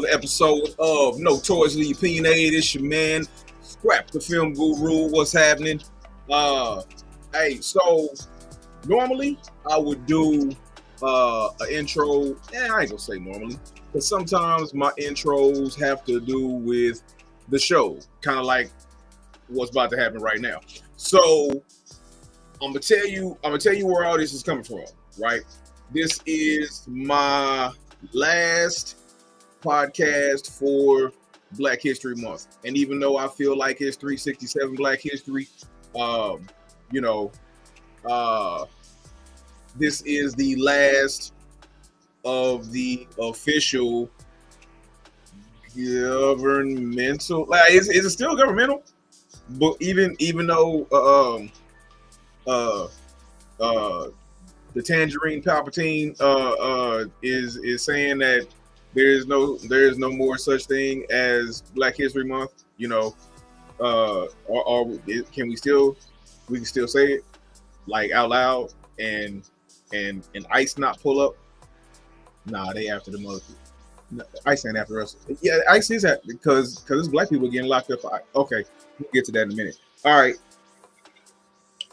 Episode of Notoriously Opinionated. It's your man, Scrap the Film Guru. What's happening? Uh, so normally I would do an intro. I ain't gonna say normally, but sometimes my intros have to do with the show, kind of like what's about to happen right now. So I'm gonna tell you where all this is coming from. Right, this is my last podcast for Black History Month, and even though I feel like it's 367 Black History, you know, this is the last of the official governmental. Like, is it still governmental? But even though uh, the Tangerine Palpatine is saying that there is no more such thing as Black History Month. Can we can still say it like out loud and ICE not pull up? Nah, they after the mother. No, ICE ain't after us. Yeah, ICE is at because it's black people getting locked up. Okay, we'll get to that in a minute. All right,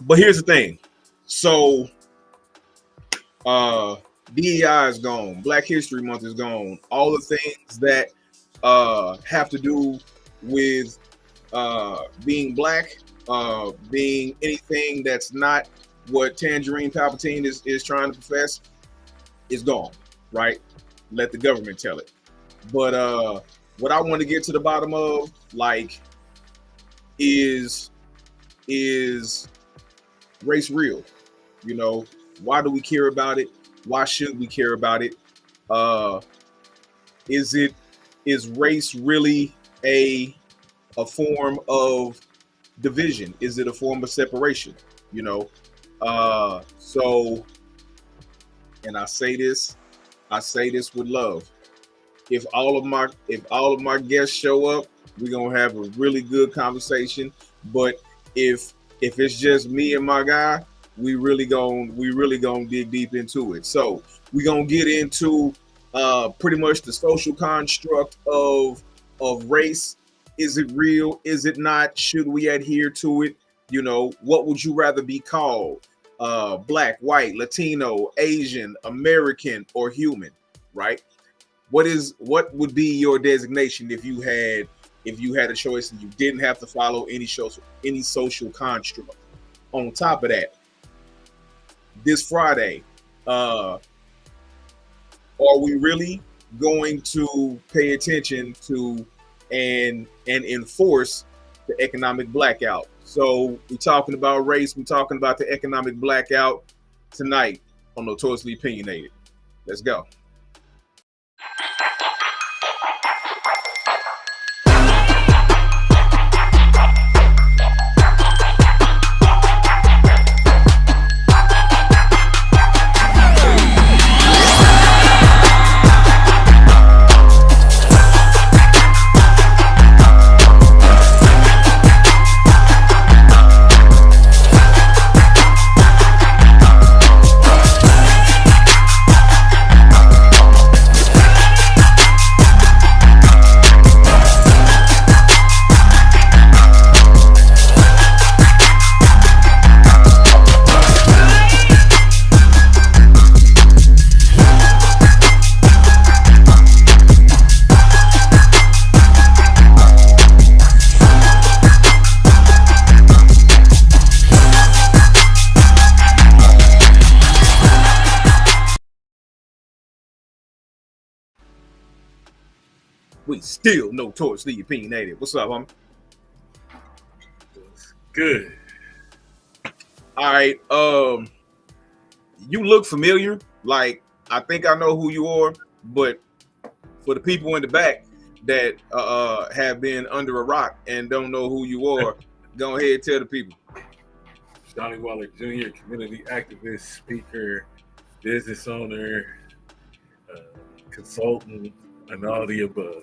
but here's the thing. So, DEI is gone. Black History Month is gone. All the things that have to do with being black, being anything that's not what Tangerine Palpatine is trying to profess, is gone. Right? Let the government tell it. But what I want to get to the bottom of, like, is race real? Why do we care about it? Why should we care about it? Is race really a form of division? Is it a form of separation? So, and I say this with love. If all of my guests show up, we're gonna have a really good conversation. But if it's just me and my guy, we really gonna dig deep into it. So we're gonna get into pretty much the social construct of race. Is it real? Is it not? Should we adhere to it? What would you rather be called? Black, white, Latino, Asian, American, or human? Right? What would be your designation if you had a choice and you didn't have to follow any social construct? On top of that, this Friday, are we really going to pay attention to and enforce the economic blackout? So we're talking about race, we're talking about the economic blackout tonight on Notoriously Opinionated. Let's go. We still notoriously opinionated. What's up, homie? Good. All right. You look familiar. Like, I think I know who you are, but for the people in the back that have been under a rock and don't know who you are, go ahead and tell the people. Johnny Waller Jr., community activist, speaker, business owner, consultant, and all the above.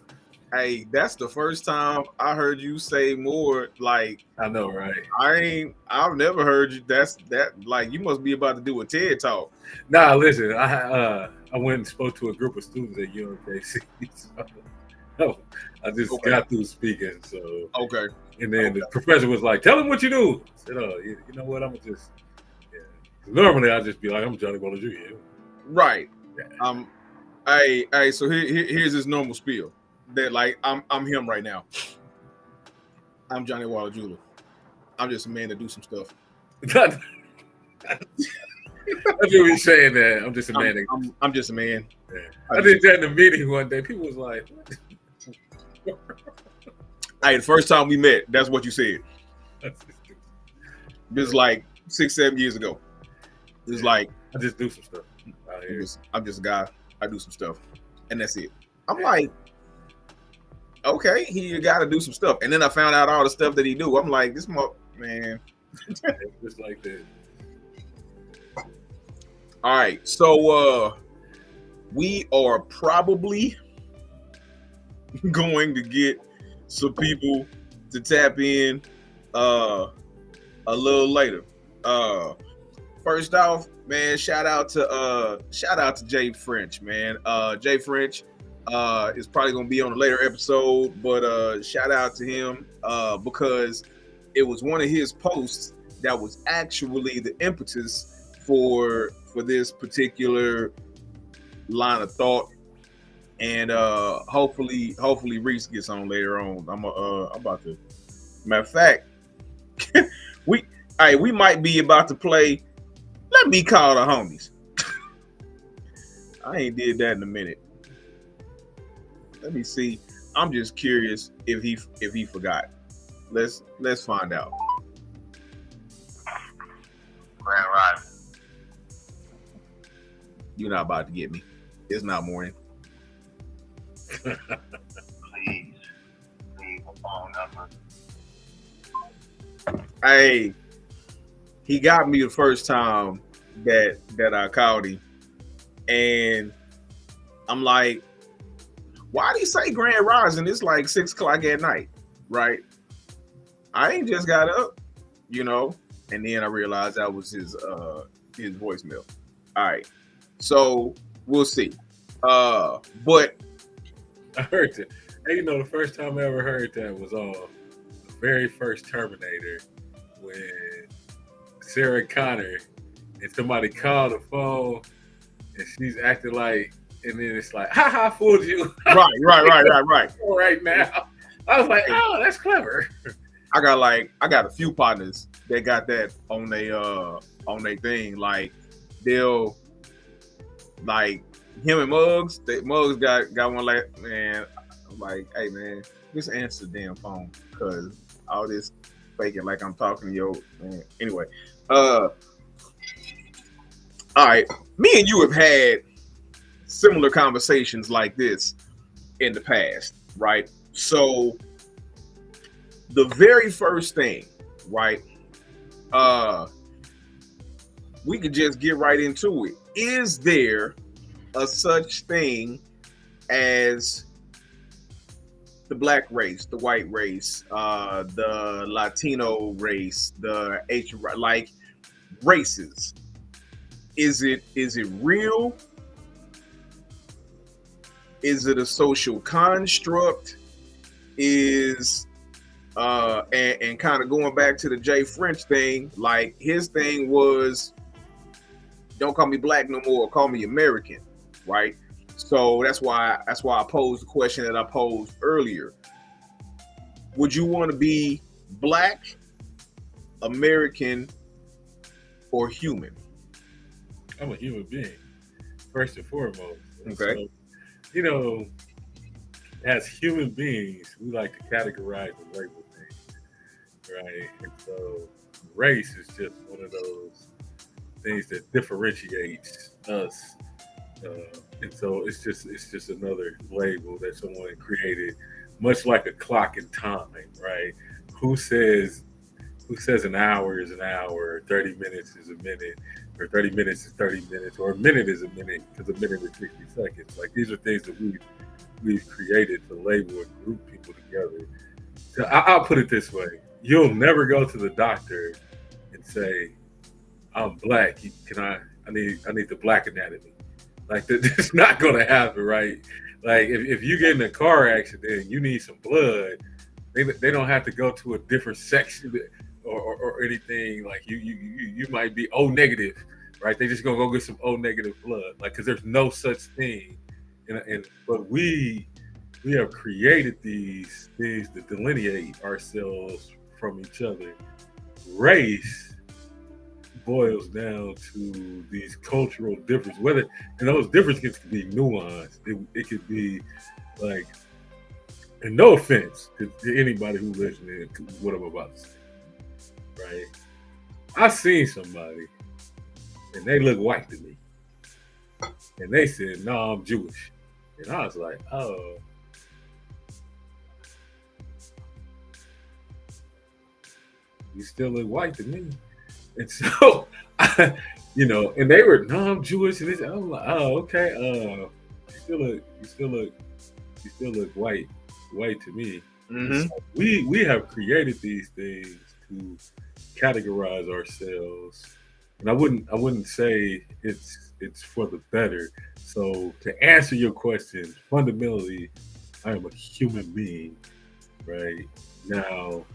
Hey, that's the first time I heard you say more. Like, I know, right? I've never heard you. Like, you must be about to do a TED talk. Nah, listen, I went and spoke to a group of students at UNFILTERED. So No, I just Okay. got through speaking. So, Okay. and then Okay. the professor was like, "Tell him what you do." I said, "Oh, you know what? I'm gonna just." Yeah. Normally, I just be like, "I'm Johnny Waller Jr." Right. Yeah. Hey. So here's his normal spiel. That like I'm him right now. I'm Johnny Waller Jr. I'm just a man to do some stuff. That's what he's saying. That I'm just a man. I'm just a man. I did that in a meeting one day. People was like, "What?" Hey, the first time we met, that's what you said. This is like 6-7 years ago. It's like I just do some stuff out here. I'm just a guy. I do some stuff, and that's it. I'm like, okay, he got to do some stuff, and then I found out all the stuff that he do. I'm like, this man. Just like that. All right, so we are probably going to get some people to tap in a little later. First off, man, shout out to Jay French, man. Jay French is probably gonna be on a later episode, but shout out to him because it was one of his posts that was actually the impetus for this particular line of thought. And hopefully Reese gets on later on. I'm about to. Matter of fact, we might be about to play. Let me call the homies. I ain't did that in a minute. Let me see. I'm just curious if he forgot. Let's find out. Grand Rising. You're not about to get me. It's not morning. Please leave a phone number. Hey, he got me the first time that I called him, and I'm like, why did he say Grand Rising? It's like 6 o'clock at night, right? I ain't just got up, and then I realized that was his voicemail. All right, so we'll see. But I heard that. Hey, the first time I ever heard that was on the very first Terminator when Sarah Connor and somebody called the phone and she's acting like, and then it's like, ha ha, fooled you. Right. Right now. I was like, oh, that's clever. I got a few partners that got that on their thing. Like they'll like him and Muggs. Muggs got one like, man. I'm like, hey man, just answer the damn phone because all this faking like I'm talking to you, man. Anyway, all right. Me and you have had similar conversations like this in the past, right? So the very first thing, right? We could just get right into it. Is there a such thing as the black race, the white race, the Latino race, the Asian, like races? Is it real? Is it a social construct? Is and kind of going back to the Jay French thing, like his thing was, don't call me black no more, call me American, right? So that's why I posed the question that I posed earlier. Would you want to be black, American, or human? I'm a human being, first and foremost. Okay. So, as human beings, we like to categorize and label things, right? And so race is just one of those things that differentiates us. And so it's just another label that someone created, much like a clock in time, right? Who says an hour is an hour, 30 minutes is a minute, or 30 minutes is 30 minutes, or a minute is a minute because a minute is 60 seconds. Like these are things that we've created to label and group people together. So I'll put it this way: you'll never go to the doctor and say, "I'm black. I need the black anatomy." Like that's not going to happen, right? Like if you get in a car accident, you need some blood. They don't have to go to a different section or anything. Like you might be O negative, right? They just gonna go get some O negative blood, like because there's no such thing. And but we have created these things to delineate ourselves from each other. Race boils down to these cultural differences. Whether and those differences can be nuanced. It could be like, and no offense to anybody who listening to what I'm about to say, right? I seen somebody and they look white to me, and they said, "No, I'm Jewish," and I was like, "Oh." You still look white to me. And so, and they were, no, I'm Jewish. And I'm like, oh, okay. You still look white to me. Mm-hmm. So we have created these things to categorize ourselves, and I wouldn't say it's for the better. So to answer your question, fundamentally, I am a human being, right? Now,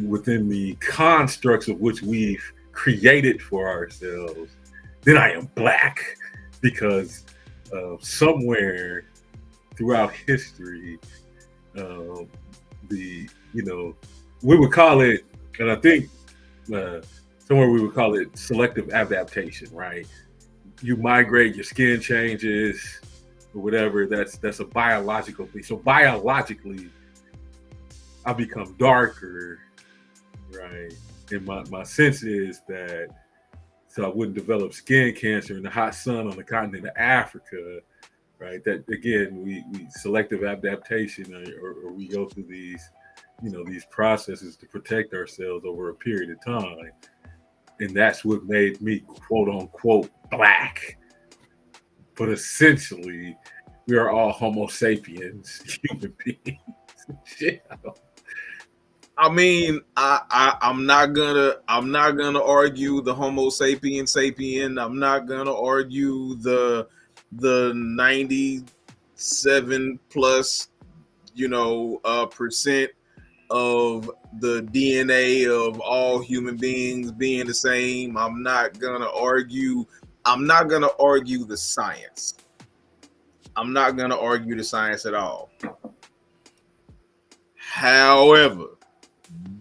within the constructs of which we've created for ourselves, then I am black because somewhere throughout history, the we would call it, and I think somewhere we would call it selective adaptation, right? You migrate, your skin changes, or whatever. That's a biological thing. So biologically, I become darker, right? And my sense is that so I wouldn't develop skin cancer in the hot sun on the continent of Africa, right? That again, we selective adaptation, or we go through these, these processes to protect ourselves over a period of time, and that's what made me quote unquote black. But essentially, we are all Homo sapiens, human beings. Shit, I mean, I'm not gonna argue the Homo sapien. I'm not gonna argue the 97 plus percent of the DNA of all human beings being the same. I'm not gonna argue the science. I'm not gonna argue the science at all. However,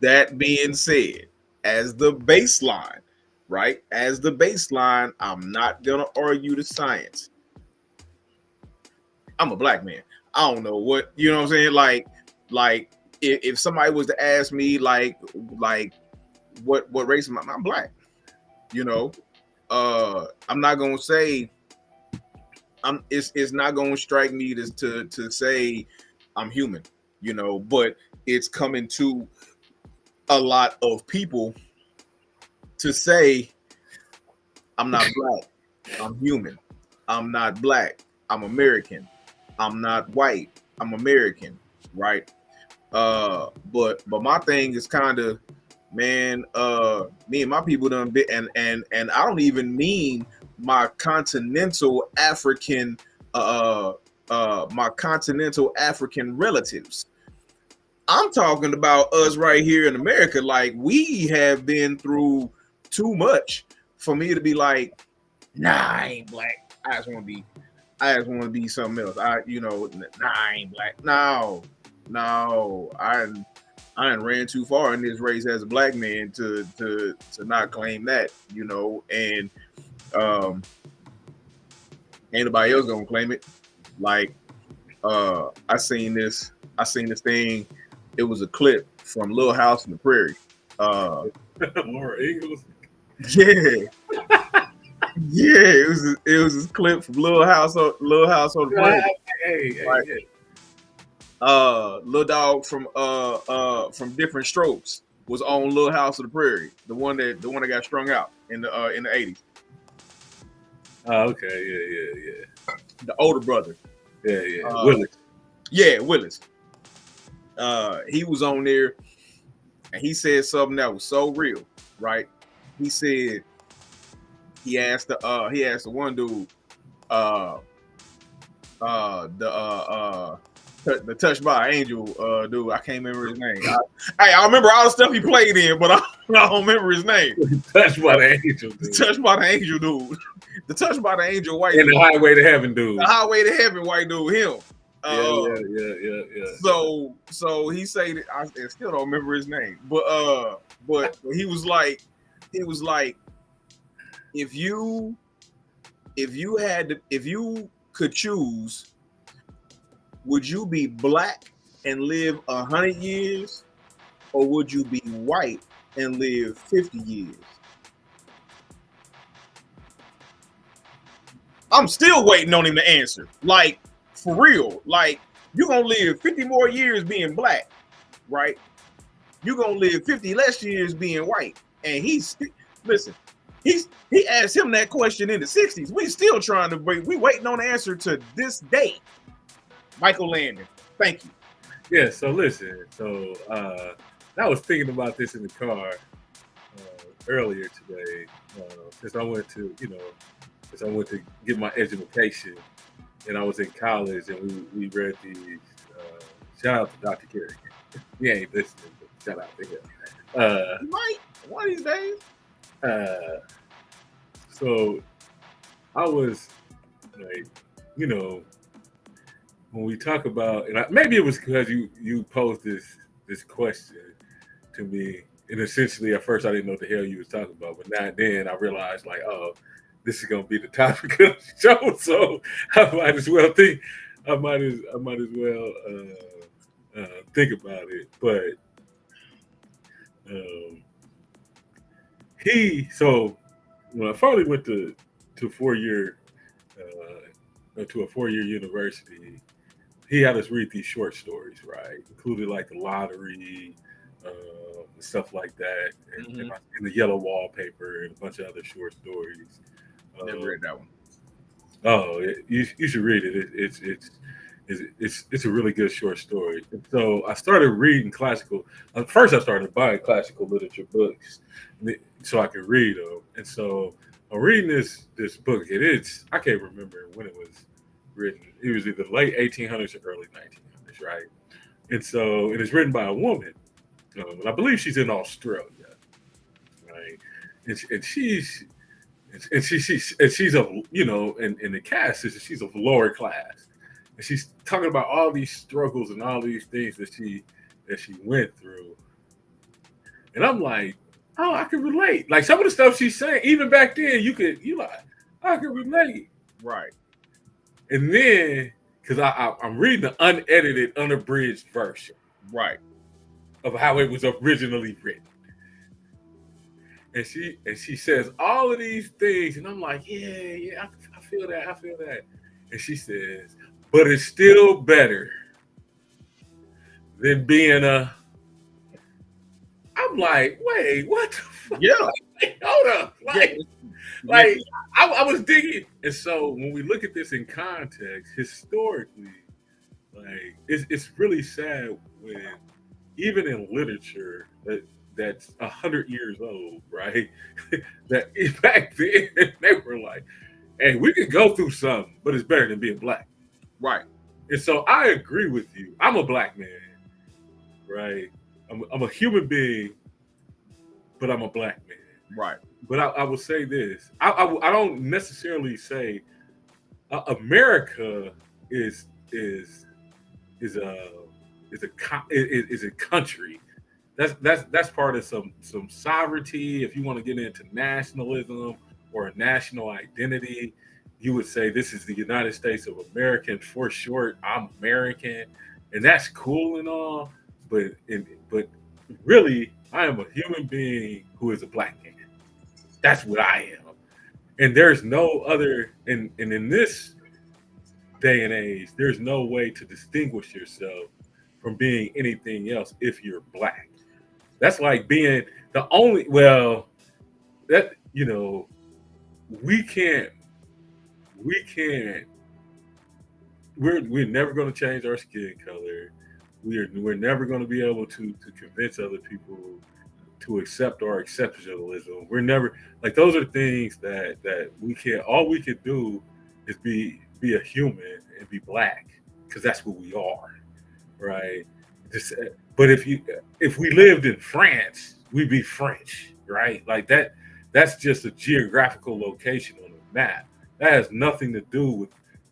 that being said, as the baseline, right? As the baseline, I'm not gonna argue the science. I'm a black man. I don't know what what I'm saying. Like if somebody was to ask me like what race am I? I'm black. I'm not gonna say it's not gonna strike me to say I'm human. But it's coming to a lot of people to say I'm not black, I'm human. I'm not black, I'm American. I'm not white, I'm American, right? But my thing is kind of, man, me and my people done bit, and I don't even mean my continental African my continental African relatives. I'm talking about us right here in America. Like, we have been through too much for me to be like, nah, I ain't black. I just want to be something else. Nah, I ain't black. No, I done ran too far in this race as a black man to not claim that, and ain't nobody else gonna claim it. Like, I seen this thing. It was a clip from Little House on the Prairie. Laura Ingalls. Yeah, yeah. It was this clip from Little House on the Prairie. Hey, Right. Yeah. Little dog from Different Strokes was on Little House of the Prairie, the one that got strung out in the 80s. Oh, okay, yeah. The older brother. Yeah. Willis. Yeah, Willis. He was on there, and he said something that was so real, right? He said he asked the one dude, The Touched by an Angel dude. I can't remember his name. I remember all the stuff he played in, but I don't remember his name. Touched by the Angel, dude. Touched by the Angel dude. The Touched by the Angel white And dude. the Highway to Heaven, dude. The Highway to Heaven white dude. Him. Yeah. So he said, I still don't remember his name, but he was like, if you could choose, would you be black and live 100 years, or would you be white and live 50 years? I'm still waiting on him to answer. Like, for real. Like, you're going to live 50 more years being black, right? You're going to live 50 less years being white. And he asked him that question in the 60s. We still trying to break. We waiting on the answer to this day. Michael Landon. Thank you. Yeah, so listen. So I was thinking about this in the car earlier today. Since I went to get my education, and I was in college, and we read these. Shout out to Dr. Kerry. He ain't listening, but shout out to him. He might one of these days. So I was like, when we talk about, and maybe it was because you posed this question to me, and essentially at first I didn't know what the hell you was talking about, but then I realized, like, oh, this is gonna be the topic of the show, so I might as well think about it. But when I finally went to a 4-year university, he had us read these short stories, right? Included like the lottery, and stuff like that, and the yellow wallpaper, and a bunch of other short stories. Never read that one. Oh, you should read it. It's a really good short story. And so I started reading classical. First, I started buying classical literature books so I could read them. And so I'm reading this book. I can't remember when it was written. It was either late 1800s or early 1900s, right? And so it is written by a woman, and I believe she's in Australia, right? And she's of, and the cast is she's of lower class, and she's talking about all these struggles and all these things that she went through, and I'm like, oh, I can relate. Like some of the stuff she's saying, even back then, I can relate, right? And then because I'm reading the unedited, unabridged version, right, of how it was originally written. And she says all of these things, and I'm like, yeah, I feel that. And she says, but it's still better than being a. I'm like, wait, what the fuck? Yeah. Like, hold up. I was digging. And so when we look at this in context, historically, like it's really sad when even in literature that's 100 years old, right? That back then they were like, hey, we could go through something, but it's better than being black. Right. And so I agree with you. I'm a black man, right? I'm a human being, but I'm a black man. Right. But I will say this. I don't necessarily say America is a country. That's part of some sovereignty. If you want to get into nationalism or a national identity, you would say this is the United States of America. And for short, I'm American, and that's cool and all. But really, I am a human being who is a black man. That's what I am. And there's no other. And in this day and age, there's no way to distinguish yourself from being anything else if you're black. That's like being the only. Well, that we can't. We're never going to change our skin color. We're never going to be able to convince other people to accept our exceptionalism. We're never, like, those are things that we can't. All we can do is be be a human and be black because that's what we are, right? Just, but if we lived in France, we'd be French, right? Like that. That's just a geographical location on the map. That has nothing to do with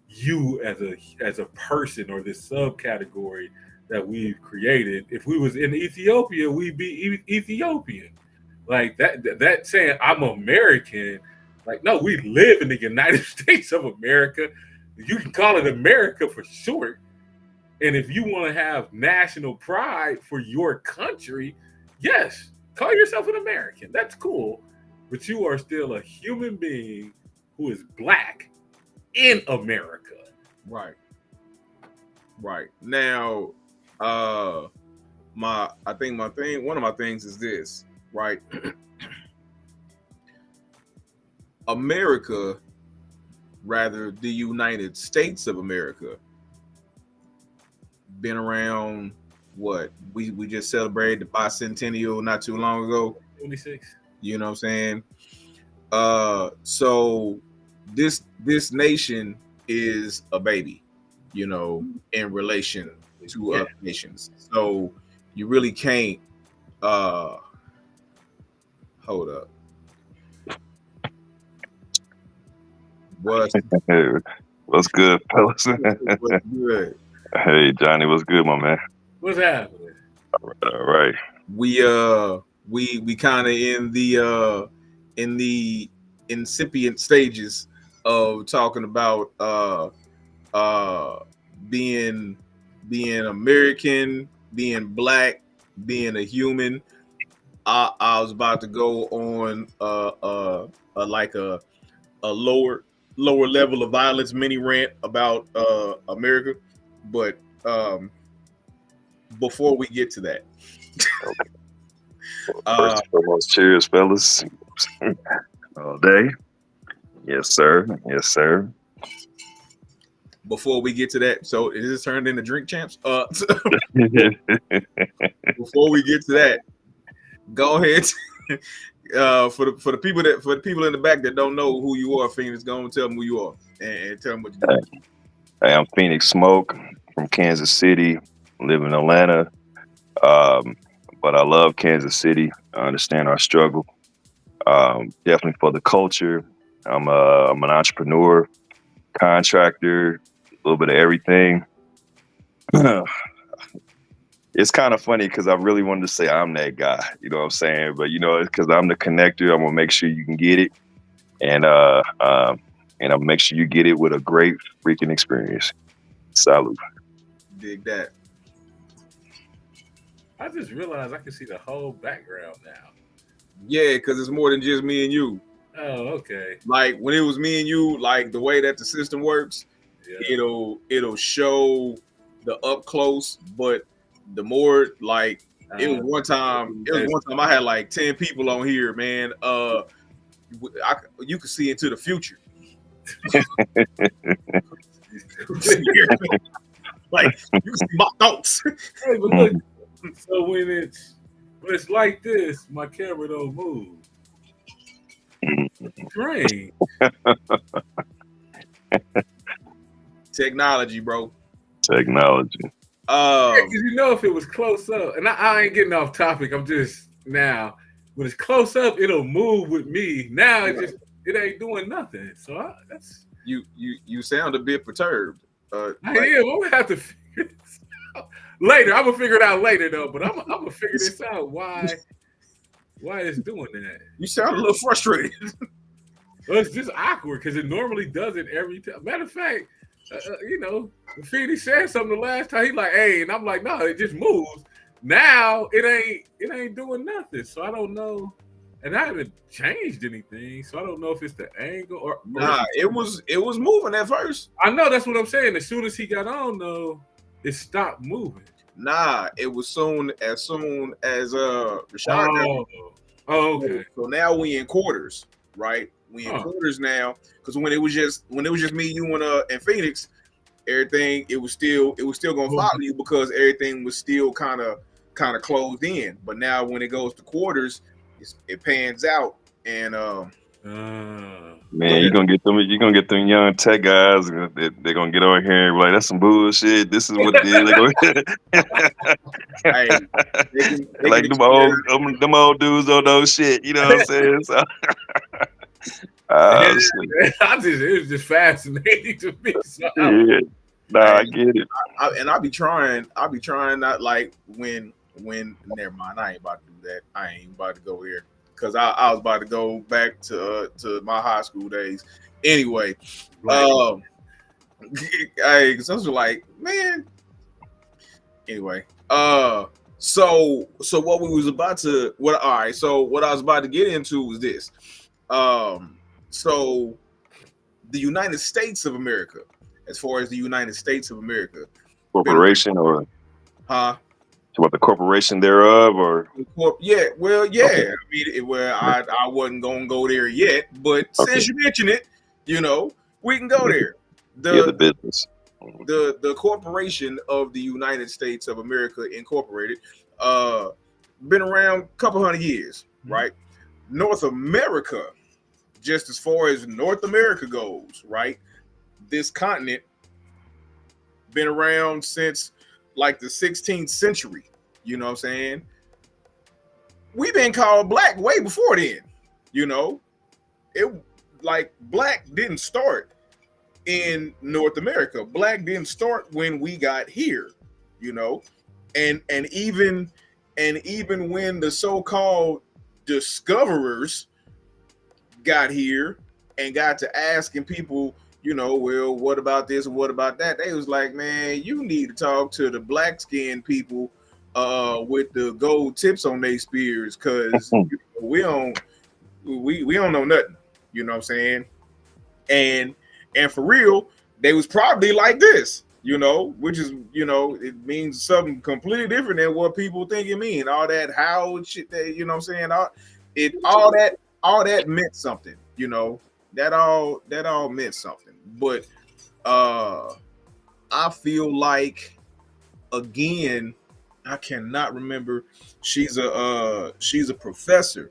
you as a person or this subcategory that we've created. If we was in Ethiopia, we'd be Ethiopian. Like that saying I'm American, like no, we live in the United States of America. You can call it America for short. And if you want to have national pride for your country, yes, call yourself an American. That's cool. But you are still a human being who is black in America. Right. Right. Now, one of my things is this, right? America, rather the United States of America, been around what? We just celebrated the bicentennial not too long ago. 26. You know what I'm saying? So this nation is a baby, you know, in relation to other nations. So you really can't hold up. What's good, fellas? what's good? Hey, Johnny, what's good, my man? What's happening? All right. We kind of in the incipient stages of talking about being American, being black, being a human. I was about to go on like a lower level of violence mini rant about America, but before we get to that, First and foremost, cheers, fellas. All day. Yes, sir. Yes, sir. before we get to that, so is this turned into drink champs? Before we get to that, go ahead. For the people in the back that don't know who you are, Phoenix, go and tell them who you are and tell them what you do. Hey, I'm Phoenix Smoke from Kansas City. Live in Atlanta, but I love Kansas City. I understand our struggle. Definitely for the culture. I'm an entrepreneur, contractor, a little bit of everything. It's kind of funny because I really wanted to say I'm that guy, you know what I'm saying? But it's because I'm the connector. I'm gonna make sure you can get it, and I'll make sure you get it with a great freaking experience. Salute. Dig that. I just realized I can see the whole background now. Yeah, because it's more than just me and you. Oh, okay. Like when it was me and you, like the way that the system works, Yeah. it'll show the up close, but the more like it was one time I had like 10 people on here, man. You could see into the future. Like you can see my thoughts. Hey, but look, so when it's like this, my camera don't move. Strange. Technology, bro. Technology. Because if it was close up, and I ain't getting off topic, I'm just now when it's close up, it'll move with me. Now it ain't doing nothing. So that's you sound a bit perturbed. I am. I'm gonna have to figure this out later. I'm gonna figure it out later though. But I'm gonna figure this out. Why it's doing that? You sound a little frustrated. Well, it's just awkward because it normally does it every time. Matter of fact, Phoenix said something the last time. He like, hey, and I'm like, no, it just moves. Now it ain't doing nothing. So I don't know. And I haven't changed anything, so I don't know if it's the angle or nah. It was moving at first. I know that's what I'm saying. As soon as he got on, though, it stopped moving. Nah, it was soon as Rashad. Oh, okay. So now we in quarters, right? We in quarters now because when it was just me, you, and Phoenix, everything it was still gonna follow you because everything was still kind of closed in. But now when it goes to quarters, it pans out and Man, ahead. you're gonna get them young tech guys. They're gonna get over here and be like, that's some bullshit. This is what it is. Hey, they can Like experience. them old dudes don't know shit. You know what I'm saying? So, Yeah, shit. it was just fascinating to me. So Yeah. Nah, Hey, I get it. I'll be trying. I'll be trying not like when. Never mind. I ain't about to do that. I ain't about to go here because I was about to go back to my high school days. Anyway, like, I was like, man. Anyway, so what we was about to what? All right. So what I was about to get into was this. So the United States of America, as far as the United States of America, been around, Corporation or huh? what the corporation thereof or Yeah, well, yeah. okay. I mean, I wasn't gonna go there yet, but Okay. since you mention it, we can go there. Yeah, the The business. the corporation of the United States of America Incorporated, uh, been around a couple hundred years, right? North America, just as far as North America goes, right? This continent been around since like the 16th century. You know what I'm saying? We've been called black way before then. You know, it like black didn't start in North America. Black didn't start when we got here. You know, and even when the so-called discoverers got here and got to asking people, well, what about this and what about that? They was like, man, you need to talk to the black skinned people with the gold tips on their spears, because we don't we don't know nothing. You know what I'm saying? And for real, they was probably like this, which is, it means something completely different than what people think it mean. All that how shit that, you know what I'm saying? All that meant something, that all meant something. But I feel like, again, I cannot remember. She's a professor,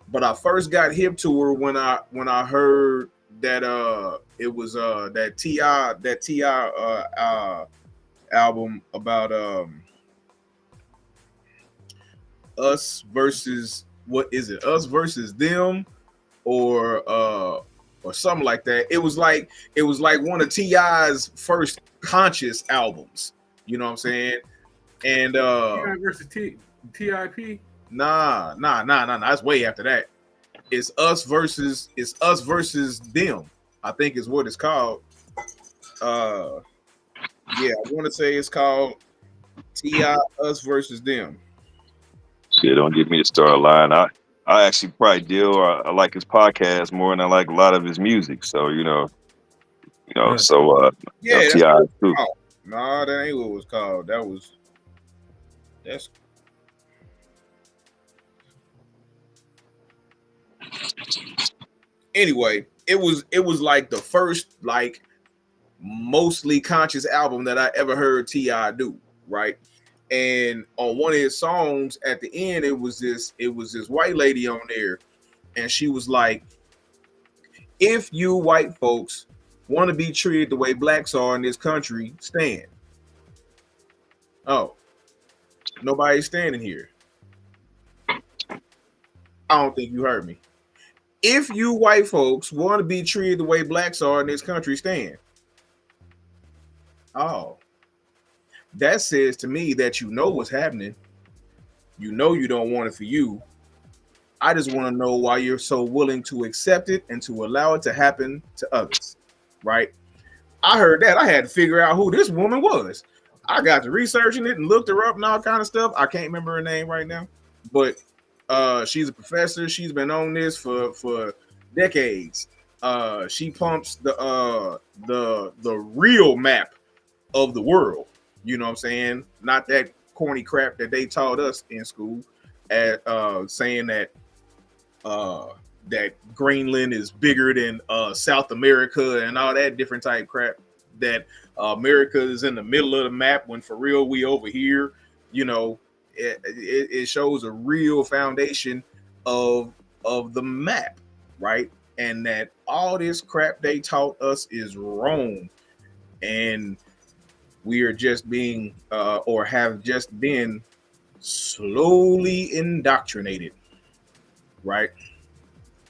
but I first got hip to her when I heard that it was that Ti album about us versus, what is it, us versus them, or something like that. It was like one of Ti's first conscious albums. You know what I'm saying? And T.I. versus TIP. nah, that's way after that. It's us versus them, I think is what it's called. Uh yeah, I want to say it's called Ti Us versus Them. Yeah, don't get me to start a line. I actually probably deal or I like his podcast more than I like a lot of his music. So so Yeah, Ti that's what it's too. called. Nah, that ain't what it was called. That's anyway. It was like the first, like, mostly conscious album that I ever heard Ti do, right? And on one of his songs at the end, it was this white lady on there, and she was like, if you white folks want to be treated the way blacks are in this country, stand. Oh, nobody's standing here. I don't think you heard me. If you white folks want to be treated the way blacks are in this country, stand. Oh, that says to me that you know what's happening. You know you don't want it for you. I just want to know why you're so willing to accept it and to allow it to happen to others. Right? I heard that. I had to figure out who this woman was. I got to researching it and looked her up and all kind of stuff. I can't remember her name right now, but she's a professor. She's been on this for decades. She pumps the real map of the world. You know what I'm saying? Not that corny crap that they taught us in school, at saying uh, that Greenland is bigger than South America and all that different type crap. That America is in the middle of the map when for real we over here. You know, it shows a real foundation of the map, right? and that all this crap they taught us is wrong, and we are just being or have just been slowly indoctrinated, right?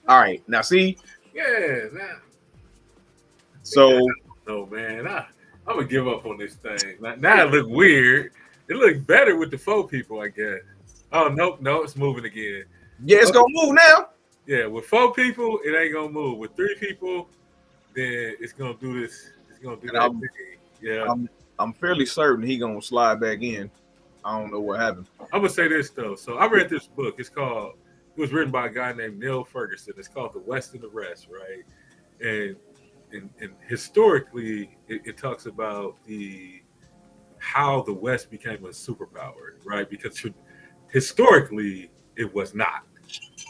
All right, now see, Yeah, man. so No, man. I'm gonna give up on this thing. Now it look weird. It look better with the 4 people, I guess. Oh no, it's moving again. yeah, it's Okay. gonna move now. Yeah, with 4 people, it ain't gonna move. With 3 people, then it's gonna do this. It's gonna do And that thing. Yeah. I'm fairly certain he gonna slide back in. I don't know what happened. I'm gonna say this though. So I read this book. It was written by a guy named Neil Ferguson. It's called The West and the Rest, right? And and historically, it talks about how the West became a superpower, right? Because historically, it was not,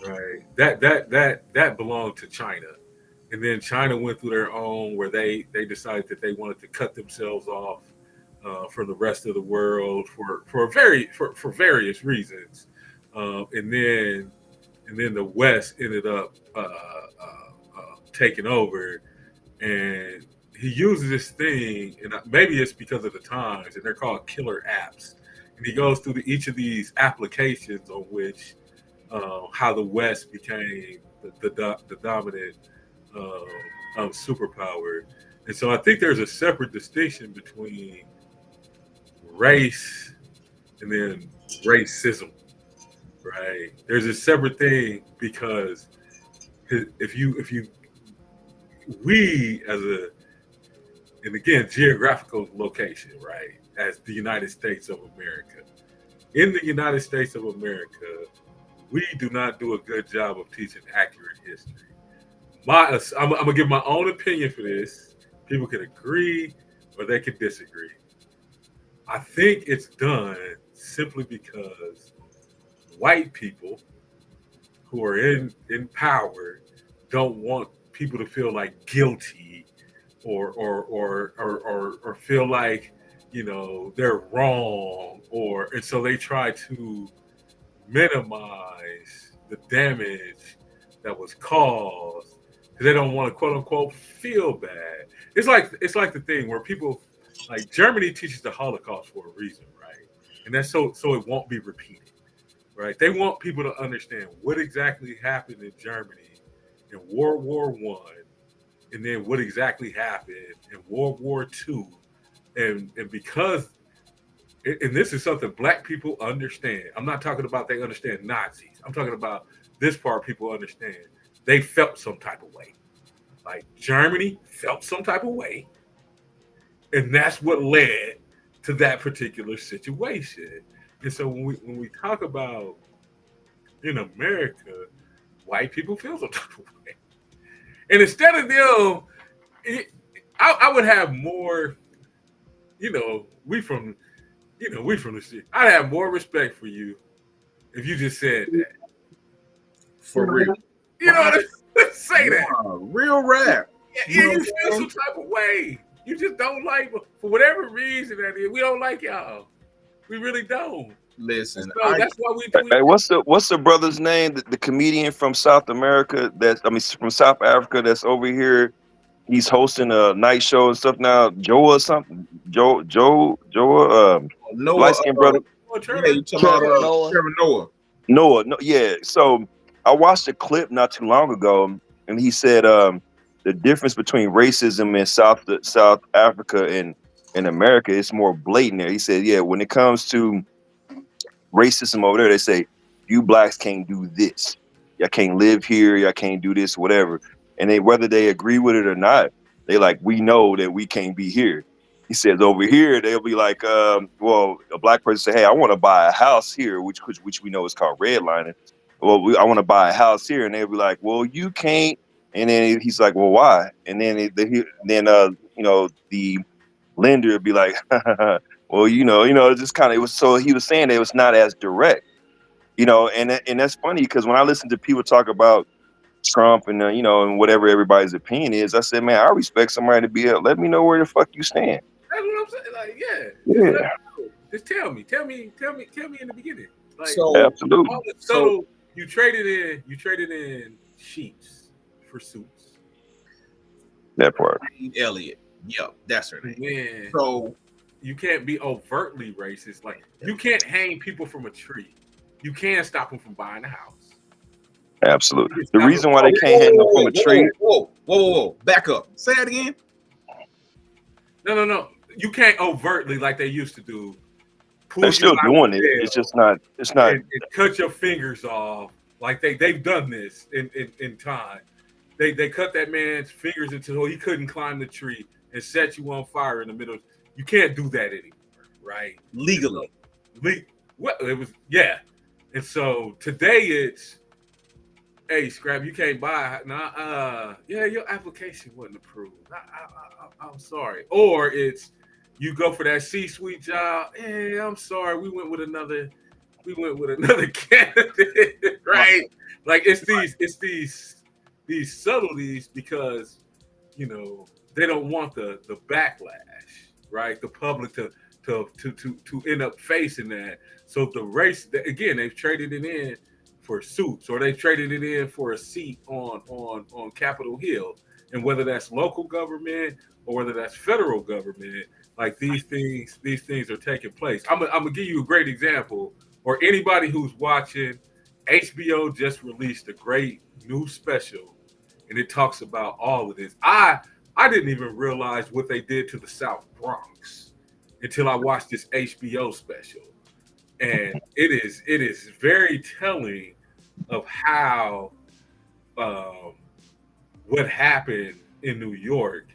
right? That belonged to China, and then China went through their own where they decided that they wanted to cut themselves off from the rest of the world for various reasons, and then the West ended up taking over, and he uses this thing, and maybe it's because of the times, and they're called killer apps, and he goes through each of these applications on which how the West became the dominant superpower, and so I think there's a separate distinction between race and then racism, right? There's a separate thing because if you we as a and again geographical location, right, as the United States of America, in the United States of America, we do not do a good job of teaching accurate history. I'm gonna give my own opinion for this. People can agree or they can disagree. I think it's done simply because white people who are in power don't want people to feel like guilty or feel like they're wrong, and so they try to minimize the damage that was caused because they don't want to quote unquote feel bad. It's like the thing where people like Germany teaches the Holocaust for a reason, right? And that's so it won't be repeated, right? They want people to understand what exactly happened in Germany in World War One, and then what exactly happened in World War Two, and because and this is something black people understand. I'm not talking about they understand Nazis. I'm talking about this part people understand. They felt some type of way. Like Germany felt some type of way. And that's what led to that particular situation. And so when we talk about in America, white people feel some type of way. And instead of them, I would have more, we from the city. I'd have more respect for you if you just said that. For real. Let's say that. Real rap. Yeah, you feel some type of way. You just don't like, for whatever reason that is. We don't like y'all. We really don't. Listen, so that's why we do. Hey, what's the brother's name? The comedian from South America from South Africa that's over here. He's hosting a night show and stuff now. Joe or something. Joe. Noah, Light skinned brother. Yeah, you talking about Trevor Noah. Noah. No, yeah. So I watched a clip not too long ago, and he said the difference between racism in South Africa and in America is more blatant there. He said, yeah, when it comes to racism over there, they say you blacks can't do this. Y'all can't live here. Y'all can't do this, whatever. And whether they agree with it or not, they like, we know that we can't be here. He says over here, they'll be like, well, a black person say, hey, I want to buy a house here, which we know is called redlining. Well, I want to buy a house here. And they'll be like, well, you can't. And then he's like, well, why? And then the lender would be like, well, it's just kind of, it was, so he was saying that it was not as direct, and that's funny because when I listen to people talk about Trump and and whatever everybody's opinion is, I said, man, I respect somebody to be let me know where the fuck you stand. That's what I'm saying. Like, yeah. Just tell me in the beginning. Like, so absolutely. So you traded in sheets for soup. That part. Elliott. Yep, that's her name. Man, So you can't be overtly racist. Like you can't hang people from a tree. You can't stop them from buying a house. Absolutely. You can The stop them reason why from they can't hang them from a tree, whoa. Back up. Say that again. no. You can't overtly like they used to do. Pull they're you still out doing of it. It's jail just not. It's not. and cut your fingers off. Like they've done this in time. They cut that man's fingers until he couldn't climb the tree and set you on fire in the middle. You can't do that anymore, right? Legally. Well, it was and so today it's, hey, Scrap, you can't buy. Nah, yeah, your application wasn't approved. I'm sorry. Or it's you go for that C-suite job. Hey, I'm sorry, we went with another candidate, right? Like these subtleties because they don't want the backlash, right? The public to end up facing that. So the race again, they've traded it in for suits, or they've traded it in for a seat on Capitol Hill, and whether that's local government or whether that's federal government, like these things are taking place. I'm gonna give you a great example, or anybody who's watching. HBO just released a great new special, and it talks about all of this. I didn't even realize what they did to the South Bronx until I watched this HBO special, and it is very telling of how what happened in New York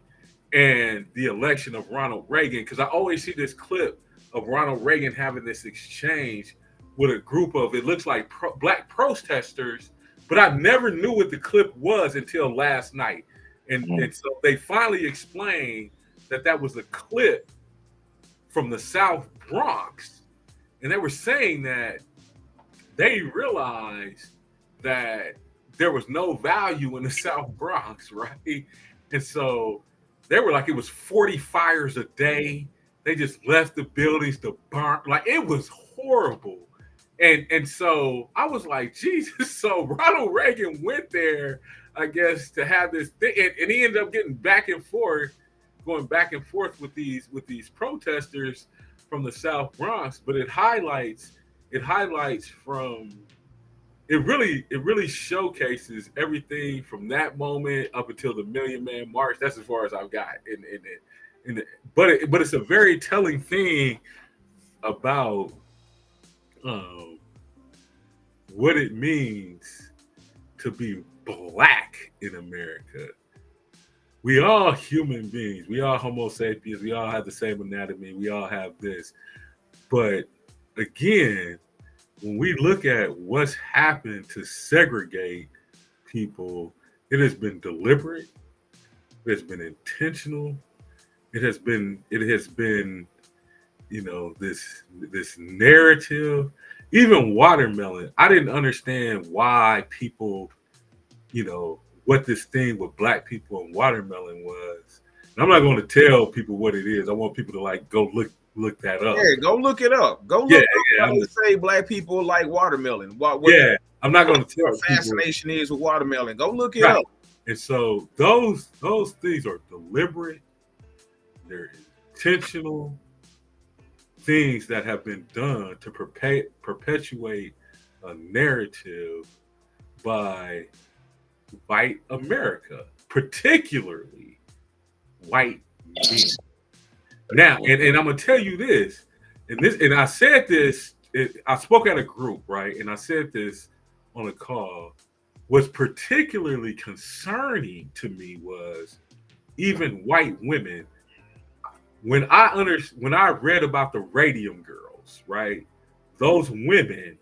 and the election of Ronald Reagan. Because I always see this clip of Ronald Reagan having this exchange with a group of, it looks like black protesters, but I never knew what the clip was until last night. And so they finally explained that was a clip from the South Bronx. And they were saying that they realized that there was no value in the South Bronx, right? And so they were like, it was 40 fires a day. They just left the buildings to burn. Like, it was horrible. And so I was like, Jesus. So Ronald Reagan went there, I guess, to have this thing, and he ended up getting going back and forth with these protesters from the South Bronx. But it highlights from it really showcases everything from that moment up until the Million Man March. That's as far as I've got but it's a very telling thing about what it means to be black in America. We all human beings. We all Homo sapiens. We all have the same anatomy. We all have this. But again, when we look at what's happened to segregate people, it has been deliberate. It has been intentional. It has been, this narrative. Even watermelon. I didn't understand why people, what this thing with black people and watermelon was. And I'm not going to tell people what it is. I want people to go look that up. Yeah, go look it up. Go look up why they say black people like watermelon. I'm not going to tell what fascination is with watermelon. Go look it right. up. And so those things are deliberate. They're intentional things that have been done to perpetuate a narrative by white America, particularly white men. Now, and I'm gonna tell you this, and I said this. I spoke at a group, right, and I said this on a call. What's particularly concerning to me was even white women. When I read about the radium girls, right, those women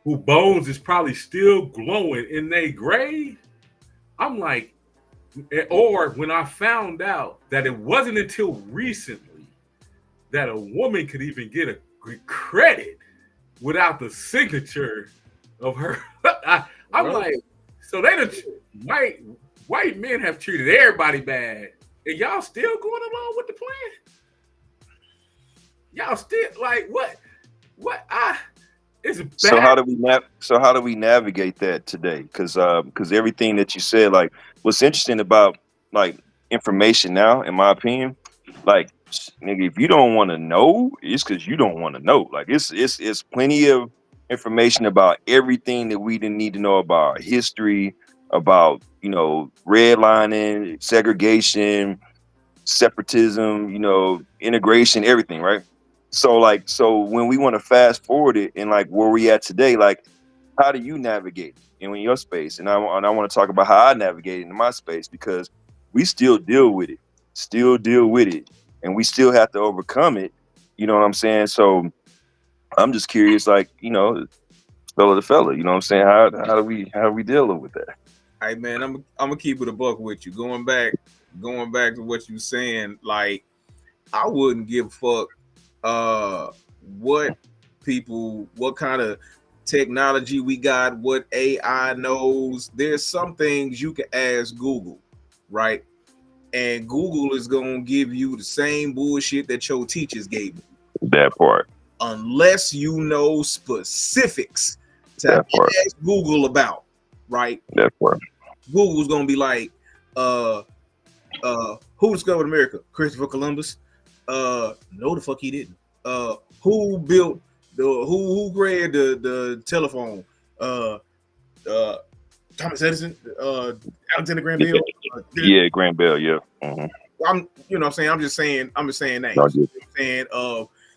who bones is probably still glowing in their grave, I'm like, or when I found out that it wasn't until recently that a woman could even get a credit without the signature of her. I'm like, so white men have treated everybody bad, and y'all still going along with the plan? Y'all still like what? It's bad. So how do we navigate that today? Because everything that you said, like, what's interesting about, like, information now, in my opinion. Like, nigga, if you don't want to know, it's because you don't want to know. Like, it's plenty of information about everything that we didn't need to know about history, about redlining, segregation, separatism, integration, everything, right? So when we want to fast forward it and like where we at today, like how do you navigate in your space? And I want to talk about how I navigate in my space because we still deal with it, and we still have to overcome it. You know what I'm saying? So I'm just curious, like, fella to fella, you know what I'm saying? How do we deal with that? Hey man, I'm gonna keep it a buck with you. Going back to what you saying, like I wouldn't give a fuck what kind of technology we got, what AI knows. There's some things you can ask Google, right? And Google is gonna give you the same bullshit that your teachers gave you. That part. Unless you know specifics to ask Google about, right? That part. Google's gonna be like, who discovered America? Christopher Columbus. No, the fuck he didn't. Who built who created the telephone? Thomas Edison, Alexander Graham Bell. Yeah, Graham Bell, yeah. Mm-hmm. I'm just saying names. You know what I'm saying?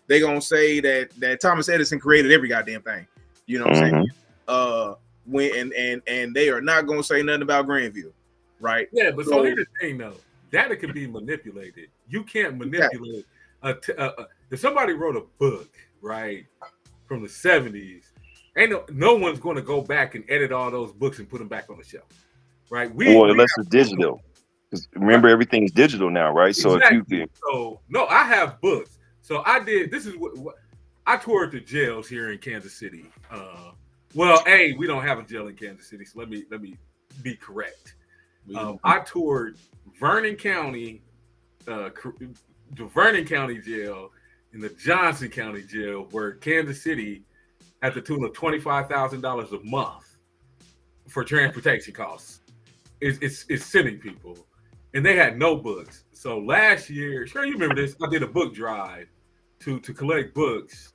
They gonna say that Thomas Edison created every goddamn thing. You know what I'm saying? When they are not gonna say nothing about Granville, right? Yeah, but so here's the thing though. Data can be manipulated. You can't manipulate. If somebody wrote a book, right, from the 70s, no one's going to go back and edit all those books and put them back on the shelf, right? Unless it's digital. Because remember, everything's digital now, right? So exactly. if you can. So no, I have books. So I did. This is what I toured the jails here in Kansas City. We don't have a jail in Kansas City, so let me be correct. I toured Vernon County, the Vernon County Jail, and the Johnson County Jail, where Kansas City at the tune of $25,000 a month for transportation costs. It's sending people, and they had no books. So last year, sure you remember this, I did a book drive to collect books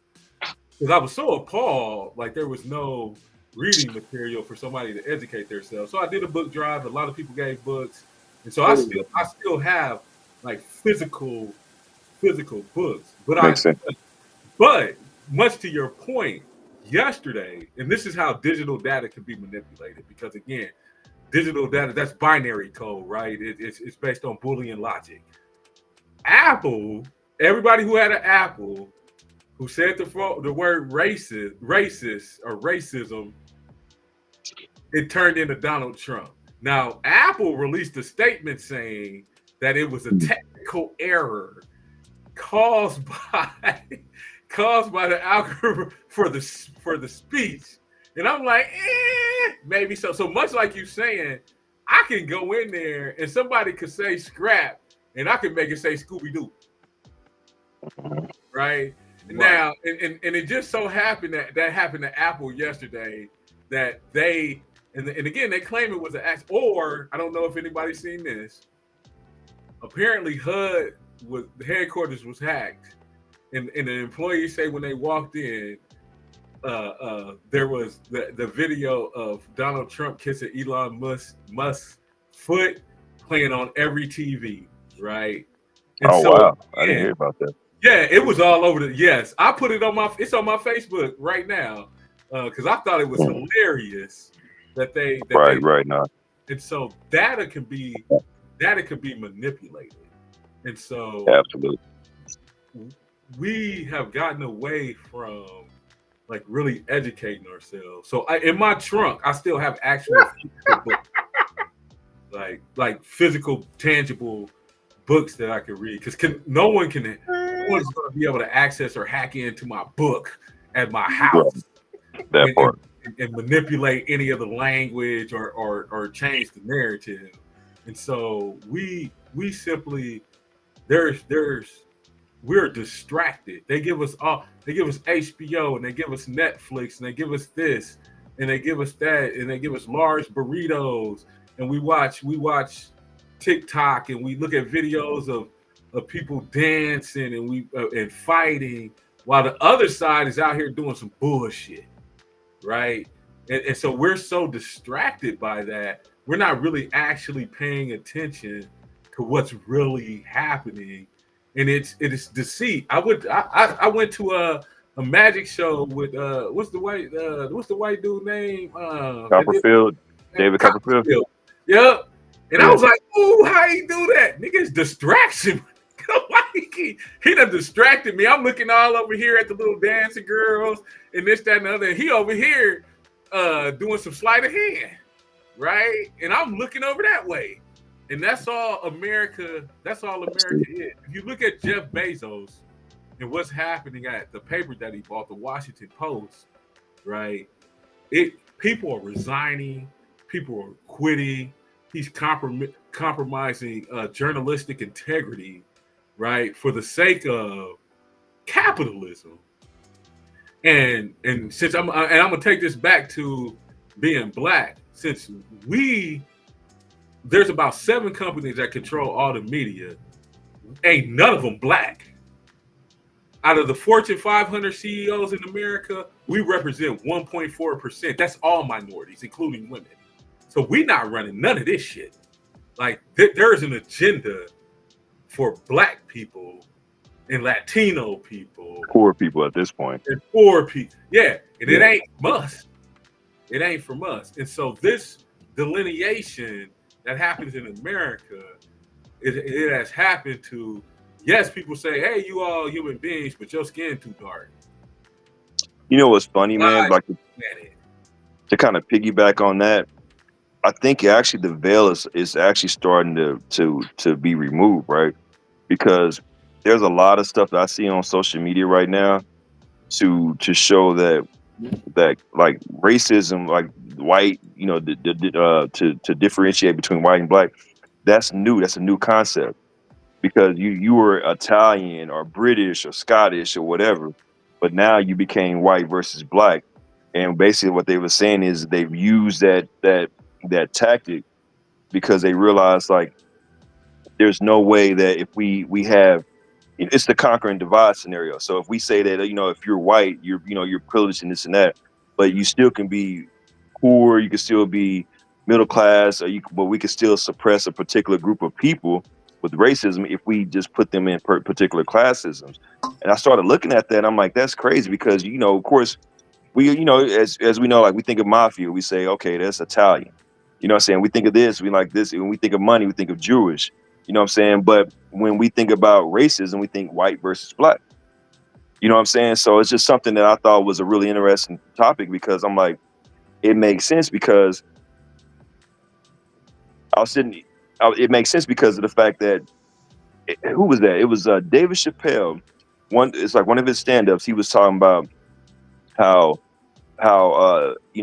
because I was so appalled, like there was no reading material for somebody to educate themselves. So I did a book drive. A lot of people gave books, and so I still have like physical books. But much to your point, yesterday, and this is how digital data can be manipulated, because again, digital data, that's binary code, right? It's based on Boolean logic. Apple, everybody who had an Apple, who said the word racist or racism, it turned into Donald Trump. Now, Apple released a statement saying that it was a technical error caused by the algorithm for the speech. And I'm like, maybe so. So much like you saying, I can go in there and somebody could say scrap, and I can make it say Scooby-Doo. Right? Now, and it just so happened that happened to Apple yesterday, that they, and again, they claim it was an accident, or I don't know if anybody's seen this. Apparently, HUD the headquarters was hacked, and the employees say when they walked in, there was the video of Donald Trump kissing Elon Musk's foot playing on every TV, right? And wow, I didn't hear about that. Yeah, it was all over yes, I put it it's on my Facebook right now, because I thought it was hilarious that right now. And so data can be manipulated, and so absolutely, we have gotten away from like really educating ourselves. So in my trunk, I still have actual books, like physical, tangible books that I can read, because no one's going to be able to access or hack into my book at my house and manipulate any of the language or change the narrative. And so we simply we're distracted. They give us HBO, and they give us Netflix, and they give us this, and they give us that, and they give us large burritos, and we watch TikTok and we look at videos of people dancing and and fighting, while the other side is out here doing some bullshit, right? And so we're so distracted by that, we're not really actually paying attention to what's really happening, and it is deceit. I went to a magic show with what's the white dude name Copperfield, and David Copperfield. Copperfield. Yep. And I Yeah. was like, "Ooh, how he do that? Nigga, it's distraction." Like he done distracted me. I'm looking all over here at the little dancing girls and this, that, and the other. And he over here doing some sleight of hand, right? And I'm looking over that way. And that's all America. That's all America is. If you look at Jeff Bezos and what's happening at the paper that he bought, the Washington Post, right? People are resigning, people are quitting. He's compromising journalistic integrity, right, for the sake of capitalism. And since I'm gonna take this back to being black, since there's about 7 companies that control all the media, ain't none of them black. Out of the Fortune 500 CEOs in America, we represent 1.4%. That's all minorities, including women. So we not running none of this shit. Like there's an agenda for black people and Latino people Poor people at this point. and poor people. Yeah, and it ain't from us. It ain't from us. And so this delineation that happens in America, it has happened to. Yes, people say, "Hey, you all human beings, but your skin too dark." You know what's funny, man? Like Planet. to kind of piggyback on that, I think actually the veil is actually starting to be removed, right? Because there's a lot of stuff that I see on social media right now to show that like racism, like white, you know, to differentiate between white and black. That's new. That's a new concept because you were Italian or British or Scottish or whatever, but now you became white versus black. And basically, what they were saying is they've used that tactic because they realized like there's no way that if we have it's the conquer and divide scenario. So if we say that if you're white, you're privileged and this and that, but you still can be poor, you can still be middle class, but we can still suppress a particular group of people with racism if we just put them in particular classisms. And I started looking at that. I'm like, that's crazy because of course we as we know, like we think of mafia, we say, okay, that's Italian. You know what I'm saying? We think of this, we like this. When we think of money, we think of Jewish. You know what I'm saying? But when we think about racism, we think white versus black. You know what I'm saying? So it's just something that I thought was a really interesting topic because I'm like, it makes sense because it makes sense because of the fact that who was that? It was David Chappelle. It's like one of his stand-ups. He was talking about how he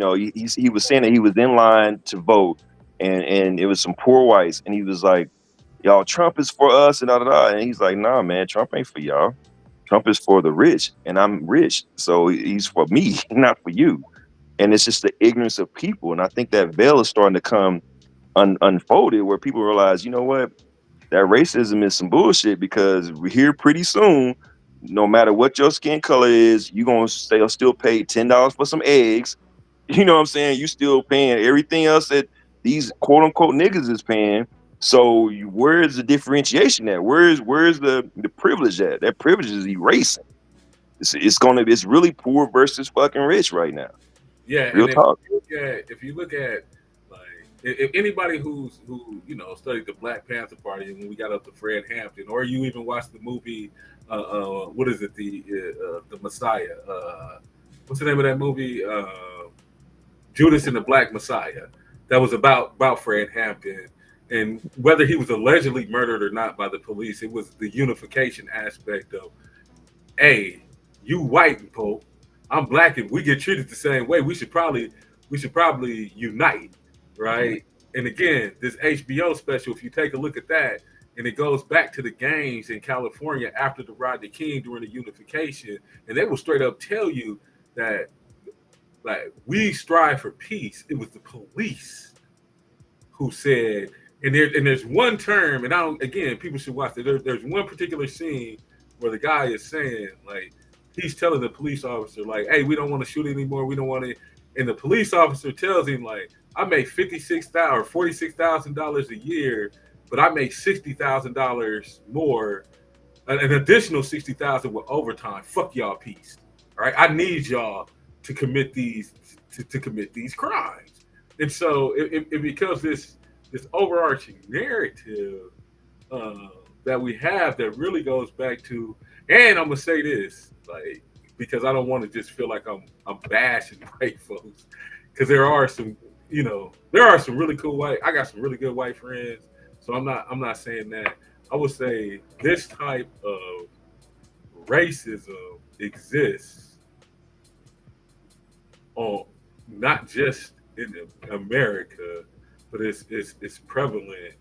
was saying that he was in line to vote and it was some poor whites and he was like, y'all, Trump is for us and da da da. And he's like, nah, man, Trump ain't for y'all. Trump is for the rich, and I'm rich, so he's for me, not for you. And it's just the ignorance of people, and I think that veil is starting to come unfolded, where people realize, you know what, that racism is some bullshit because we're here pretty soon. No matter what your skin color is, you're gonna still pay $10 for some eggs. You know what I'm saying? You still paying everything else that these quote unquote niggas is paying. So where is the differentiation at? Where's the privilege at? That privilege is erasing. It's really poor versus fucking rich right now. Yeah, Real and talk. if you look at like if anybody who studied the Black Panther Party and when we got up to Fred Hampton, or you even watched the movie, what is it, the Messiah? What's the name of that movie? Judas and the Black Messiah. That was about Fred Hampton. And whether he was allegedly murdered or not by the police, it was the unification aspect of, hey, you white people, I'm black, and we get treated the same way. We should probably unite, right? And again, this HBO special, if you take a look at that, and it goes back to the gangs in California after the Rodney King during the unification, and they will straight up tell you that like we strive for peace. It was the police who said And there's one term, and I don't. Again, people should watch it. There's one particular scene where the guy is saying, like, he's telling the police officer, like, "Hey, we don't want to shoot anymore. We don't want to." And the police officer tells him, like, "I make $56,000 or $46,000 a year, but I make $60,000 more, an additional 60,000 with overtime. Fuck y'all, peace. All right, I need y'all to commit these to commit these crimes." And so it becomes this overarching narrative uh, that we have that really goes back to. And I'm gonna say this, like, because I don't want to just feel like I'm bashing white folks, because there are some really cool white. I got some really good white friends, so I'm not saying that. I would say this type of racism exists on not just in America, but it's prevalent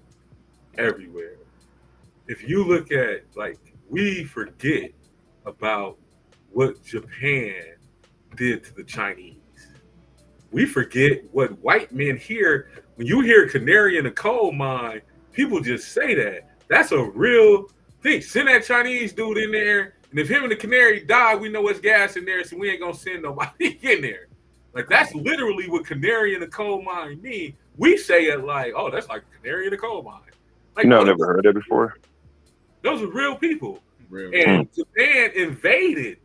everywhere. If you look at, like, we forget about what Japan did to the Chinese. We forget what white men hear. When you hear canary in a coal mine, people just say that. That's a real thing. Send that Chinese dude in there, and if him and the canary die, we know it's gas in there, so we ain't gonna send nobody in there. Like, that's literally what canary in the coal mine mean. We say it like, oh, that's like a canary in the coal mine. Like, I've no, never heard that before. those are real people. Real. And Japan invaded.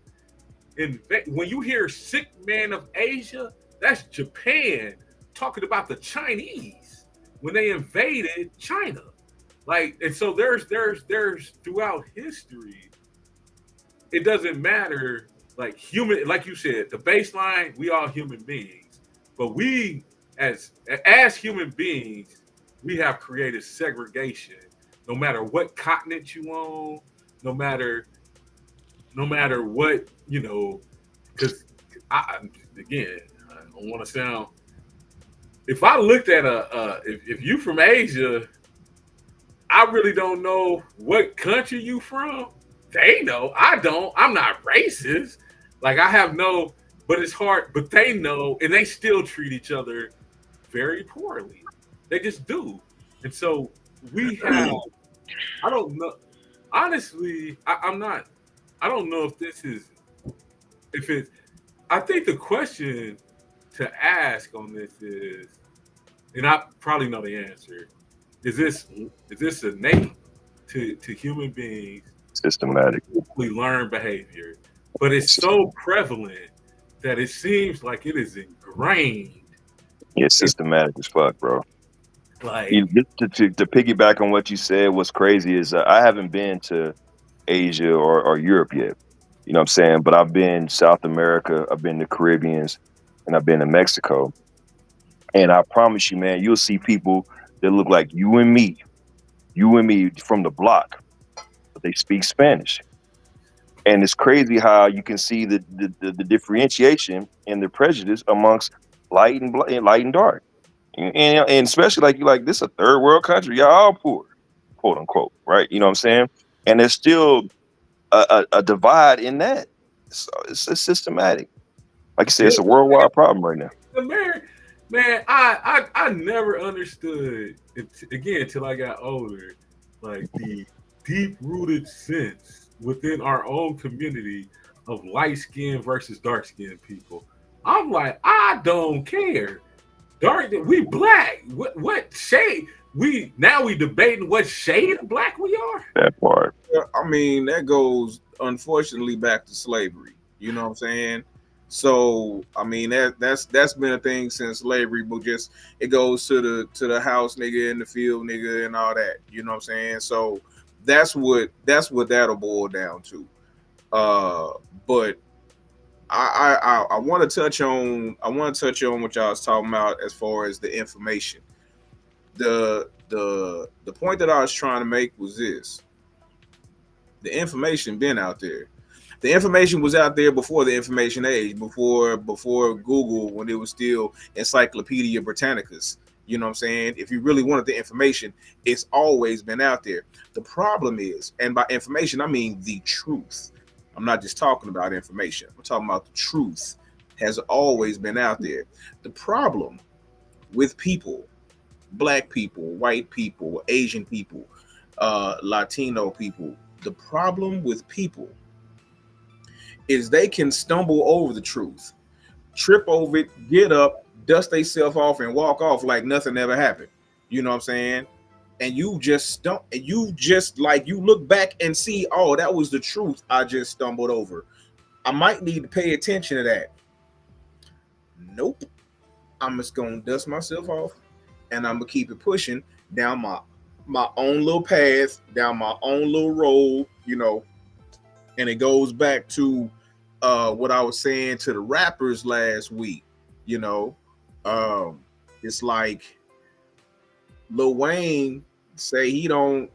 When you hear sick man of Asia, that's Japan talking about the Chinese when they invaded China. Like, and so there's throughout history, it doesn't matter, like, human, like you said, the baseline, we all human beings. But we as human beings, we have created segregation. No matter what continent you own, no matter what, because I again, I don't want to sound. If I looked at if you from Asia, I really don't know what country you from. They know. I don't. I'm not racist. Like, I have no, but it's hard. But they know, and they still treat each other very poorly. They just do. And so we have. I don't know. Honestly, I'm not. I don't know if this is. If it's. I think the question to ask on this is, and I probably know the answer. Is this innate to human beings? Systematic. We learn behavior, but it's so prevalent that it seems like it is ingrained. Yeah, systematic as fuck, bro. Like, To piggyback on what you said, what's crazy is I haven't been to Asia or Europe yet. You know what I'm saying? But I've been South America, I've been to Caribbeans, and I've been to Mexico. And I promise you, man, you'll see people that look like you and me from the block, but they speak Spanish. And it's crazy how you can see the differentiation and the prejudice amongst light and dark. And especially like you, like, this a third world country, y'all all poor, quote unquote, right? You know what I'm saying? And there's still a divide in that. So it's systematic. Like you said, it's a worldwide problem right now. America, man, I never understood it, again, till I got older, like, the deep rooted sense within our own community of light skinned versus dark skinned people. I'm like, I don't care. We black. What shade? We debating what shade of black we are. That part. I mean, that goes unfortunately back to slavery. You know what I'm saying? So I mean that's been a thing since slavery, but just it goes to the house nigga in the field nigga and all that. You know what I'm saying? So that's what that'll boil down to. But I want to touch on what y'all was talking about as far as the information. The point that I was trying to make was this: the information been out there. The information was out there before the information age, before Google, when it was still Encyclopedia Britannicas. You know what I'm saying? If you really wanted the information, it's always been out there. The problem is, and by information I mean the truth. I'm not just talking about information. I'm talking about the truth has always been out there. The problem with people black people, white people, Asian people, Latino people. The problem with people is they can stumble over the truth, trip over it, get up, dust themselves off, and walk off like nothing ever happened. You know what I'm saying? And you just don't. And you just like you look back and see, oh, that was the truth I just stumbled over. I might need to pay attention to that. Nope. I'm just gonna dust myself off, and I'm gonna keep it pushing down my own little path, down my own little road. And it goes back to what I was saying to the rappers last week. You know, it's like Lil Wayne say he don't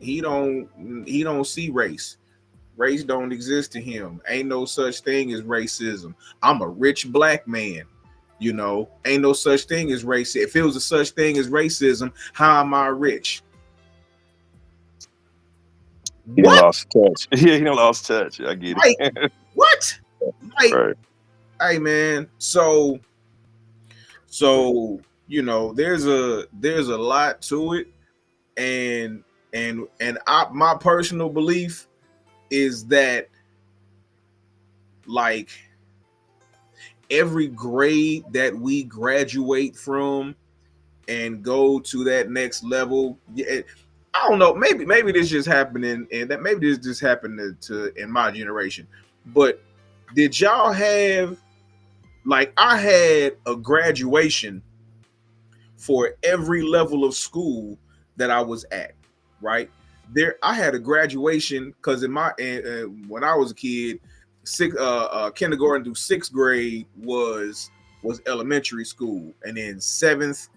see race. Race don't exist to him. Ain't no such thing as racism. I'm a rich black man. Ain't no such thing as race. If it was a such thing as racism, how am I rich? He done lost touch. Yeah, he done lost touch. I get Like, it. what? Like, Right. hey man. So there's a lot to it, and my personal belief is that, like, every grade that we graduate from and go to that next level, I don't know, maybe this just happening, and that maybe this just happened to in my generation. But did y'all have, like, I had a graduation for every level of school that I was at, right? I had a graduation because when I was a kid, kindergarten through sixth grade was elementary school, and then seventh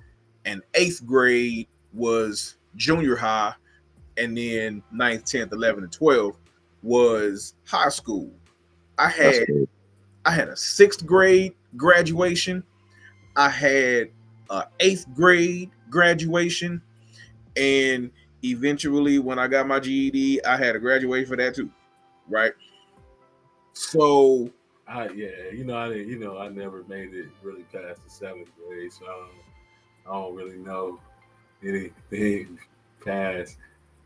and eighth grade was junior high, and then 9th, 10th, 11th, and 12th was high school. I had a sixth grade graduation. I had a eighth grade graduation, and eventually, when I got my GED, I had a graduation for that too, right? So, I never made it really past the seventh grade, so I don't really know anything past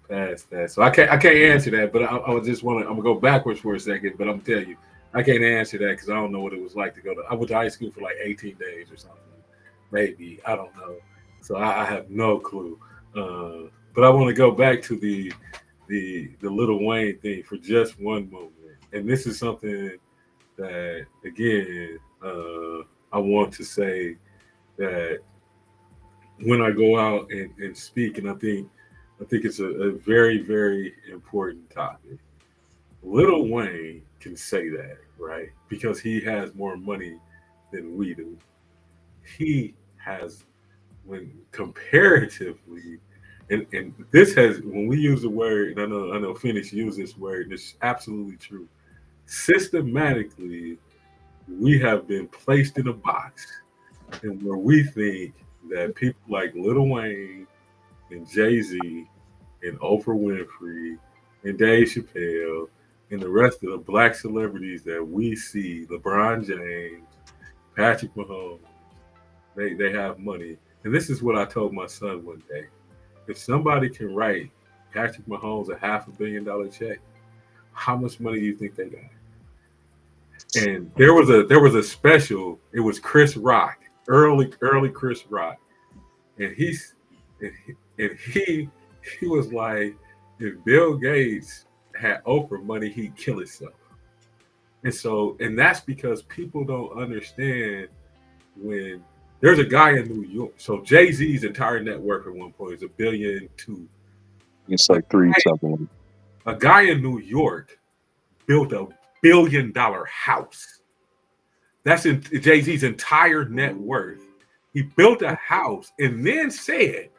that. So I can't answer that. But I just want to. I'm gonna go backwards for a second, but I'm gonna tell you, I can't answer that because I don't know what it was like to go to. I went to high school for like 18 days or something, maybe, I don't know. So I have no clue. But I want to go back to the Lil Wayne thing for just one moment, and this is something that, again, I want to say that when I go out and speak, and I think it's a very, very important topic. Lil Wayne can say that, right? Because he has more money than we do. He has, when comparatively, and this has, when we use the word, and I know Phoenix used this word, and it's absolutely true. Systematically, we have been placed in a box, and where we think that people like Lil Wayne and Jay-Z and Oprah Winfrey and Dave Chappelle and the rest of the black celebrities that we see, LeBron James, Patrick Mahomes, they have money. And this is what I told my son one day. If somebody can write Patrick Mahomes a $500 million check, how much money do you think they got? And there was a special. It was Chris Rock, early Chris Rock, and he was like, if Bill Gates had Oprah money, he'd kill himself. And that's because people don't understand, when there's a guy in New York. So Jay-Z's entire net worth at one point is $1.2 billion. It's like three something. A guy in New York built $1 billion house. That's in Jay-Z's entire net worth. He built a house and then said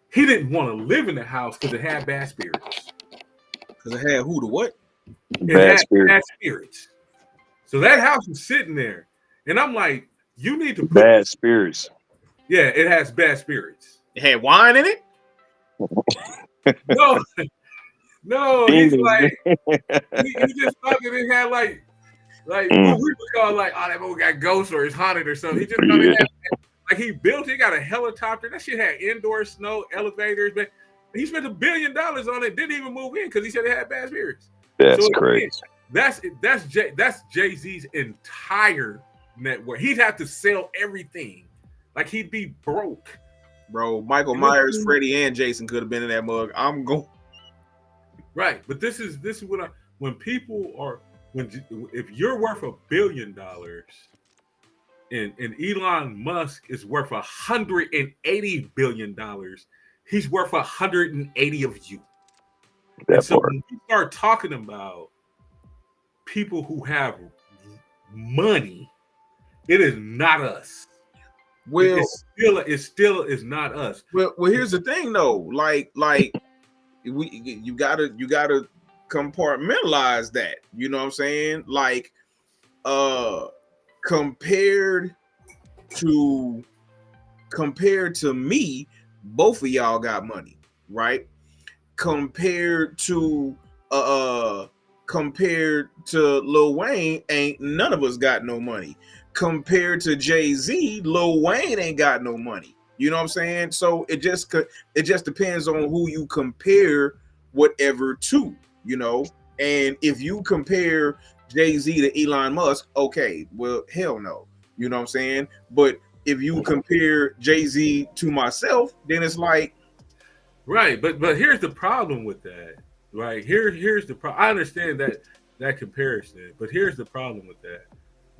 he didn't want to live in the house because it had bad spirits. Because it had who to what? Bad spirits. Bad spirits. So that house was sitting there, and I'm like, you need to put bad spirits. Yeah, it has bad spirits. It had wine in it? No, he's like, he just thought that it had like what we would call like, oh, that movie got ghosts or it's haunted or something. He just thought it had Like he built it, got a helicopter. That shit had indoor snow, elevators, but he spent $1 billion on it, didn't even move in because he said it had bad spirits. That's So crazy. again, that's Jay-Z's entire network. He'd have to sell everything. Like he'd be broke. Bro, Michael Myers, Freddie, and Jason could have been in that mug. I'm going. Right, but this is what when people are if you're worth $1 billion and Elon Musk is worth $180 billion, he's worth 180 of you. And so when we start talking about people who have money, it is not us. Well, it still is not us. Well, here's the thing though. Like you gotta compartmentalize that. You know what I'm saying? Like, compared to me, both of y'all got money, right? Compared to Lil Wayne, ain't none of us got no money. Compared to Jay-Z, Lil Wayne ain't got no money. You know what I'm saying? So it just depends on who you compare whatever to, you know. And if you compare Jay-Z to Elon Musk, okay, well, hell no. You know what I'm saying? But if you compare Jay-Z to myself, then it's like, right. But here's the problem with that. Right. Here's the problem. I understand that comparison, but here's the problem with that.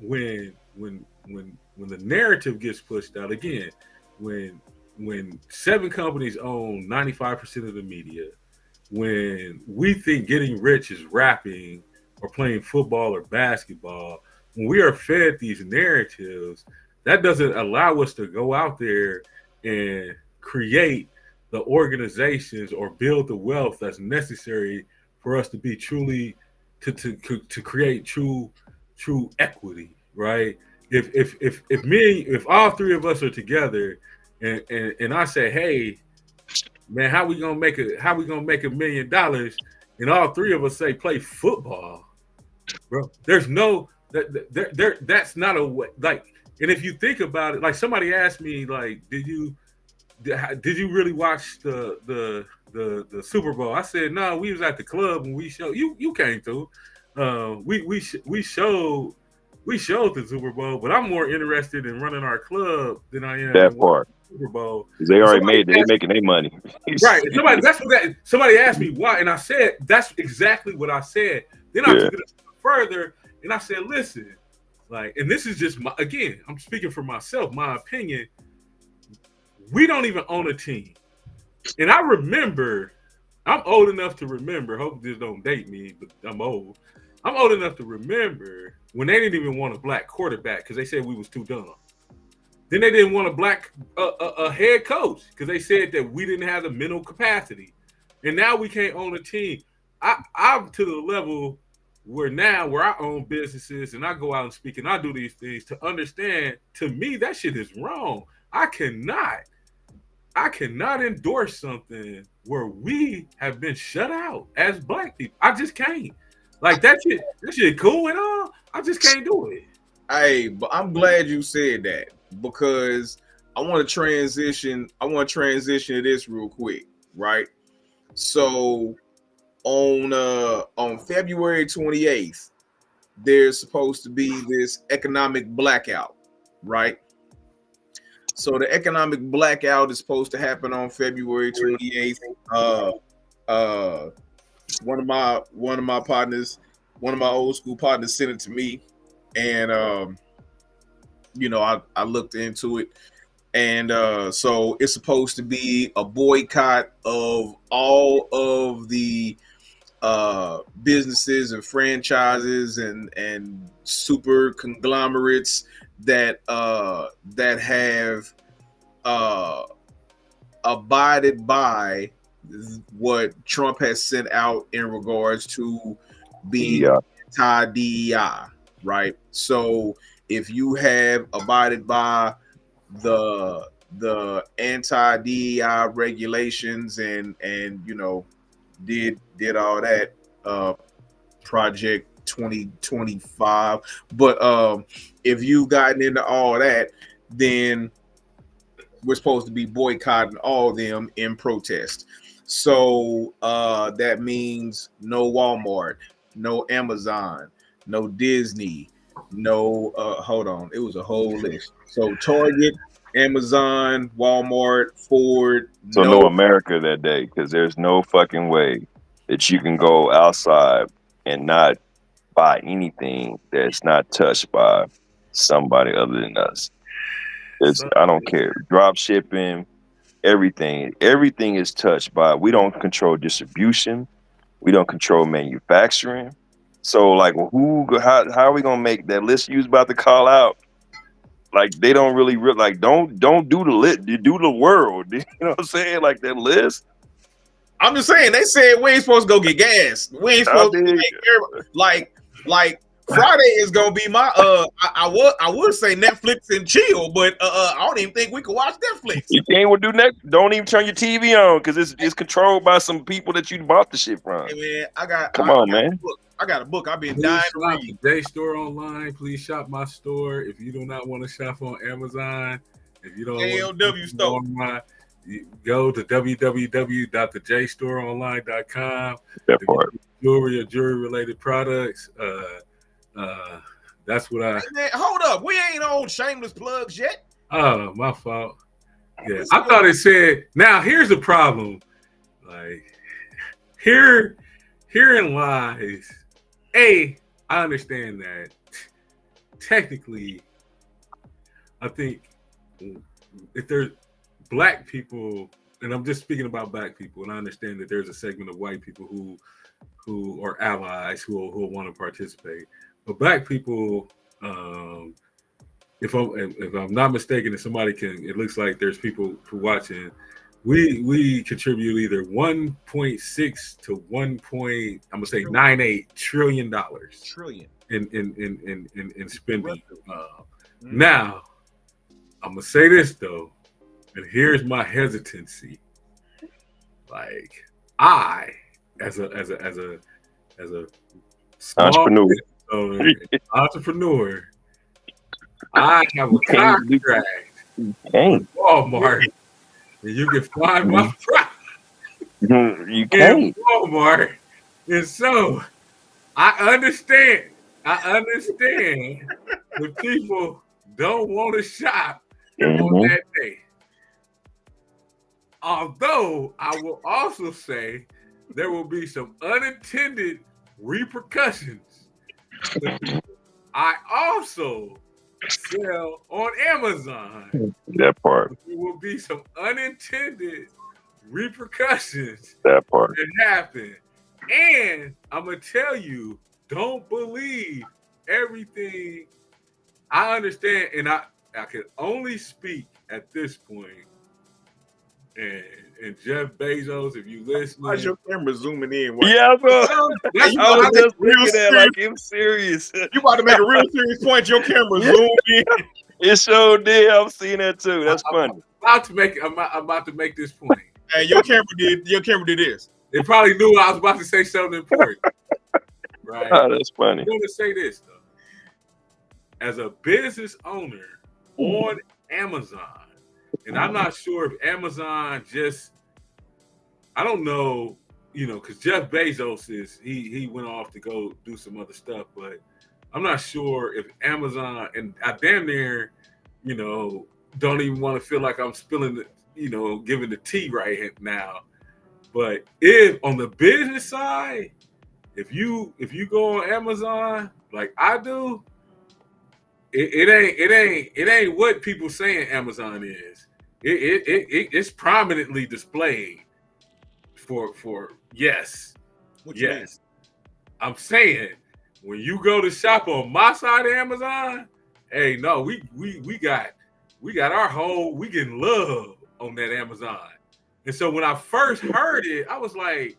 When the narrative gets pushed out again, when 7 companies own 95% of the media, when we think getting rich is rapping or playing football or basketball, when we are fed these narratives, that doesn't allow us to go out there and create the organizations or build the wealth that's necessary for us to be truly to create true equity, right? If all 3 of us are together and I say, hey, man, how we gonna make $1 million? And all 3 of us say play football, bro. There's no that's not a way. Like, and if you think about it, like somebody asked me, like, did you really watch the Super Bowl? I said no. We was at the club and we showed you came through. We showed the Super Bowl, but I'm more interested in running our club than I am that in part. The Super Bowl. They already made it. They making their money. Right. Somebody asked me why, and I said that's exactly what I said. Then I took it a step further, and I said, listen, like, and this is just I'm speaking for myself, my opinion. We don't even own a team. And I remember, I'm old enough to remember, hope this don't date me, but I'm old. I'm old enough to remember when they didn't even want a black quarterback because they said we was too dumb. Then they didn't want a black head coach because they said that we didn't have the mental capacity. And now we can't own a team. I'm to the level where I own businesses and I go out and speak and I do these things to understand, to me, that shit is wrong. I cannot endorse something where we have been shut out as black people. I just can't. Like that shit cool and all. I just can't do it. Hey, but I'm glad you said that because I want to transition to this real quick, right? So on February 28th, there's supposed to be this economic blackout, right? So the economic blackout is supposed to happen on February 28th. One of my partners, one of my old school partners sent it to me, and I looked into it, and so it's supposed to be a boycott of all of the businesses and franchises and super conglomerates that have abided by what Trump has sent out in regards to being anti-DEI, right? So if you have abided by the anti-DEI regulations and did all that, Project 2025, but if you've gotten into all that, then we're supposed to be boycotting all of them in protest. So that means no Walmart, no Amazon, no Disney, no hold on, it was a whole list. So Target, Amazon, Walmart, Ford, So no no. America that day, because there's no fucking way that you can go outside and not buy anything that's not touched by somebody other than us. So, I don't care. Drop shipping, everything is touched by. We don't control distribution. We don't control manufacturing. So like, how are we gonna make that list you was about to call out? Like they don't really like don't do the list. You do the world. You know what I'm saying? Like that list. I'm just saying they said we ain't supposed to go get gas. We ain't I supposed to mean, like Friday is gonna be my I would say Netflix and chill, but I don't even think we can watch Netflix. you can't do that. Don't even turn your TV on because it's controlled by some people that you bought the shit from. Hey man, I got Come on, man. I got a book I've been please dying to shop read. the J Store online. Please shop my store. If you do not want to shop on Amazon, if you don't want to ALW shop store. online, you go to www.thejstoreonline.com. That part. Jewelry or jewelry related products. That's what I. Hey man, hold up, we ain't on shameless plugs yet. Oh, my fault. Yeah, I thought it said. Now here's the problem. Like herein lies. I understand that technically, I think if there's black people, and I'm just speaking about black people, and I understand that there's a segment of white people who are allies who want to participate, but black people, if I'm not mistaken, if somebody can, it looks like there's people who watching. We contribute either 1.6 to 98 trillion dollars in spending. Now, I'm gonna say this though, and here's my hesitancy. Like I, as a small entrepreneur, I have a contract with Walmart. And you can find my product You can't. in Walmart. And so I understand when people don't want to shop on that day. Although I will also say there will be some unintended repercussions. I also sell on Amazon. That part. There will be some unintended repercussions That part. that happen. And I'm going to tell you, don't believe everything. I understand, and I can only speak at this point. And Jeff Bezos, if you listen, Why's your camera zooming in? Yeah, bro. That's I was just real thinking that, like, I'm serious. You about to make a real serious point. Your camera zoomed in. It sure did. I'm seeing that too. That's funny. I'm about to make this point. Hey, your camera did this. They probably knew I was about to say something important. Right? Oh, that's funny. I'm going to say this though. As a business owner on Amazon, and I'm not sure if Amazon I don't know, because Jeff Bezos he went off to go do some other stuff, but I'm not sure if Amazon, and I damn near, don't even want to feel like I'm spilling the, giving the tea right now. But if on the business side, if you go on Amazon like I do, it ain't what people saying Amazon is. It's prominently displayed for yes. What you mean? I'm saying when you go to shop on my side of Amazon, hey, no, we got our whole, we getting love on that Amazon. And so when I first heard it, I was like,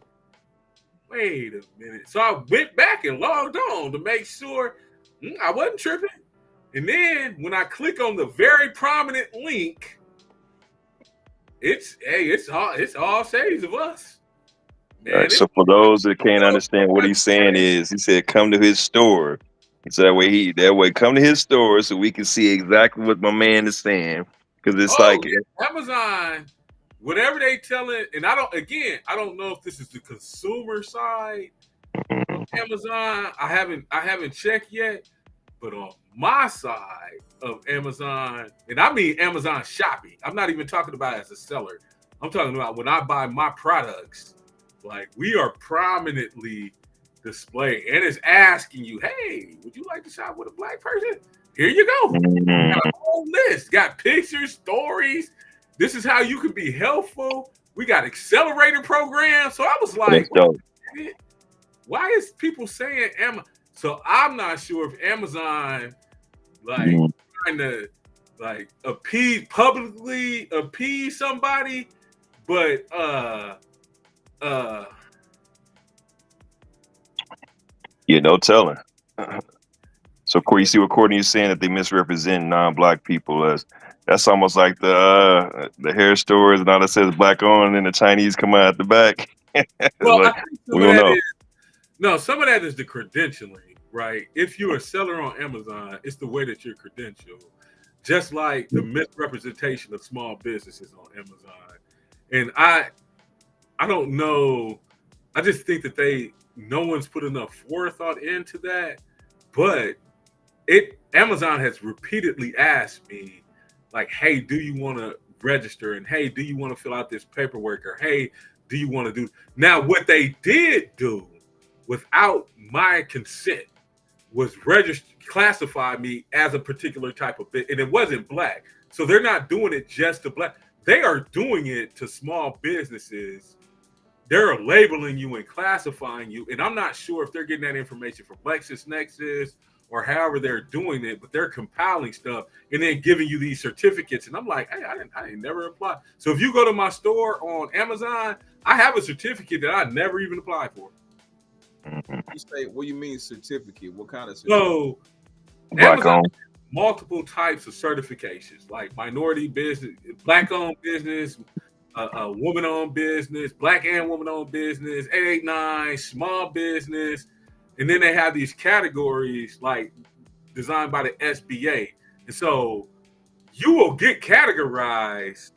wait a minute. So I went back and logged on to make sure I wasn't tripping. And then when I click on the very prominent link, it's all shades of us. Man, Right, so for those that can't understand what he's saying is, he said, come to his store. So that way come to his store so we can see exactly what my man is saying. Because it's Oh, like, yeah, Amazon, whatever they telling, and I don't know if this is the consumer side of Amazon. I haven't checked yet, but on my side of Amazon, and I mean Amazon shopping, I'm not even talking about as a seller. I'm talking about when I buy my products, like we are prominently displayed, and it's asking you, "Hey, would you like to shop with a black person? Here you go." Got a whole list, got pictures, stories. This is how you can be helpful. We got accelerator programs. So I was like, that's dope. why is people saying Amazon? So I'm not sure if Amazon like Mhm. trying to like publicly appease somebody, but uh Yeah, no telling. So, Corey, you see what Courtney is saying, that they misrepresent non-black people as that's almost like the hair stores and all that says black on, and the Chinese come out the back. It's well, I like, think some we of don't that know. is no, some of that is the credentialing, right? If you're a seller on Amazon, it's the way that you're credentialed. Just like the misrepresentation of small businesses on Amazon. And I don't know. I just think that no one's put enough forethought into that. But Amazon has repeatedly asked me, like, hey, do you want to register? And hey, do you want to fill out this paperwork? Or hey, do you want to do now what they did do without my consent was classify me as a particular type of bit, and it wasn't black. So they're not doing it just to black. They are doing it to small businesses. They're labeling you and classifying you, and I'm not sure if they're getting that information from LexisNexis or however they're doing it, but they're compiling stuff and then giving you these certificates. And I'm like, hey, I didn't never apply. So if you go to my store on Amazon, I have a certificate that I never even applied for. You say, what do you mean certificate? What kind of certificate? So Black Amazon on. has multiple types of certifications, like minority business, black-owned business, woman-owned business, black and woman-owned business, 889, small business, and then they have these categories like designed by the SBA, and so you will get categorized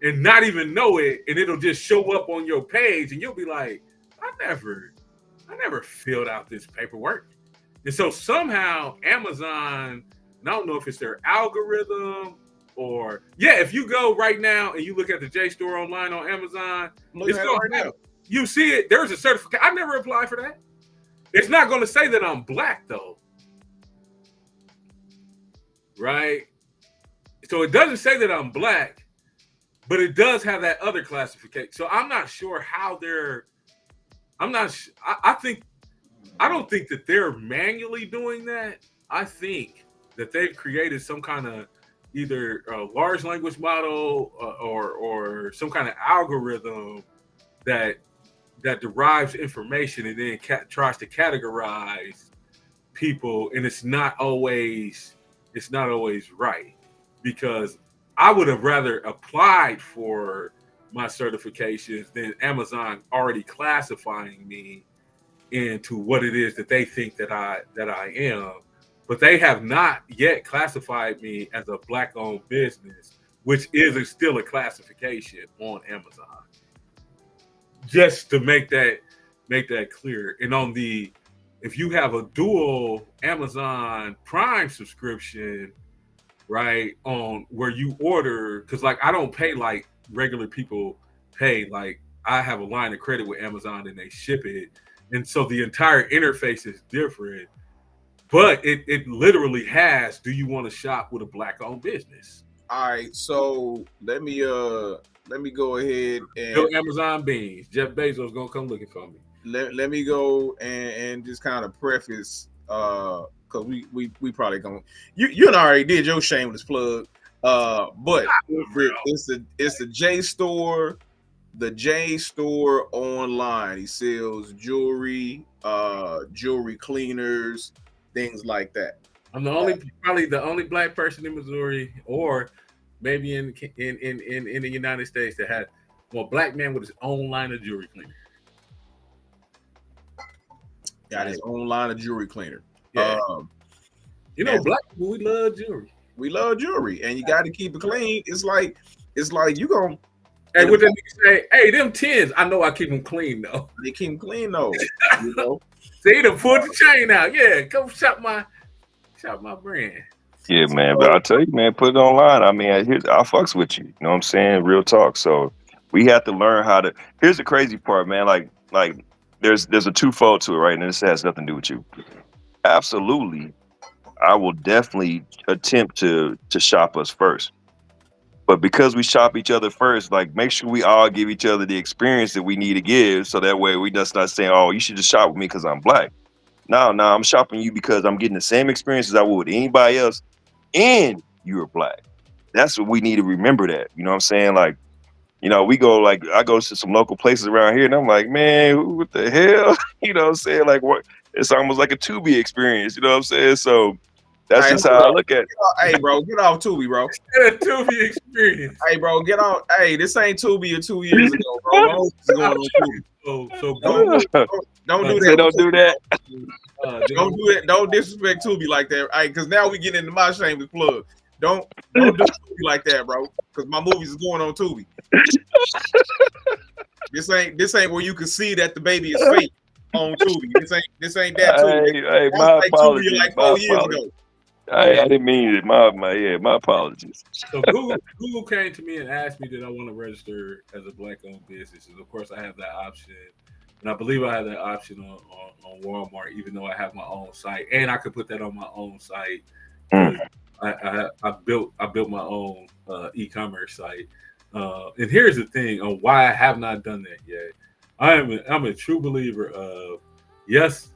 and not even know it, and it'll just show up on your page, and you'll be like, I never filled out this paperwork. And so somehow Amazon, and I don't know if it's their algorithm or if you go right now and you look at the J Store online on Amazon, it's going right now. You see it. There's a certificate. I never applied for that. It's not going to say that I'm black though, right? So it doesn't say that I'm black, but it does have that other classification. So I'm not sure how they're. I'm not. I don't think that they're manually doing that. I think that they've created some kind of either a large language model or some kind of algorithm that derives information and then tries to categorize people, and it's not always right, because I would have rather applied for my certifications than Amazon already classifying me into what it is that they think that I am. But they have not yet classified me as a black-owned business, which is still a classification on Amazon. Just to make that clear. And if you have a dual Amazon Prime subscription, right, on where you order, because like I don't pay like regular people pay. Like I have a line of credit with Amazon and they ship it, and so the entire interface is different. But it literally has, do you want to shop with a black owned business? All right, so let me go ahead Yo, and Amazon beans. Jeff Bezos gonna come looking for me. let me go and just kind of preface because we probably gonna you already did your shameless plug, but it's the J Store. The J Store online. He sells jewelry, jewelry cleaners, things like that. I'm probably the only black person in Missouri, or maybe in the United States, that had black man with his own line of jewelry cleaner. Got his own line of jewelry cleaner. Yeah. Black people, we love jewelry. We love jewelry, and you got to keep it clean. It's like you gonna. Hey, what that nigga say? Hey, them tens, I know I keep them clean though. They keep them clean though. You know. See, them pulled the chain out. Yeah, go shop my brand. Yeah, man. But I tell you, man, put it online. I mean, I fucks with you. You know what I'm saying? Real talk. So we have to learn how to. Here's the crazy part, man. Like there's a twofold to it, right? And this has nothing to do with you. Absolutely, I will definitely attempt to shop us first. But because we shop each other first, like make sure we all give each other the experience that we need to give, so that way we just not saying, "Oh, you should just shop with me because I'm black." No, I'm shopping you because I'm getting the same experience as I would with anybody else, and you're black. That's what we need to remember. That, you know what I'm saying? Like, we go, like, I go to some local places around here, and I'm like, man, what the hell? You know what I'm saying? Like, what? It's almost like a Tubi experience. You know what I'm saying? So that's Hey, just how I look at it. hey, bro, get off Tubi, bro. Tubi experience. Hey, bro, get off. Hey, this ain't Tubi of 2 years ago, bro. My homies is going on Tubi. So Don't do Say that. don't do that. Don't do it. Don't disrespect Tubi like that. Hey, because now we get into my shameless plug. Don't do Tubi like that, bro. Because my movies is going on Tubi. This ain't where you can see that the baby is fake on Tubi. This ain't that Tubi. Hey, That my was like apologies. Tubi like 4 years ago. I didn't mean it. My apologies. So Google came to me and asked me did I want to register as a black-owned business, and of course I have that option, and I believe I have that option on Walmart, even though I have my own site, and I could put that on my own site. I built my own e-commerce site, and here's the thing on why I have not done that yet. I'm a true believer of yes,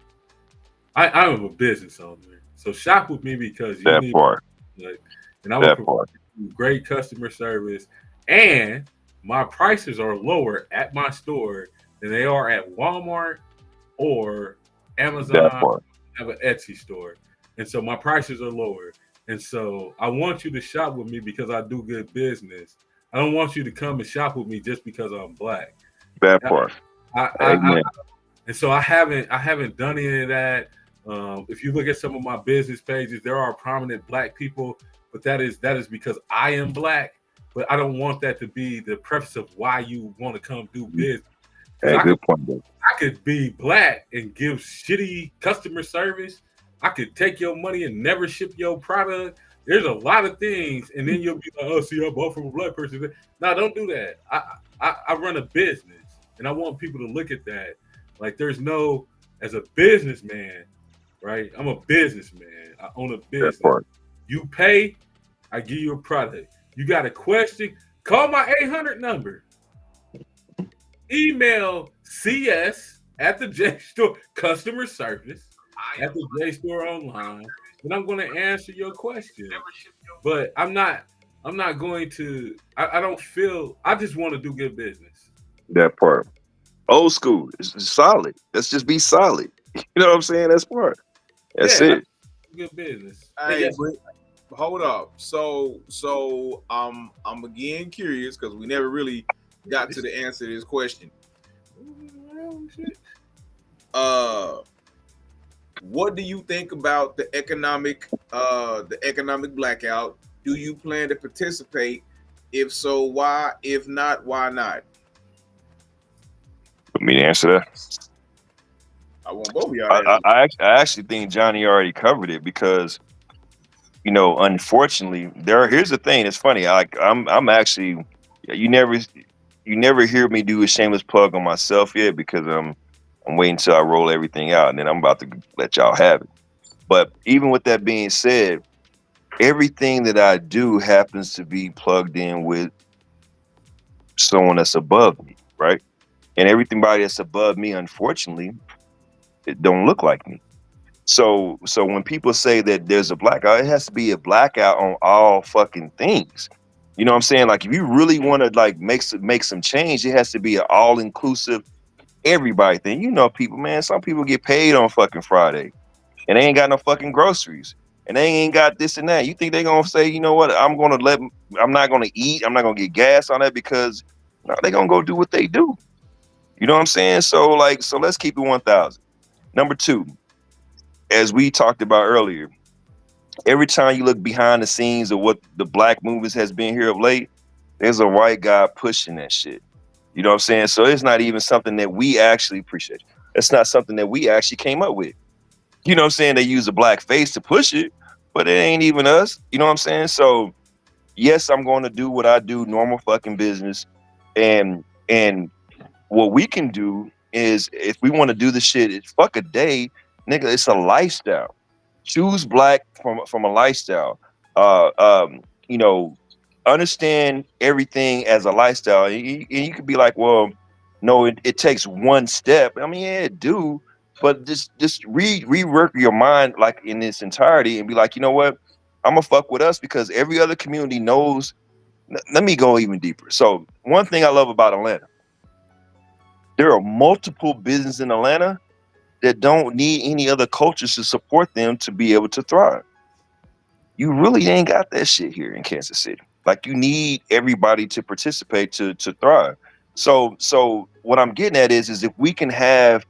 I am a business owner. So shop with me because you That need part. and I will provide you great customer service, and my prices are lower at my store than they are at Walmart or Amazon. That part. I have an Etsy store, and so my prices are lower. And so I want you to shop with me because I do good business. I don't want you to come and shop with me just because I'm black. That part. Amen. And so I haven't done any of that. If you look at some of my business pages, there are prominent black people, but that is because I am black. But I don't want that to be the preface of why you want to come do business. Good point. I could be black and give shitty customer service. I could take your money and never ship your product. There's a lot of things, and then you'll be like, "Oh, see, I bought from a black person." No, don't do that. I run a business, and I want people to look at that. Like, there's no, as a businessman, right? I'm a businessman. I own a business. You pay, I give you a product. You got a question? Call my 800 number. Email CS at the J Store customer service at the J Store online, and I'm going to answer your question. But I'm not going to. I don't feel. I just want to do good business. That part. Old school. It's solid. Let's just be solid. You know what I'm saying? That's part. That's it. Good business. Hey, hold up. So I'm again curious because we never really got to the answer to this question. What do you think about the economic blackout? Do you plan to participate? If so, why? If not, why not? Want me to answer that? I want both of y'all. I actually think Johnny already covered it because, unfortunately, here's the thing. It's funny. I'm actually, you never hear me do a shameless plug on myself yet because I'm waiting until I roll everything out and then I'm about to let y'all have it. But even with that being said, everything that I do happens to be plugged in with someone that's above me, right? And everybody that's above me, unfortunately, it don't look like me. So when people say that there's a blackout, it has to be a blackout on all fucking things. You know what I'm saying? Like, if you really want to like make some change, it has to be an all inclusive everybody thing. People, man, some people get paid on fucking Friday and they ain't got no fucking groceries and they ain't got this and that. You think they're gonna say, you know what, I'm not gonna eat, I'm not gonna get gas on that because they're gonna go do what they do. You know what I'm saying? So let's keep it 1,000. Number two, as we talked about earlier, Every time you look behind the scenes of what the black movement has been here of late, there's a white guy pushing that shit. You know what I'm saying? So it's not even something that we actually appreciate. It's not something that we actually came up with. You know what I'm saying? They use a black face to push it, but it ain't even us. You know what I'm saying? So yes, I'm going to do what I do, normal fucking business, and what we can do is if we want to do the shit, it's fuck a day, nigga. It's a lifestyle. Choose black from a lifestyle. Uh, um, you know, understand everything as a lifestyle. And you could be like, well, no, it takes one step. I mean, yeah, it do, but just rework your mind like in its entirety and be like, you know what? I'm gonna fuck with us because every other community knows. Let me go even deeper. So one thing I love about Atlanta, there are multiple businesses in Atlanta that don't need any other cultures to support them to be able to thrive. You really ain't got that shit here in Kansas City. Like you need everybody to participate to thrive. So what I'm getting at is if we can have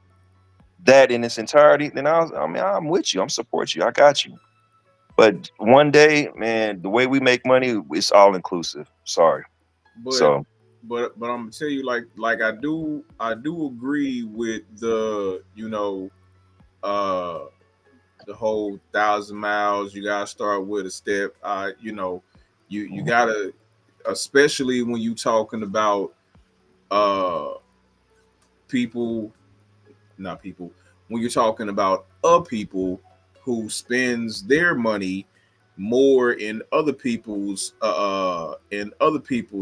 that in its entirety, then I mean I'm with you. I'm support you. I got you. But one day, man, the way we make money, it's all inclusive. Sorry. But So but I'm gonna tell you, like I do agree with the uh the whole 1,000 miles. You gotta start with a step. You gotta, especially when you talking about uh people, not people, when you're talking about people who spends their money more in other people's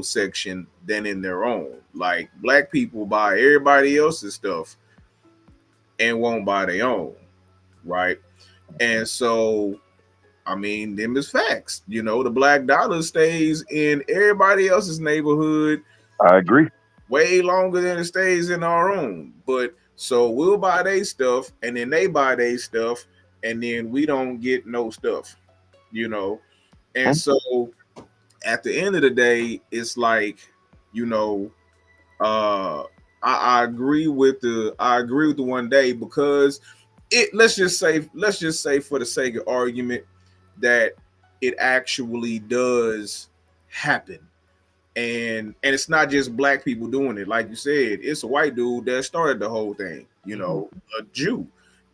section than in their own. Like black people buy everybody else's stuff and won't buy their own, right? And so I mean, them is facts. The black dollar stays in everybody else's neighborhood I agree. way longer than it stays in our own. But so we'll buy their stuff and then they buy their stuff and then we don't get no stuff, you know. And Hmm? so at the end of the day, it's like, you know, uh I agree with the one day because it let's just say for the sake of argument that it actually does happen, and it's not just black people doing it. Like you said, it's a white dude that started the whole thing, a Jew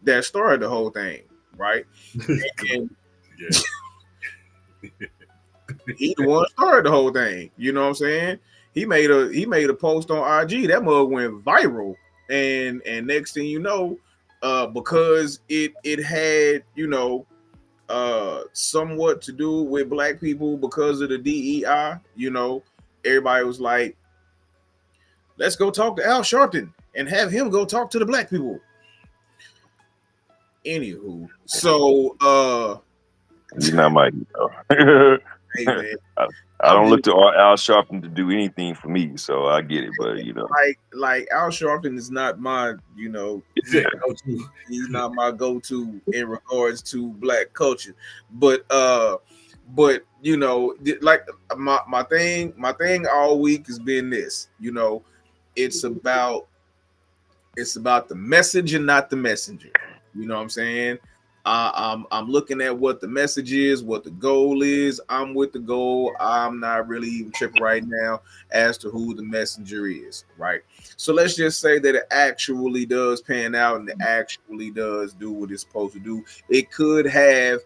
that started the whole thing, right? And Yeah. he the one started the whole thing, you know what I'm saying? He made a post on IG that mug went viral, and next thing you know, because it had, somewhat to do with black people because of the DEI, everybody was like, let's go talk to Al Sharpton and have him go talk to the black people. Anywho, so You're not my hero. hey man, I, I I'm don't just look to Al Sharpton to do anything for me, so I get it. But like Al Sharpton is not my, He said go to. he's not my go-to in regards to black culture. But like my thing all week has been this, it's about the message and not the messenger. You know what I'm saying? I'm looking at what the message is, what the goal is. I'm with the goal. I'm not really even tripping right now as to who the messenger is, right? So let's just say that it actually does pan out and it actually does do what it's supposed to do. It could have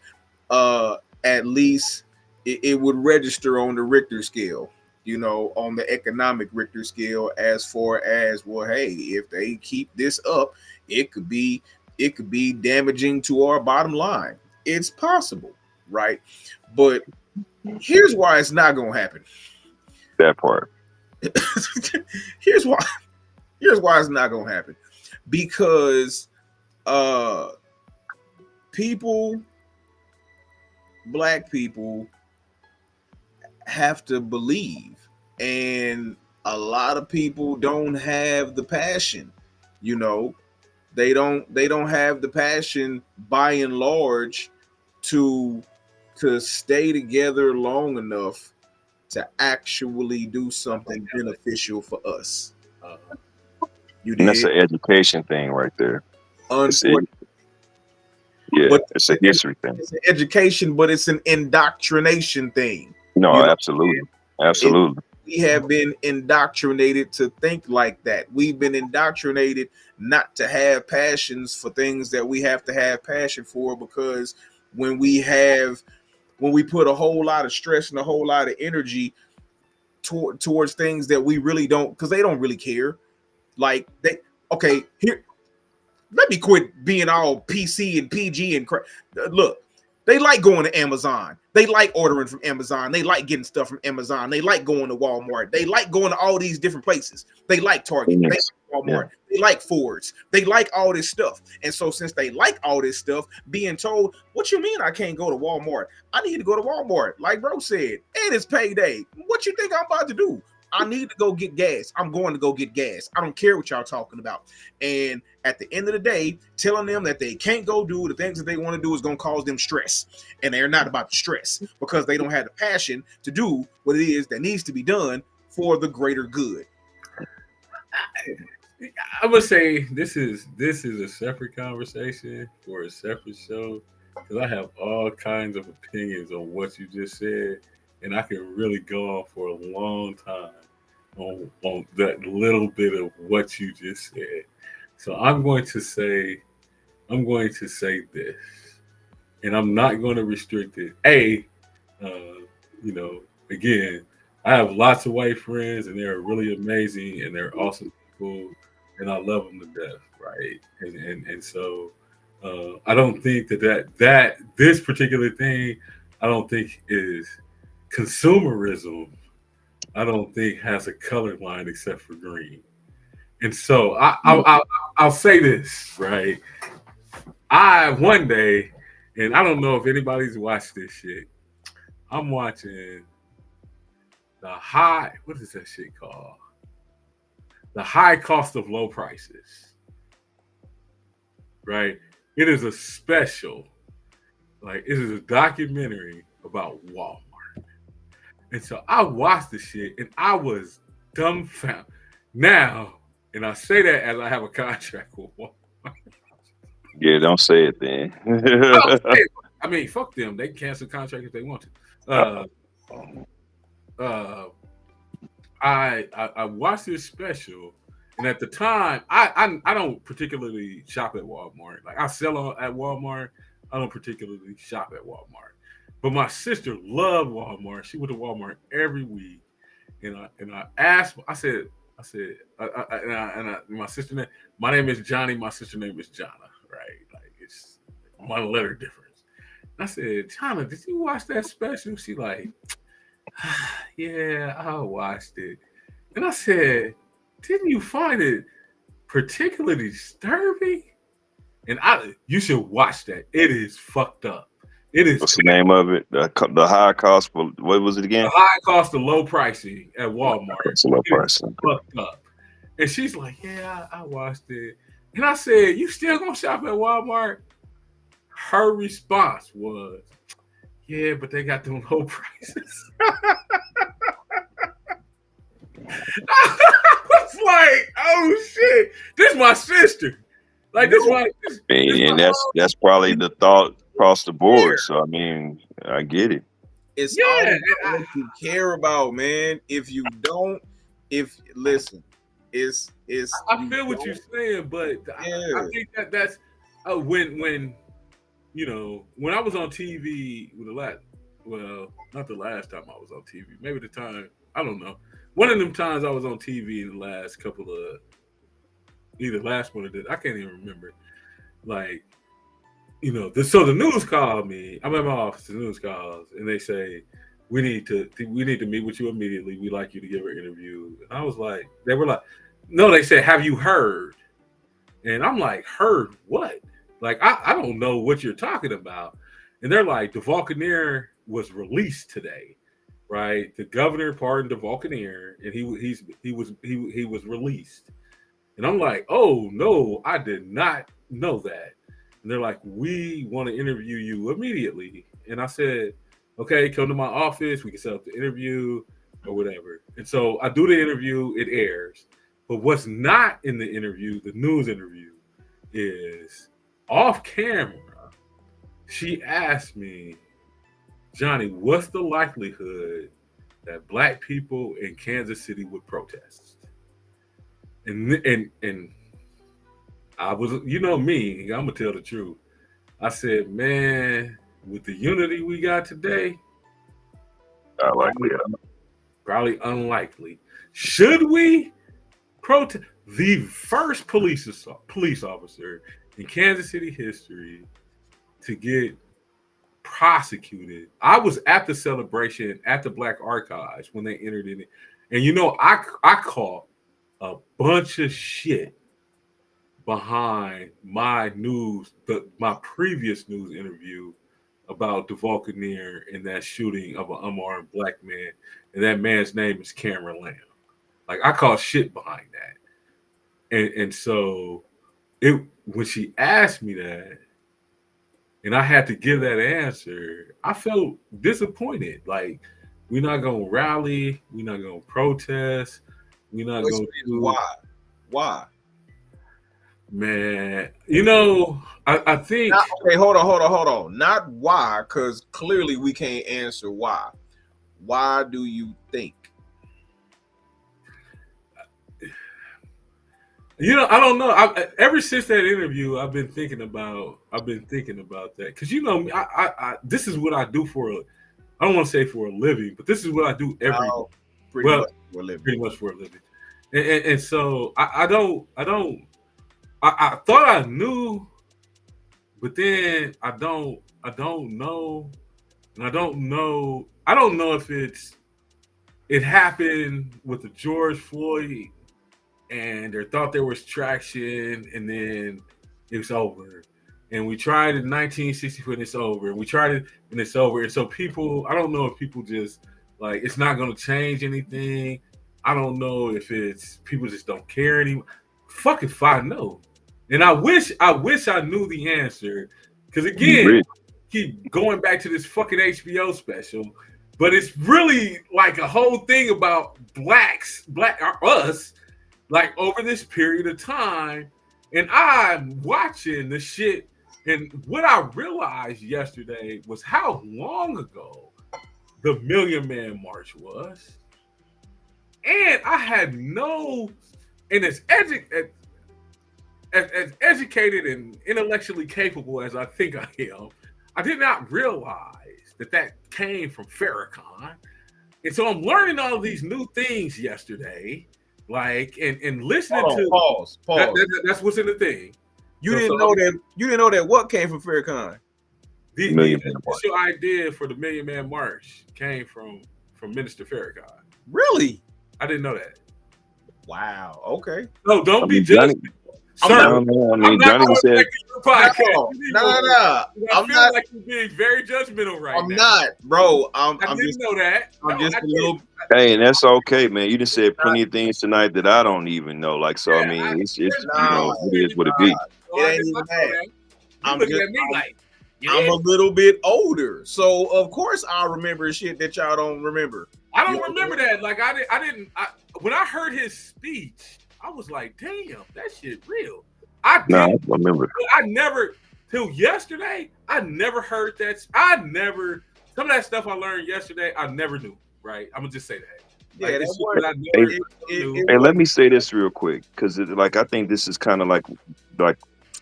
uh at least it would register on the Richter scale, on the economic Richter scale, as far as, well, hey, if they keep this up, it could be damaging to our bottom line. It's possible, right? But here's why it's not gonna happen. that part. here's why it's not gonna happen. Because uh people, black people, have to believe, and a lot of people don't have the passion, you know they don't have the passion by and large to stay together long enough to actually do something beneficial for us. Uh, You And that's did. an education thing right there. It's it, Unfortunately, Yeah, But it's a history thing. it's an education, but it's an indoctrination thing. No, You know, absolutely, it, absolutely. we have been indoctrinated to think like that. We've been indoctrinated not to have passions for things that we have to have passion for, because when we put a whole lot of stress and a whole lot of energy towards things that we really don't, because they don't really care. Like they, okay, here, let me quit being all PC and PG and look. They like going to Amazon. They like ordering from Amazon. They like getting stuff from Amazon. They like going to Walmart. They like going to all these different places. They like Target. They Yes. like Yeah. Walmart. They like Fords. They like all this stuff. And so since they like all this stuff, being told, what you mean I can't go to Walmart? I need to go to Walmart. Like bro said, and it's payday. What you think I'm about to do? I need to go get gas. I'm going to go get gas. I don't care what y'all talking about. And at the end of the day, telling them that they can't go do the things that they want to do is going to cause them stress. And they're not about the stress because they don't have the passion to do what it is that needs to be done for the greater good. I would say this is a separate conversation for a separate show, because I have all kinds of opinions on what you just said, and I can really go on for a long time on that little bit of what you just said. So I'm going to say this, and I'm not going to restrict it. Uh, you know, again, I have lots of white friends, and they're really amazing, and they're awesome people, and I love them to death, right? And so I don't think that this particular thing, I don't think is consumerism. I don't think has a color line except for green. And so I'll say this, right? I one day, and I don't know if anybody's watched this shit. I'm watching what is that shit called? The High Cost of Low Prices, right? It is a special, like it is a documentary about Walmart. And so I watched the shit and I was dumbfounded. Now, and I say that as I have a contract with Walmart. Yeah, don't say it then. I mean, fuck them. They can cancel the contract if they want to. Uh, I watched this special, and at the time, I don't particularly shop at Walmart. Like I sell at Walmart. I don't particularly shop at Walmart. But my sister loved Walmart. She went to Walmart every week, and I asked. My sister name. My name is Johnny. My sister name is Jonna. Right? Like it's one letter difference. And I said, Jonna, did you watch that special? She like, yeah, I watched it. And I said, didn't you find it particularly disturbing? And you should watch that. It is fucked up. It is What's the name of it? The high cost. What was it the again? high cost of low pricing at Walmart. It's a low It price. is fucked up. And she's like, yeah, I watched it. And I said, you still gonna shop at Walmart? Her response was, yeah, but they got them low prices. I was like, oh shit, this is my sister. Like this my And that's probably the thought across the board. So I mean, I get it. It's all yeah. about what you care about, man. If you don't, if listen, it's I feel what you're saying, but I think that's when when I was on TV with not the last time I was on TV, maybe the time I don't know. One of them times I was on TV in the last couple of either last one or this, I can't even remember. Like, so the news called me. I'm at my office. The news calls and they say we need to meet with you immediately. We'd like you to give an interview. And I was like, they were like, no. They said, have you heard? And I'm like, heard what? Like, I don't know what you're talking about. And they're like, the Vulcaneer was released today, right? The governor pardoned the Vulcaneer, and he was released. And I'm like, oh no, I did not know that. And they're like, we want to interview you immediately. And I said, okay, come to my office. We can set up the interview or whatever. And so I do the interview. It airs. But what's not in the interview, the news interview, is off camera. She asked me, Johnny, what's the likelihood that black people in Kansas City would protest? And I was, you know me, I'm gonna tell the truth. I said, man, with the unity we got today, I like probably, it. probably unlikely. Should we protest? The first police officer in Kansas City history to get prosecuted. I was at the celebration at the Black Archives when they entered in it, and I caught a bunch of shit behind my previous news interview about DeValcanier and that shooting of an unarmed black man, and that man's name is Cameron Lamb. Like I caught shit behind that, and so it when she asked me that, and I had to give that answer, I felt disappointed. Like we're not gonna rally, we're not gonna protest, we're not Question gonna is do. why? Why? Man, I think Not, okay, hold on. Not why, because clearly we can't answer why. Why do you think? I don't know. Ever since that interview, I've been thinking about that because this is what I do for I don't want to say for a living, but this is what I do every day. Oh, pretty Well, much for a living. pretty much for a living, and so I don't I thought I knew, but then I don't know, and I don't know if it happened with the George Floyd and they thought there was traction, and then it's over. And we tried it in 1964 and it's over. And we tried it and it's over. And so people, I don't know if people just like it's not going to change anything. I don't know if it's people just don't care anymore. Fuck if I know. And I wish I knew the answer. Because again, keep going back to this fucking HBO special, but it's really like a whole thing about black us like over this period of time, and I'm watching the shit. And what I realized yesterday was how long ago the Million Man March was. And I had and as educated and intellectually capable as I think I am, I did not realize that came from Farrakhan. And so I'm learning all of these new things yesterday. Like and listening to pause. That's what's in the thing. You didn't know that what came from Farrakhan? The initial idea for the Million Man March came from Minister Farrakhan. Really? I didn't know that. Wow. Okay. No, don't be judged. Johnny said, No. I'm not like you're being very judgmental right now. I'm not, bro. I didn't just know that. I'm just a little. Hey, and that's okay, man. You just said plenty of things tonight that I don't even know. Like, so I mean, it's it is what it be. It ain't even that. I'm a little bit older, so of course I remember shit that y'all don't remember. I don't remember that. Like I didn't. When I heard his speech, I was like, "Damn, that shit real." I remember. I never till yesterday. I never heard that. Some of that stuff I learned yesterday. I never knew. Right? I'm gonna just say that. Yeah, like, that's what Hey, let me say this real quick because like I think this is kind of like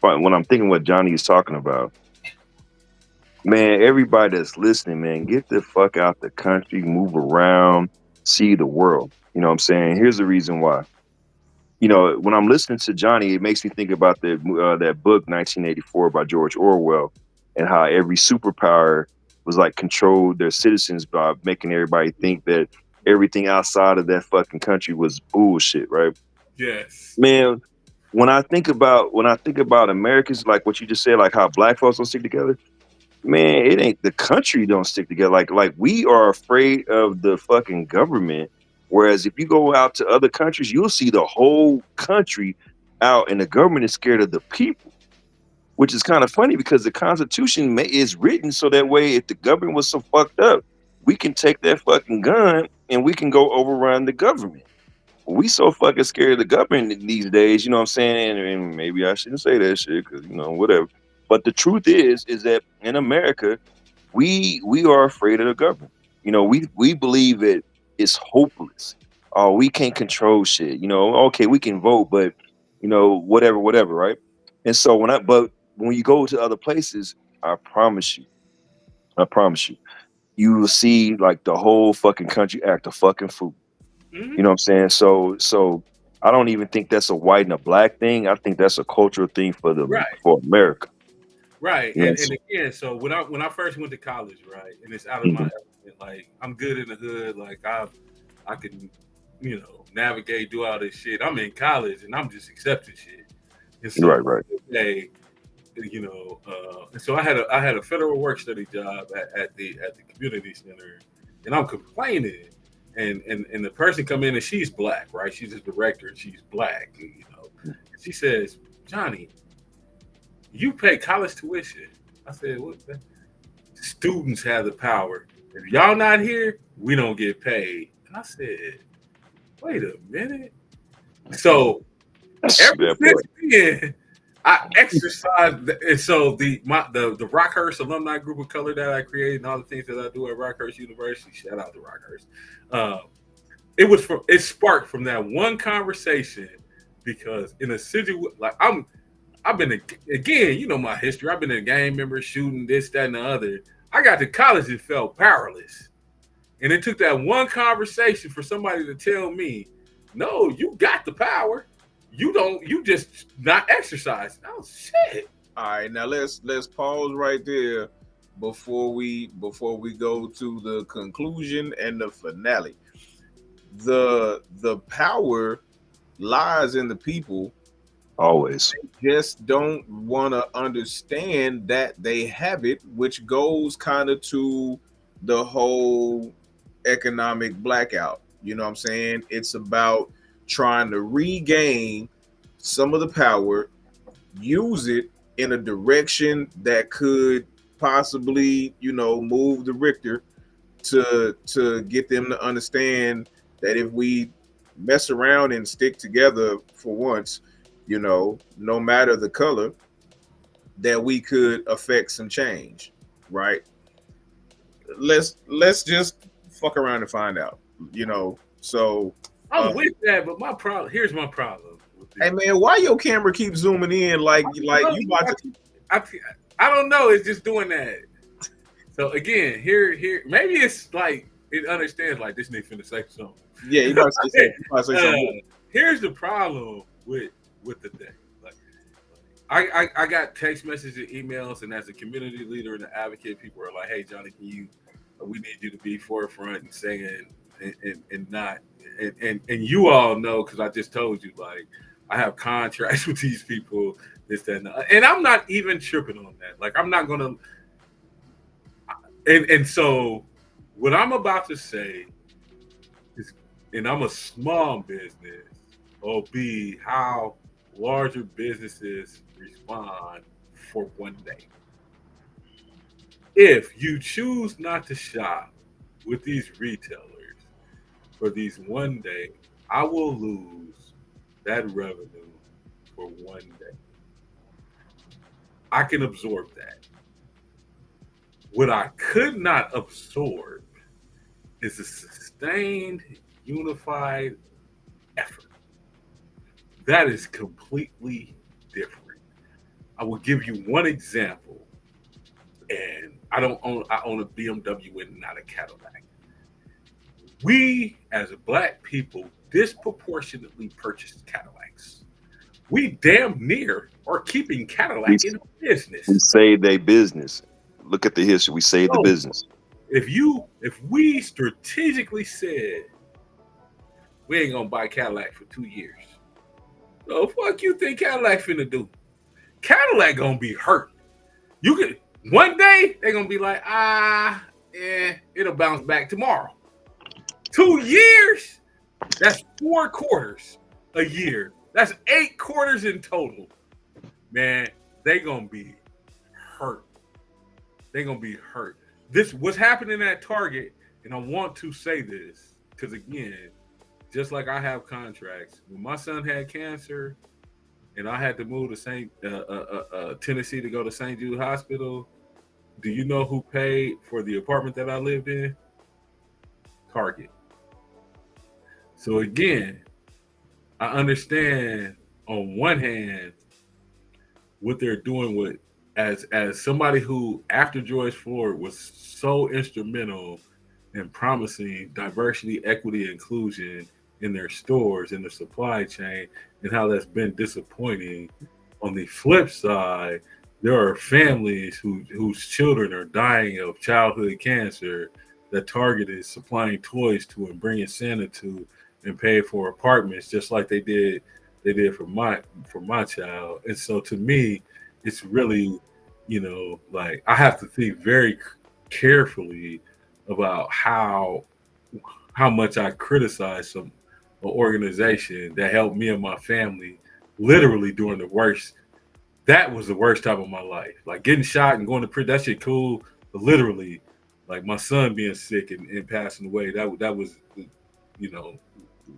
fun when I'm thinking what Johnny is talking about. Man, everybody that's listening, man, get the fuck out the country, move around, see the world. You know what I'm saying? Here's the reason why. You know, when I'm listening to Johnny, it makes me think about that book 1984 by George Orwell, and how every superpower was like controlled their citizens by making everybody think that everything outside of that fucking country was bullshit, right? Yes. Man, when I think about Americans, like what you just said, like how black folks don't stick together. Man, it ain't the country don't stick together. Like we are afraid of the fucking government. Whereas if you go out to other countries, you'll see the whole country out, and the government is scared of the people, which is kind of funny because the Constitution is written so that way if the government was so fucked up, we can take that fucking gun and we can go overrun the government. We so fucking scared of the government these days, you know what I'm saying? And maybe I shouldn't say that shit because, whatever. But the truth is that in America, we are afraid of the government. You know, we believe it is hopeless. Oh, we can't control shit. You know, okay, we can vote, but you know, whatever, right? And so but when you go to other places, I promise you, I promise you, you will see like the whole fucking country act a fucking fool. Mm-hmm. You know what I'm saying? So I don't even think that's a white and a black thing. I think that's a cultural thing Right. for America. Right. You know, And again, so when I first went to college, right, and it's out of my mhm. element, like I'm good in the hood, like I can, navigate, do all this shit. I'm in college and I'm just accepting shit. And Right, so right. they, and so I had a federal work study job at the community center, and I'm complaining, and the person come in and she's black, right? She's a director and she's black, she says, Johnny, you pay college tuition. I said, what? Students have the power. If y'all not here, we don't get paid. And I said, wait a minute. So That's ever that since part. then, I exercised, and so the Rockhurst alumni group of color that I created and all the things that I do at Rockhurst University. Shout out to Rockhurst. It sparked from that one conversation because in a situation like I've been again, my history. I've been a gang member, shooting this, that, and the other. I got to college and felt powerless, and it took that one conversation for somebody to tell me, "No, you got the power. You don't. You just not exercise." Oh shit! All right, now let's pause right there before we go to the conclusion and the finale. The power lies in the people, Always. just don't want to understand that they have it, which goes kind of to the whole economic blackout. You know what I'm saying? It's about trying to regain some of the power, use it in a direction that could possibly, move the Richter to get them to understand that if we mess around and stick together for once, no matter the color, that we could affect some change, right? Let's just fuck around and find out, So, I'm with that, but my problem here's my problem with hey this. man, why your camera keep zooming in like you about to? I, I don't know. It's just doing that. So again, here, maybe it's like it understands like this nigga finna say something. Yeah, you about to say something. You about to say Uh, something. here's the problem with the thing. Like, I got text messages, and emails, and as a community leader and an advocate, people are like, "Hey, Johnny, we need you to be forefront and saying and not and you all know because I just told you like I have contracts with these people, this that and I'm not even tripping on that. Like I'm not gonna and so what I'm about to say is, and I'm a small business, or be how larger businesses respond for one day. If you choose not to shop with these retailers for these one day, I will lose that revenue for one day. I can absorb that. What I could not absorb is a sustained, unified effort. That is completely different. I will give you one example, and I own a BMW and not a Cadillac. We as black people disproportionately purchase Cadillacs. We damn near are keeping We Cadillac in we business. save their business. Look at the history. We save the So business. if we strategically said we ain't gonna buy Cadillac for 2 years, so fuck you think Cadillac finna do? Cadillac gonna be hurt. You could one day they're gonna be like, it'll bounce back tomorrow. 2 years, that's 4 quarters a year. That's 8 quarters in total. Man, they gonna be hurt. They gonna be hurt. This what's happening at Target, and I want to say this because again, just like I have contracts, when my son had cancer and I had to move to Tennessee to go to St. Jude Hospital, do you know who paid for the apartment that I lived in? Target. So again, I understand on one hand what they're doing with as somebody who after George Floyd was so instrumental in promising diversity, equity, inclusion in their stores, in the supply chain, and how that's been disappointing. On the flip side, there are families whose children are dying of childhood cancer that Target is supplying toys to and bringing Santa to and paying for apartments just like they did for my child. And so to me, it's really, like I have to think very carefully about how much I criticize some an organization that helped me and my family literally during the worst. That was the worst time of my life. Like getting shot and going to prison, that shit cool. But literally, like my son being sick and passing away, that was, you know,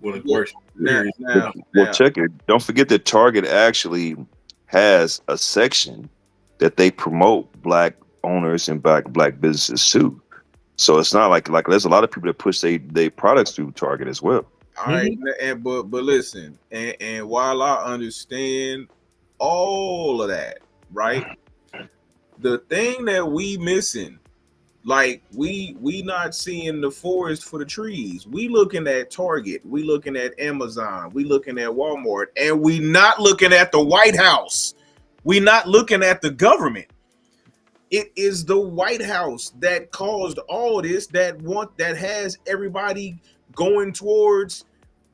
one of the worst Now, periods. now, Well, now, check it. Don't forget that Target actually has a section that they promote black owners and black businesses too. So it's not like there's a lot of people that push they products through Target as well. all right, and but listen, and while I understand all of that, right? The thing that we missing, like we not seeing the forest for the trees. We looking at Target, we looking at Amazon, we looking at Walmart, and we not looking at the White House. We not looking at the government. It is the White House that caused all this, that has everybody going towards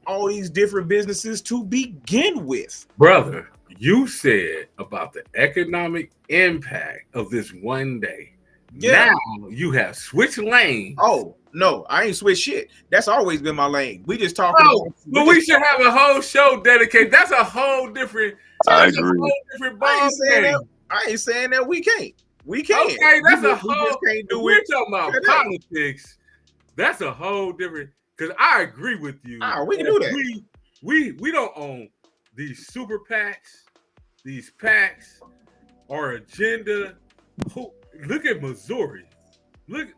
all these different businesses to begin with. Brother, you said about the economic impact of this one day. Yeah. Now you have switched lanes. Oh no, I ain't switch shit. That's always been my lane. We just talking Oh, about. but we should have a whole show dedicated. That's a whole different. I That's a agree. whole different I ball ain't saying that. game. I ain't saying that we can't. We can. Okay, that's we a just whole. can't do We're it. talking about today. politics. That's a whole different. Because I agree with you. We can do that. We don't own these super PACs, these PACs, our agenda. Look at Missouri. Look.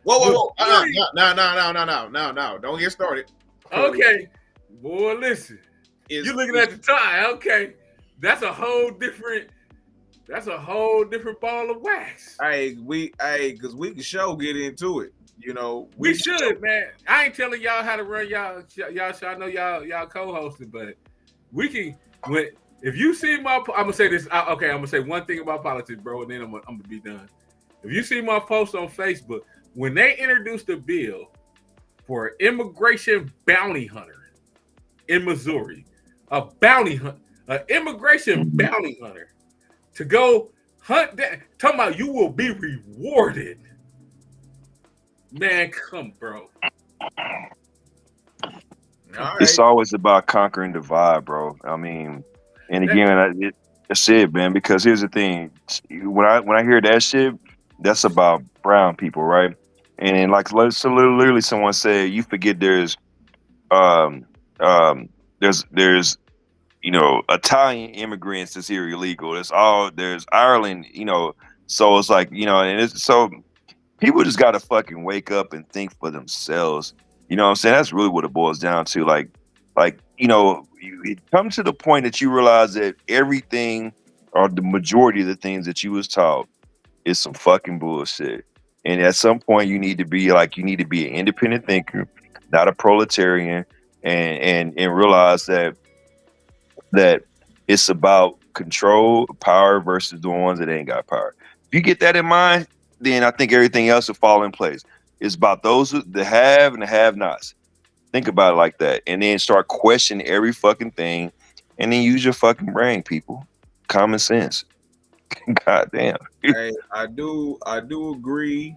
Whoa. Missouri. No. Don't get started. Okay, boy, listen. You're looking at the tie. Okay, that's a whole different. That's a whole different ball of wax. Because we can get into it. You know, we should, man. I ain't telling y'all how to run y'all show. I know y'all co-hosting, but we can. If you see my, I'm gonna say this. Okay, I'm gonna say one thing about politics, bro, and then I'm gonna be done. If you see my post on Facebook, when they introduced a bill for an immigration bounty hunter in Missouri, an immigration bounty hunter to go hunt that, talking about you will be rewarded. Man, come, bro. It's always about conquering divide, bro. I mean, and again, that's it, man. Because here's the thing: when I hear that shit, that's about brown people, right? And then, like, so literally, someone said, you forget there's Italian immigrants that's here illegal. There's Ireland, so it's like, and it's so. People just gotta fucking wake up and think for themselves. You know what I'm saying? That's really what it boils down to. It comes to the point that you realize that everything or the majority of the things that you was taught is some fucking bullshit. And at some point you need to be an independent thinker, not a proletarian, and realize that it's about control, power versus the ones that ain't got power. If you get that in mind, then I think everything else will fall in place. It's about those that have and the have-nots. Think about it like that, and then start questioning every fucking thing, and then use your fucking brain, people. Common sense. God damn. I do agree.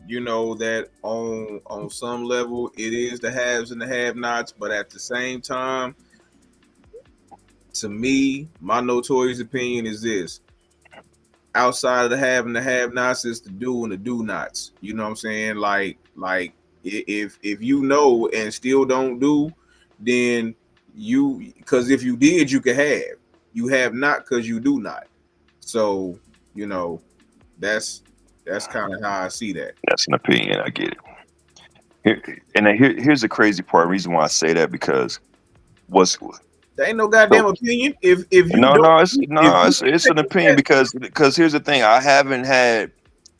That on some level it is the haves and the have-nots, but at the same time, to me, my notorious opinion is this: outside of the have and the have-nots is the do and the do-nots. You know what I'm saying? Like if you know and still don't do, then because if you did, you could have. You have not because you do not. So, you know, that's kind of how I see that. That's an opinion. I get it. Here's the crazy part. Reason why I say that because what's There ain't no so goddamn opinion. If you no don't, no if you it's take an opinion that, because here's the thing. I haven't had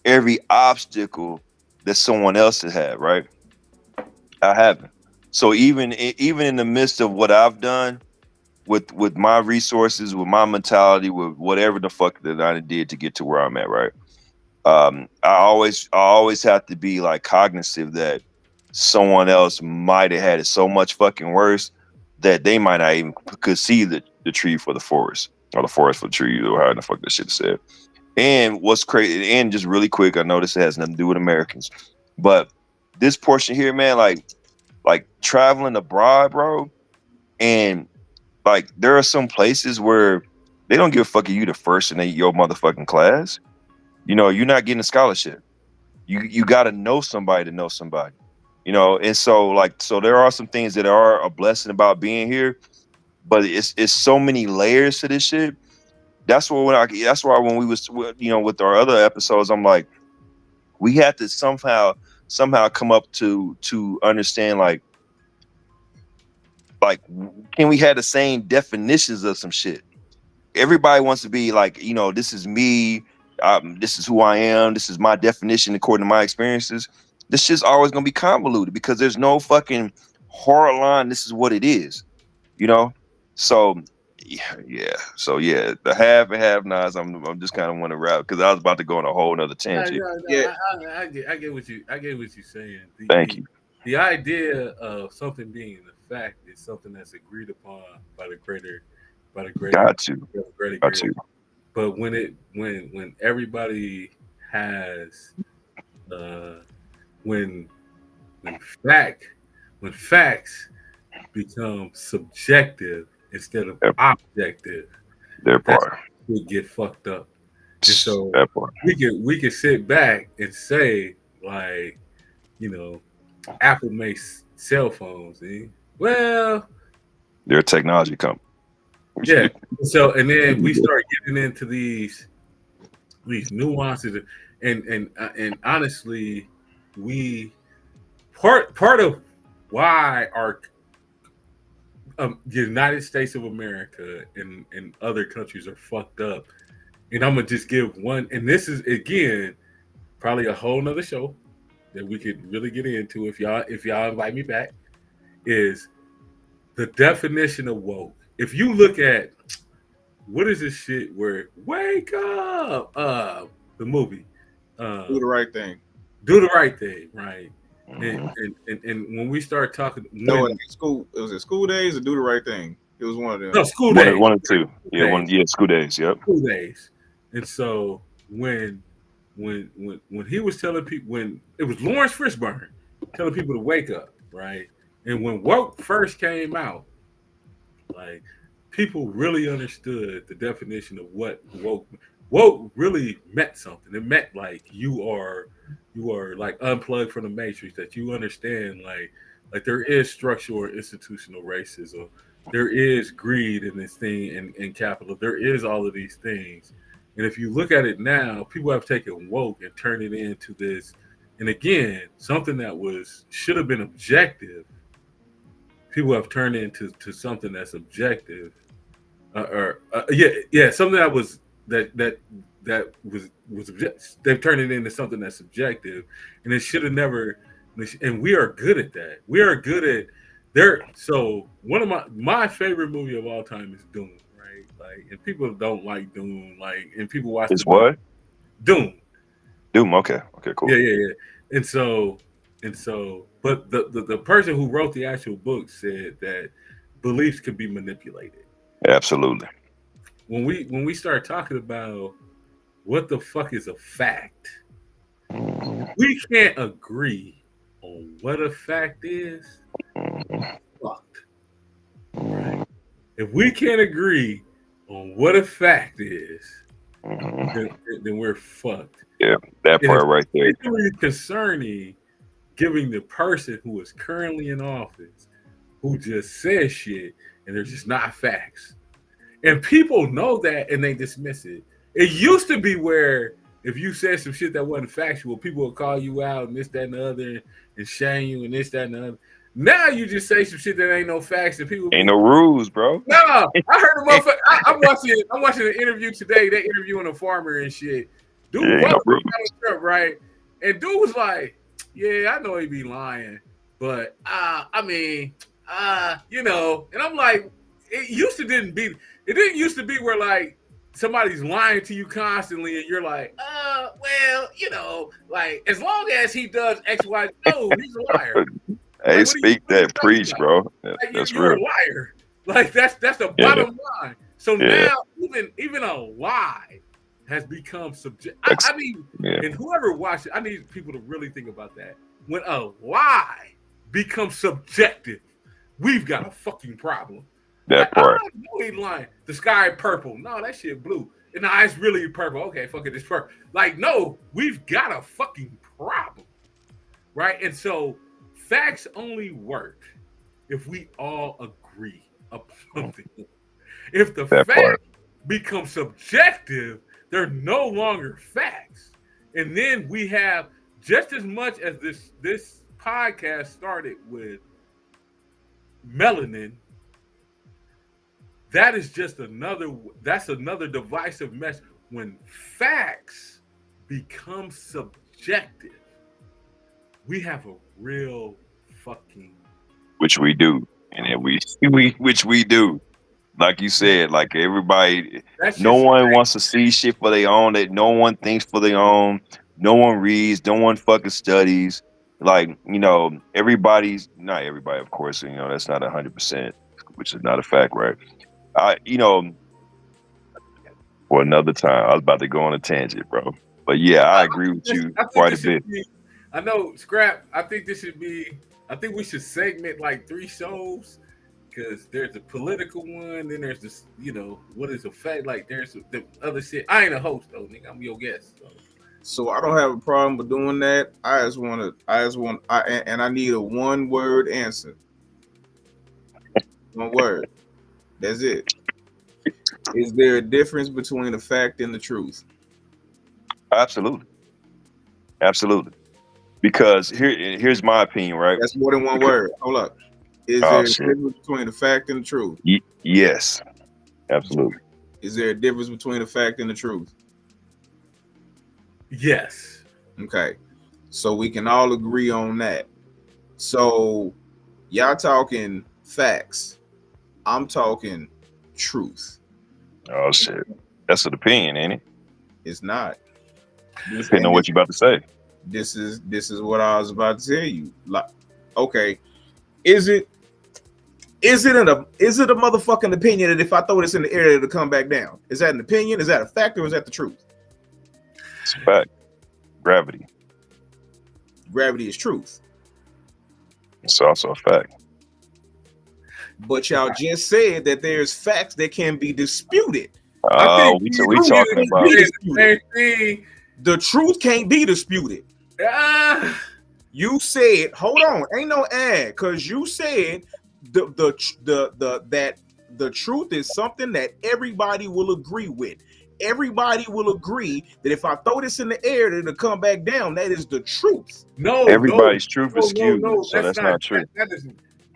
every obstacle that someone else has had. Right. I haven't. So even in the midst of what I've done with my resources, with my mentality, with whatever the fuck that I did to get to where I'm at, right? I always have to be like cognizant that someone else might have had it so much fucking worse that they might not even could see the tree for the forest or the forest for the tree or how the fuck that shit is said. And what's crazy, and just really quick, I know this has nothing to do with Americans, but this portion here, man, like traveling abroad, bro, and like there are some places where they don't give a fuck if you the first in your motherfucking class. You know, you're not getting a scholarship. You got to know somebody to know somebody. You know, and so there are some things that are a blessing about being here, but it's so many layers to this shit. That's why when we was with our other episodes, I'm like, we had to somehow come up to understand like can we have the same definitions of some shit? Everybody wants to be like, this is me, this is who I am, this is my definition according to my experiences. This shit's always gonna be convoluted because there's no fucking hard line. This is what it is, you know. So yeah. So yeah, the have and have nots. I'm just kind of want to wrap because I was about to go on a whole nother No, tangent. no, no. yeah, I get what you're saying. Thank you. The idea of something being a fact is something that's agreed upon by the greater by the greater Got to. the greater Got good. to. But when everybody has uh when when fact when facts become subjective instead of That, objective, that that's part. when we get fucked up. And so That part. we can sit back and say like, you know, Apple makes cell phones. Well, They're a technology company. yeah. So and then we start getting into these nuances, and honestly, we part of why our the United States of America and other countries are fucked up. And I'm gonna just give one, and this is again probably a whole nother show that we could really get into if y'all invite me back. Is the definition of woke? If you look at what is this shit where wake up, the movie, do uh, the right thing. do the right thing, right? And, Mhm. and when we start talking, No, it when ain't school. It was at school days or do the right thing. It was one of them. no school One, days, one and two. school Yeah, days, one. Yeah, school days. Yep. school days, and so when he was telling people when it was Lawrence Fishburne telling people to wake up, right? And when woke first came out, like people really understood the definition of what woke. Woke really meant something. It meant like you are like unplugged from the matrix. That you understand like there is structural or institutional racism. There is greed in this thing and capital. There is all of these things. And if you look at it now, people have taken woke and turned it into this. And again, something that was should have been objective, people have turned it into something that's objective yeah, something that was that was they've turned it into something that's subjective, and it should have never. And we are good at that. We are good at there. So one of my favorite movie of all time is Doom, right? Like, and people don't like Doom, like, and people watch the It's Doom. what? Doom, Doom. Okay. Okay. yeah, Cool. yeah, yeah. And so, but the person who wrote the actual book said that beliefs can be manipulated. Absolutely. When we start talking about what the fuck is a fact, Mhm. we can't agree on what a fact is. Mhm. Fucked, right? Mhm. If we can't agree on what a fact is, Mhm. then we're fucked. Yeah, that And it's part right there. particularly concerning giving the person who is currently in office who just says shit and they're just not facts. And people know that and they dismiss it. It used to be where if you said some shit that wasn't factual, people would call you out and this, that, and the other, and shame you and this, that, and the other. Now you just say some shit that ain't no facts, and people Ain't be no rules, bro. no. I heard a motherfucker. I'm watching an interview today. They interviewing a farmer and shit. Yeah, Dude, ain't no what rules. Trump, right? And dude was like, "Yeah, I know he be lying, but I mean, you know." And I'm like, it didn't used to be where like somebody's lying to you constantly, and you're like, well, you know, like as long as he does X, Y, no, he's a liar. Hey, Like, speak what are you that, preach, talking bro. about? Like, That's you're real. a liar. Like that's the Yeah, bottom line. So yeah. now even a lie has become subject. Ex- I mean, yeah, and whoever watched it, I need people to really think about that. When a lie becomes subjective, we've got a fucking problem. Like, that part. know he's lying. The sky purple. No, that shit blue. And nah, it's really purple. Okay, fuck it, it's purple. Like, no, we've got a fucking problem. Right? And so facts only work if we all agree upon them. If the That part. fact becomes subjective, they're no longer facts. And then we have just as much as this podcast started with melanin, that is just another divisive mess. When facts become subjective, we have a real fucking Which we do, and then which we do. Like you said, like everybody, that's no just one wants to see shit for their own. That no one thinks for their own. No one reads. No one fucking studies. Like everybody's not everybody, of course. That's not 100%, which is not a fact, right? For another time, I was about to go on a tangent, bro. But yeah, I agree with you I think quite a this should bit. be. I know, Scrap. I think this should be. I think we should segment like 3 shows because there's a political one, then there's this. What is a fact? Like there's the other shit. I ain't a host though, nigga. I'm your guest. So I don't have a problem with doing that. And I need a one-word answer. One word. That's it. Is there a difference between the fact and the truth? Absolutely, absolutely. Because here's my opinion, right? That's more than one word. Hold up. Is Oh there a shit. difference between the fact and the truth? Yes, absolutely. Is there a difference between the fact and the truth? Yes. Okay. So we can all agree on that. So y'all talking facts. I'm talking truth. Oh shit. That's an opinion, ain't it? It's not. Depending on what you about to say. This is what I was about to tell you. Like, okay, is it a motherfucking opinion that if I throw this in the air, it'll come back down? Is that an opinion? Is that a fact, or is that the truth? It's a fact. Gravity. Gravity is truth. It's also a fact. But y'all just said that there's facts that can be disputed. I think we talking about the truth can't be disputed. You said, hold on, ain't no because you said that the truth is something that everybody will agree with. Everybody will agree that if I throw this in the air, it'll come back down. That is the truth. No, everybody's truth is skewed, no, so that's not true.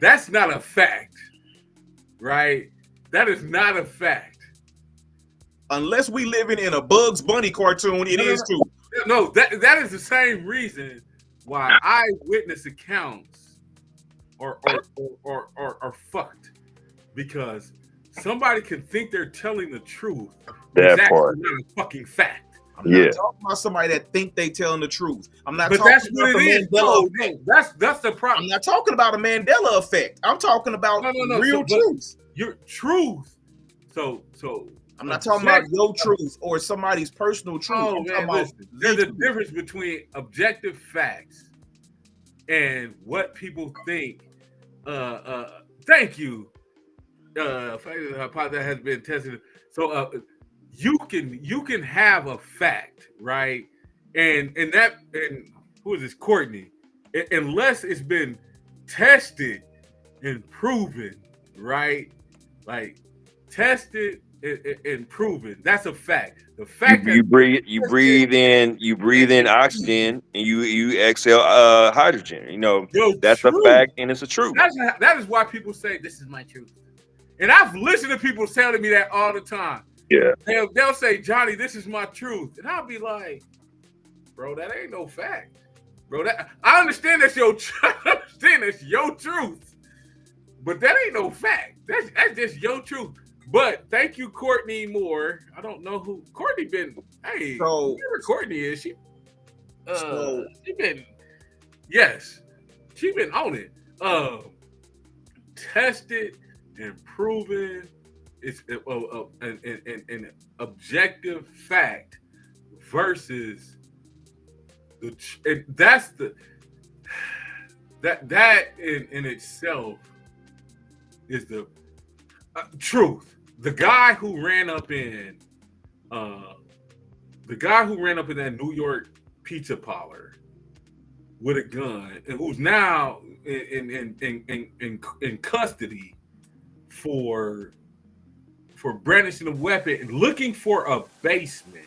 That's not a fact, right? That is not a fact. Unless we living in a Bugs Bunny cartoon, it is too. No, that is the same reason why eyewitness accounts are fucked, because somebody can think they're telling the truth. That it's part, not a fucking fact. I'm not talking about somebody that think they telling the truth. I'm not. But talking that's about what it is. No, that's the problem. I'm not talking about a Mandela effect. I'm talking about real truth. Your truth. So I'm not talking about your truth or somebody's personal truth. Oh man, listen. There's a difference between objective facts and what people think. Thank you. That has been tested. So you can have a fact, right? And who is this? Courtney. Unless it's been tested and proven, right? Like tested and proven. That's a fact. The fact You breathe in and oxygen and you exhale hydrogen. yo, That's a truth. fact and it's a truth. That is why people say this is my truth. And I've listened to people telling me that all the time. Yeah. They'll say, Johnny, this is my truth. And I'll be like, bro, that ain't no fact. Bro, I understand that's your truth. But that ain't no fact. That's just your truth. But thank you, Courtney Moore. I don't know who Courtney been. Hey, So- whoever Courtney is, she So- been on it. Tested and proven. It's an objective fact versus that in itself is the truth. The guy who ran up in that New York pizza parlor with a gun and who's now in custody for brandishing a weapon and looking for a basement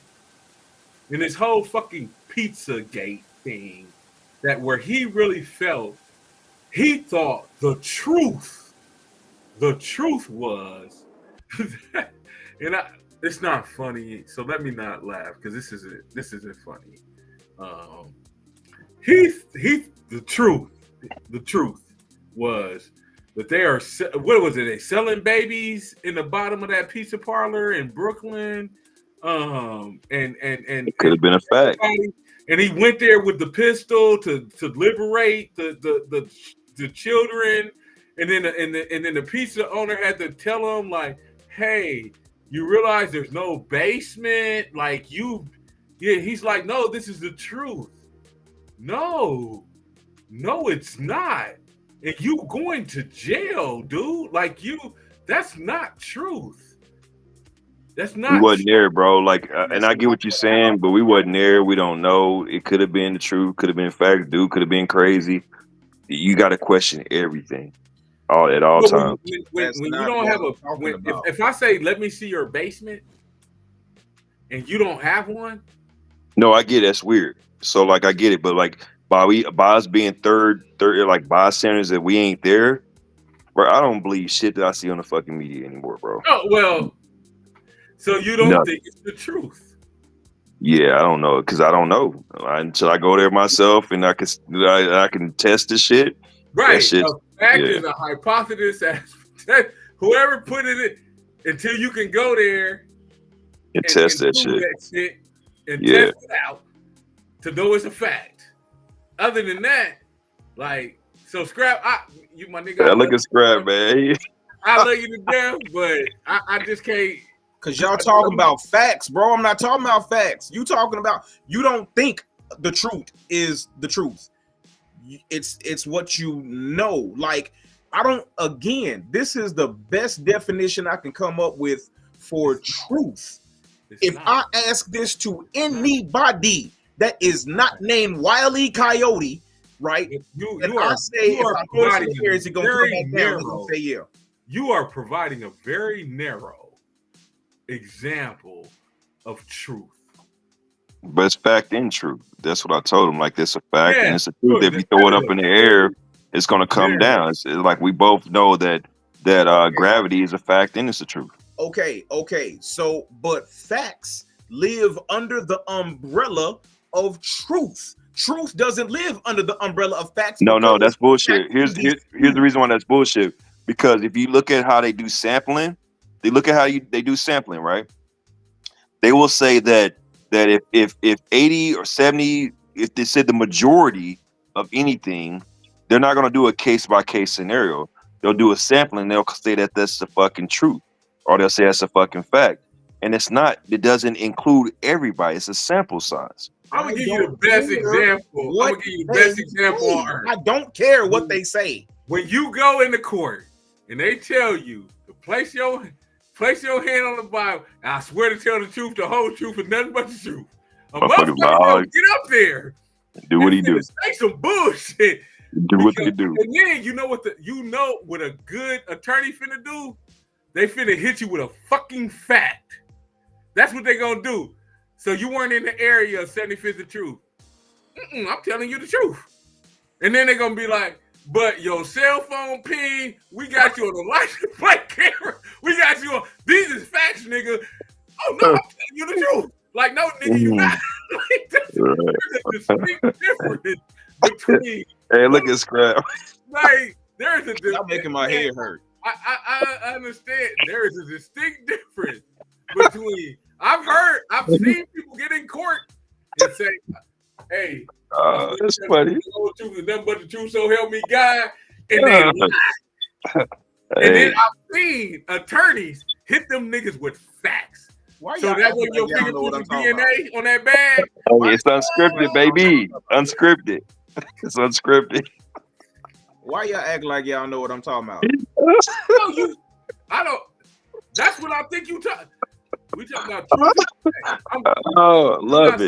in this whole fucking Pizza Gate thing, that where he really felt, he thought the truth was and it's not funny, so let me not laugh because this isn't funny. The truth was that they are, what was it? They selling babies in the bottom of that pizza parlor in Brooklyn. And It could have been a fact. And he went there with the pistol to liberate the children. And then the pizza owner had to tell him, like, hey, you realize there's no basement? Like, he's like, no, this is the truth. No, it's not. And you going to jail, dude. Like, that's not truth. That's not. We wasn't there, bro. Like, and I get what you're saying, but we wasn't there. We don't know. It could have been the truth. Could have been fact. Dude could have been crazy. You got to question everything, at all times. When you don't have if I say, let me see your basement, and you don't have one. No, I get it. That's weird. So, like, I get it, but like by us being third, like bystanders that we ain't there, bro. I don't believe shit that I see on the fucking media anymore, bro. Oh well. So you don't think it's the truth? Yeah, I don't know because I don't know until I go there myself and I can test the shit. Right. A fact is a hypothesis. Whoever put it in, until you can go there and test that shit and test it out to know it's a fact. Other than that, like, so Scrap, you my nigga. I look at Scrap, man. I love you to death, but I just can't. Cause y'all talking about facts, bro. I'm not talking about facts. You talking about, you don't think the truth is the truth. It's what you know. Like, again, this is the best definition I can come up with for truth. If I ask this to anybody that is not named Wile E. Coyote, right? You are providing a very narrow example of truth. But it's fact and truth. That's what I told him. Like, it's a fact and it's a truth. If you throw it up in the air, it's gonna come down. It's like we both know that gravity is a fact and it's a truth. Okay. So, but facts live under the umbrella of truth. Truth doesn't live under the umbrella of facts. No, that's bullshit. Here's the reason why that's bullshit. Because if you look at how they do sampling, they do sampling, right? They will say that if 80 or 70, if they said the majority of anything, they're not going to do a case by case scenario. They'll do a sampling. They'll say that that's the fucking truth, or they'll say that's a fucking fact. And it's not. It doesn't include everybody. It's a sample size. I'm gonna give you the best example. I'm gonna give you the best example on earth. I don't care what they say. When you go into court and they tell you to place your hand on the Bible, and I swear to tell the truth, the whole truth, and nothing but the truth. A motherfucker get up there, do what he do, say some bullshit, do what they do, and then you know what a good attorney finna do? they finna hit you with a fucking fact. That's what they gonna do. So you weren't in the area of 75th and Truth. I'm telling you the truth. And then they're gonna be like, but your cell phone ping, we got you on the license plate camera. We got you on. These is facts, nigga. Oh no, I'm telling you the truth. Like, no, nigga, you not. Like, there's a distinct difference between. Hey, look at Scrap. Like, there's a Y'all making my head hurt. I understand. There is a distinct difference between. I've seen people get in court and say, "Hey, that's funny. The whole truth is nothing but the truth, so help me God." And then, and then I've seen attorneys hit them niggas with facts. Why So y'all that was acting your like y'all know what fingerprint I'm talking DNA on that bag. Oh, it's unscripted, baby. Unscripted. It's unscripted. Why y'all act like y'all know what I'm talking about? No, I don't. That's what I think you talk. We talking about truth. Love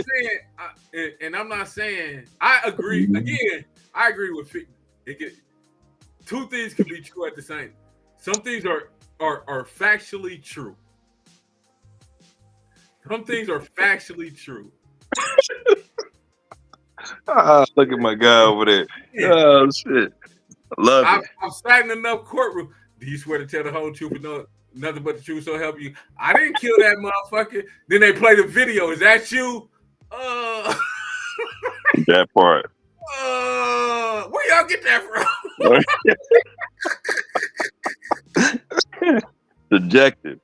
it. And I'm not saying I agree. Again, I agree with two things can be true at the same. Some things are factually true. Some things are factually true. Look at my guy over there. Oh shit. Love it. I'm starting enough courtroom. Do you swear to tell the whole truth and nothing but the truth, so help you? I didn't kill that motherfucker. Then they play the video. Is that you? That part. Where y'all get that from? Subjective.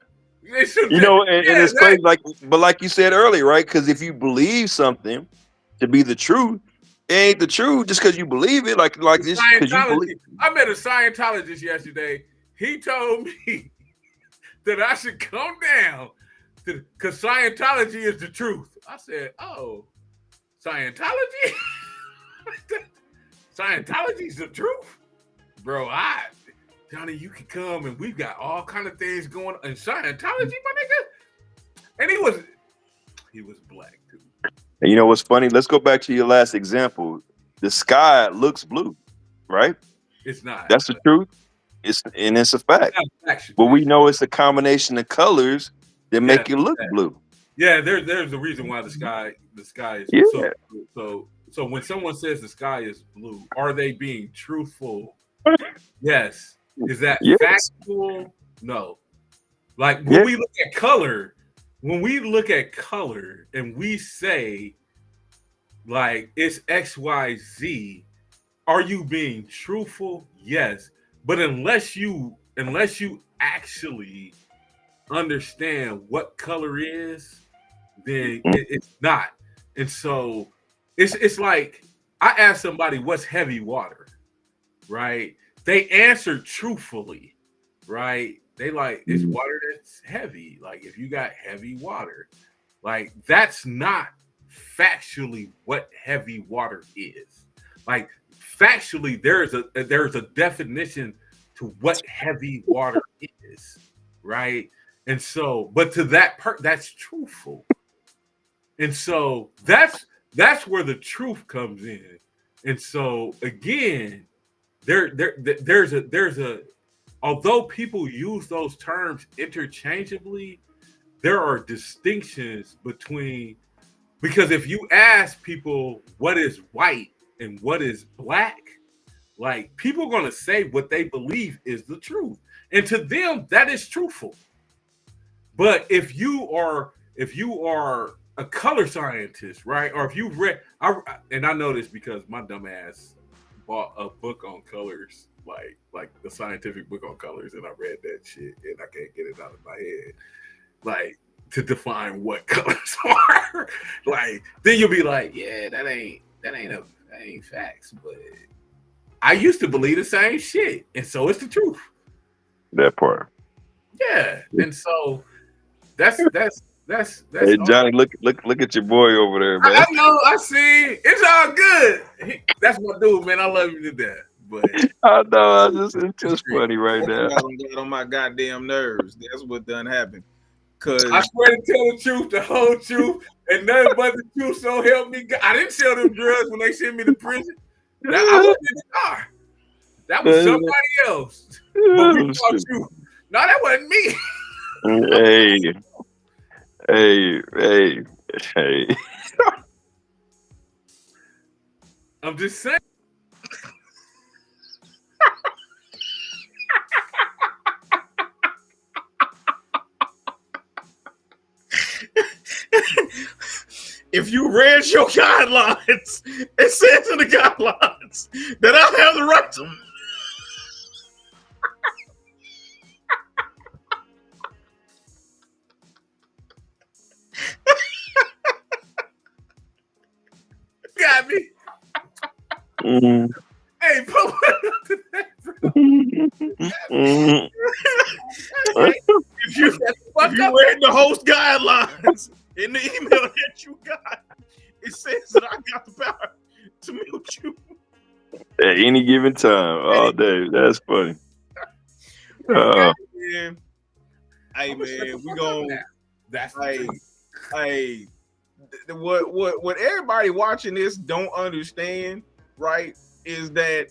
You know, and it's crazy, like you said earlier, right? Because if you believe something to be the truth, it ain't the truth just because you believe it. Like this, because you believe. I met a Scientologist yesterday. He told me that I should come down because Scientology is the truth. I said, "Oh, Scientology? Scientology's the truth, bro." Johnny, you can come and we've got all kind of things going on in Scientology, my nigga. And he was black too. And you know what's funny? Let's go back to your last example. The sky looks blue, right? It's not. That's the truth. It's a fact. But we know it's a combination of colors that make it look blue. Yeah, there's a reason why the sky is so when someone says the sky is blue, are they being truthful? Yes. Is that factual? No. Like when we look at color, and we say like it's XYZ, are you being truthful? Yes. But unless you actually understand what color is, then it's not. And so it's like I asked somebody what's heavy water, right? They answered truthfully, right? They like, it's water that's heavy. Like if you got heavy water, like that's not factually what heavy water is. Like factually, there's a definition to what heavy water is, right? And so, but to that that's truthful. And so that's where the truth comes in. And so again, there's a although people use those terms interchangeably, there are distinctions between, because if you ask people what is white and what is black, like people are going to say what they believe is the truth, and to them that is truthful. But if you are a color scientist, right, or if you've read, and I know this because my dumb ass bought a book on colors, like the scientific book on colors, and I read that shit and I can't get it out of my head, like to define what colors are. Like then you'll be like, yeah, that ain't facts, but I used to believe the same shit, and so it's the truth. That part. Yeah, and so that's hey Johnny, look at your boy over there, man. I know, I see. It's all good. That's my dude, man. I love him to death. But I know, it's just funny right now. Got on my goddamn nerves. That's what done happened. Cause I swear to tell the truth, the whole truth, and nothing but the truth. So help me God. I didn't sell them drugs when they sent me to prison. I wasn't in the car. That was somebody else. But we thought No, that wasn't me. Hey, hey. I'm just saying. If you read your guidelines, it says in the guidelines that I have the right to. Got me. Mm. Hey, put one up to that, bro. Mm. If you read the host guidelines in the email that you got, it says that I got the power to mute you. At any given time, all day. That's funny. Man. Hey man, we gonna. That's Hey, what everybody watching this don't understand, right? Is that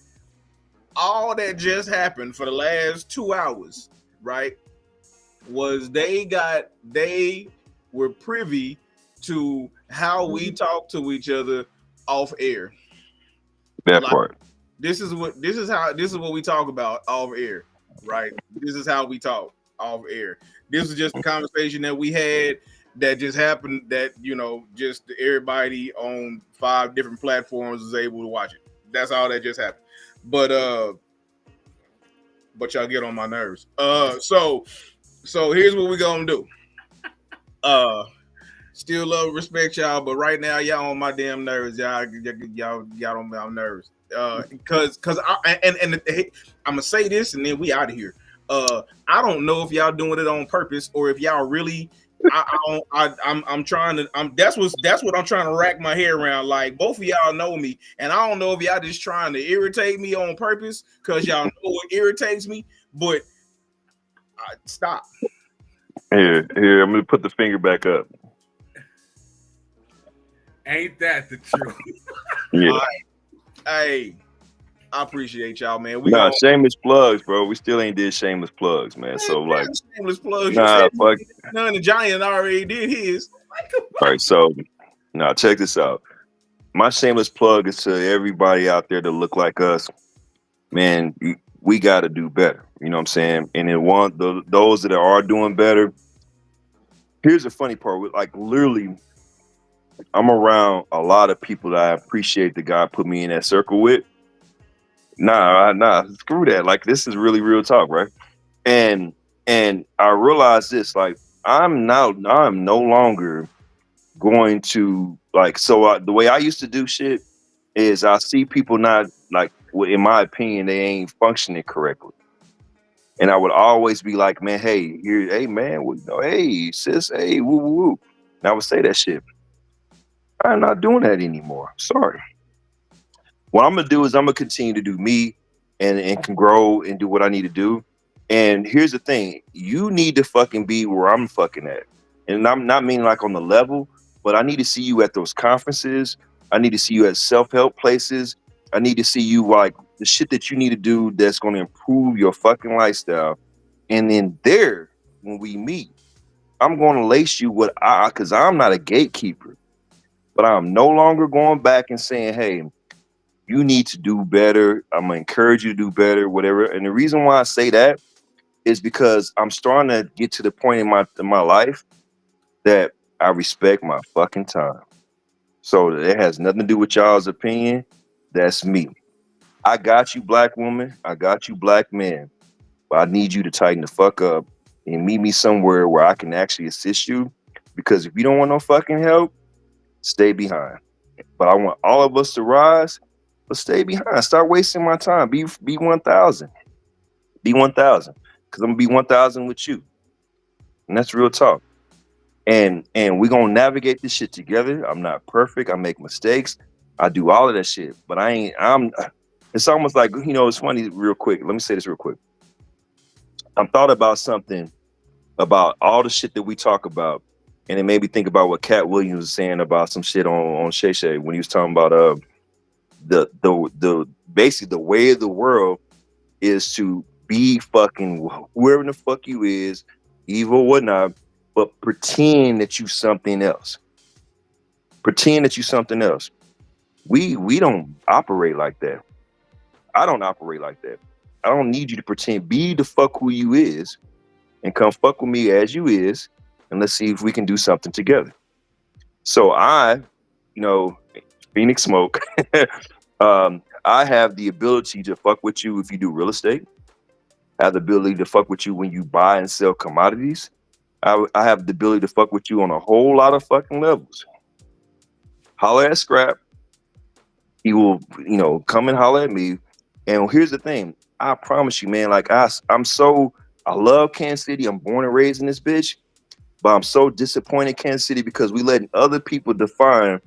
all that just happened for the last 2 hours, right? Was they were privy to how we talk to each other off air. That Like, part. this is what we talk about off air, right? This is how we talk off air. This is just a conversation that we had that just happened, that just everybody on 5 different platforms was able to watch it. That's all that just happened. But y'all get on my nerves. So here's what we're gonna do. Still love, respect y'all, but right now y'all on my damn nerves. Y'all on my nerves. Cause I'm gonna say this and then we out of here. I don't know if y'all doing it on purpose or if y'all really. I'm trying to. That's what I'm trying to rack my head around. Like, both of y'all know me, and I don't know if y'all just trying to irritate me on purpose because y'all know what irritates me. But stop. Here. I'm gonna put the finger back up. Ain't that the truth? Yeah. Hey, I appreciate y'all, man. Shameless plugs, bro. We still ain't did shameless plugs, man. So like, shameless plugs. nah, fuck. None. The Giant already did his. All right, so now check this out. My shameless plug is to everybody out there that look like us. Man, we got to do better. You know what I'm saying? And then those that are doing better. Here's the funny part. With like literally, I'm around a lot of people that I appreciate the God put me in that circle with. Nah, screw that. Like, this is really real talk, right? And I realized this, like, I'm no longer going to like. So the way I used to do shit is I see people not like, in my opinion, they ain't functioning correctly, and I would always be like, man, hey man, hey sis, hey woo woo woo. And I would say that shit. I'm not doing that anymore. Sorry. What I'm gonna do is I'm gonna continue to do me and can grow and do what I need to do. And here's the thing: you need to fucking be where I'm fucking at. And I'm not meaning like on the level, but I need to see you at those conferences. I need to see you at self-help places. I need to see you like the shit that you need to do that's gonna improve your fucking lifestyle. And then there, when we meet, I'm gonna lace you with because I'm not a gatekeeper, but I'm no longer going back and saying, hey, you need to do better. I'm gonna encourage you to do better, whatever. And the reason why I say that is because I'm starting to get to the point in my life that I respect my fucking time. So it has nothing to do with y'all's opinion. That's me. I got you, black woman. I got you, black man. But I need you to tighten the fuck up and meet me somewhere where I can actually assist you. Because if you don't want no fucking help, stay behind. But I want all of us to rise. But stay behind. Start wasting my time. Be 1,000. Be 1,000. Because I'm gonna be 1,000 with you. And that's real talk. And we're gonna navigate this shit together. I'm not perfect. I make mistakes. I do all of that shit. But it's almost like, it's funny, real quick. Let me say this real quick. I'm thought about something about all the shit that we talk about. And it made me think about what Cat Williams was saying about some shit on Shay Shay when he was talking about the basically the way of the world is to Be fucking whoever the fuck you is, evil or whatnot, but pretend that you something else. Pretend that you something else. We don't operate like that. I don't operate like that. I don't need you to pretend. Be the fuck who you is, and come fuck with me as you is, and let's see if we can do something together. So Phoenix Smoke, I have the ability to fuck with you if you do real estate. I have the ability to fuck with you when you buy and sell commodities. I have the ability to fuck with you on a whole lot of fucking levels. Holler at Scrap. He will, come and holler at me. And here's the thing. I promise you, man, like I love Kansas City. I'm born and raised in this bitch. But I'm so disappointed in Kansas City because we letting other people define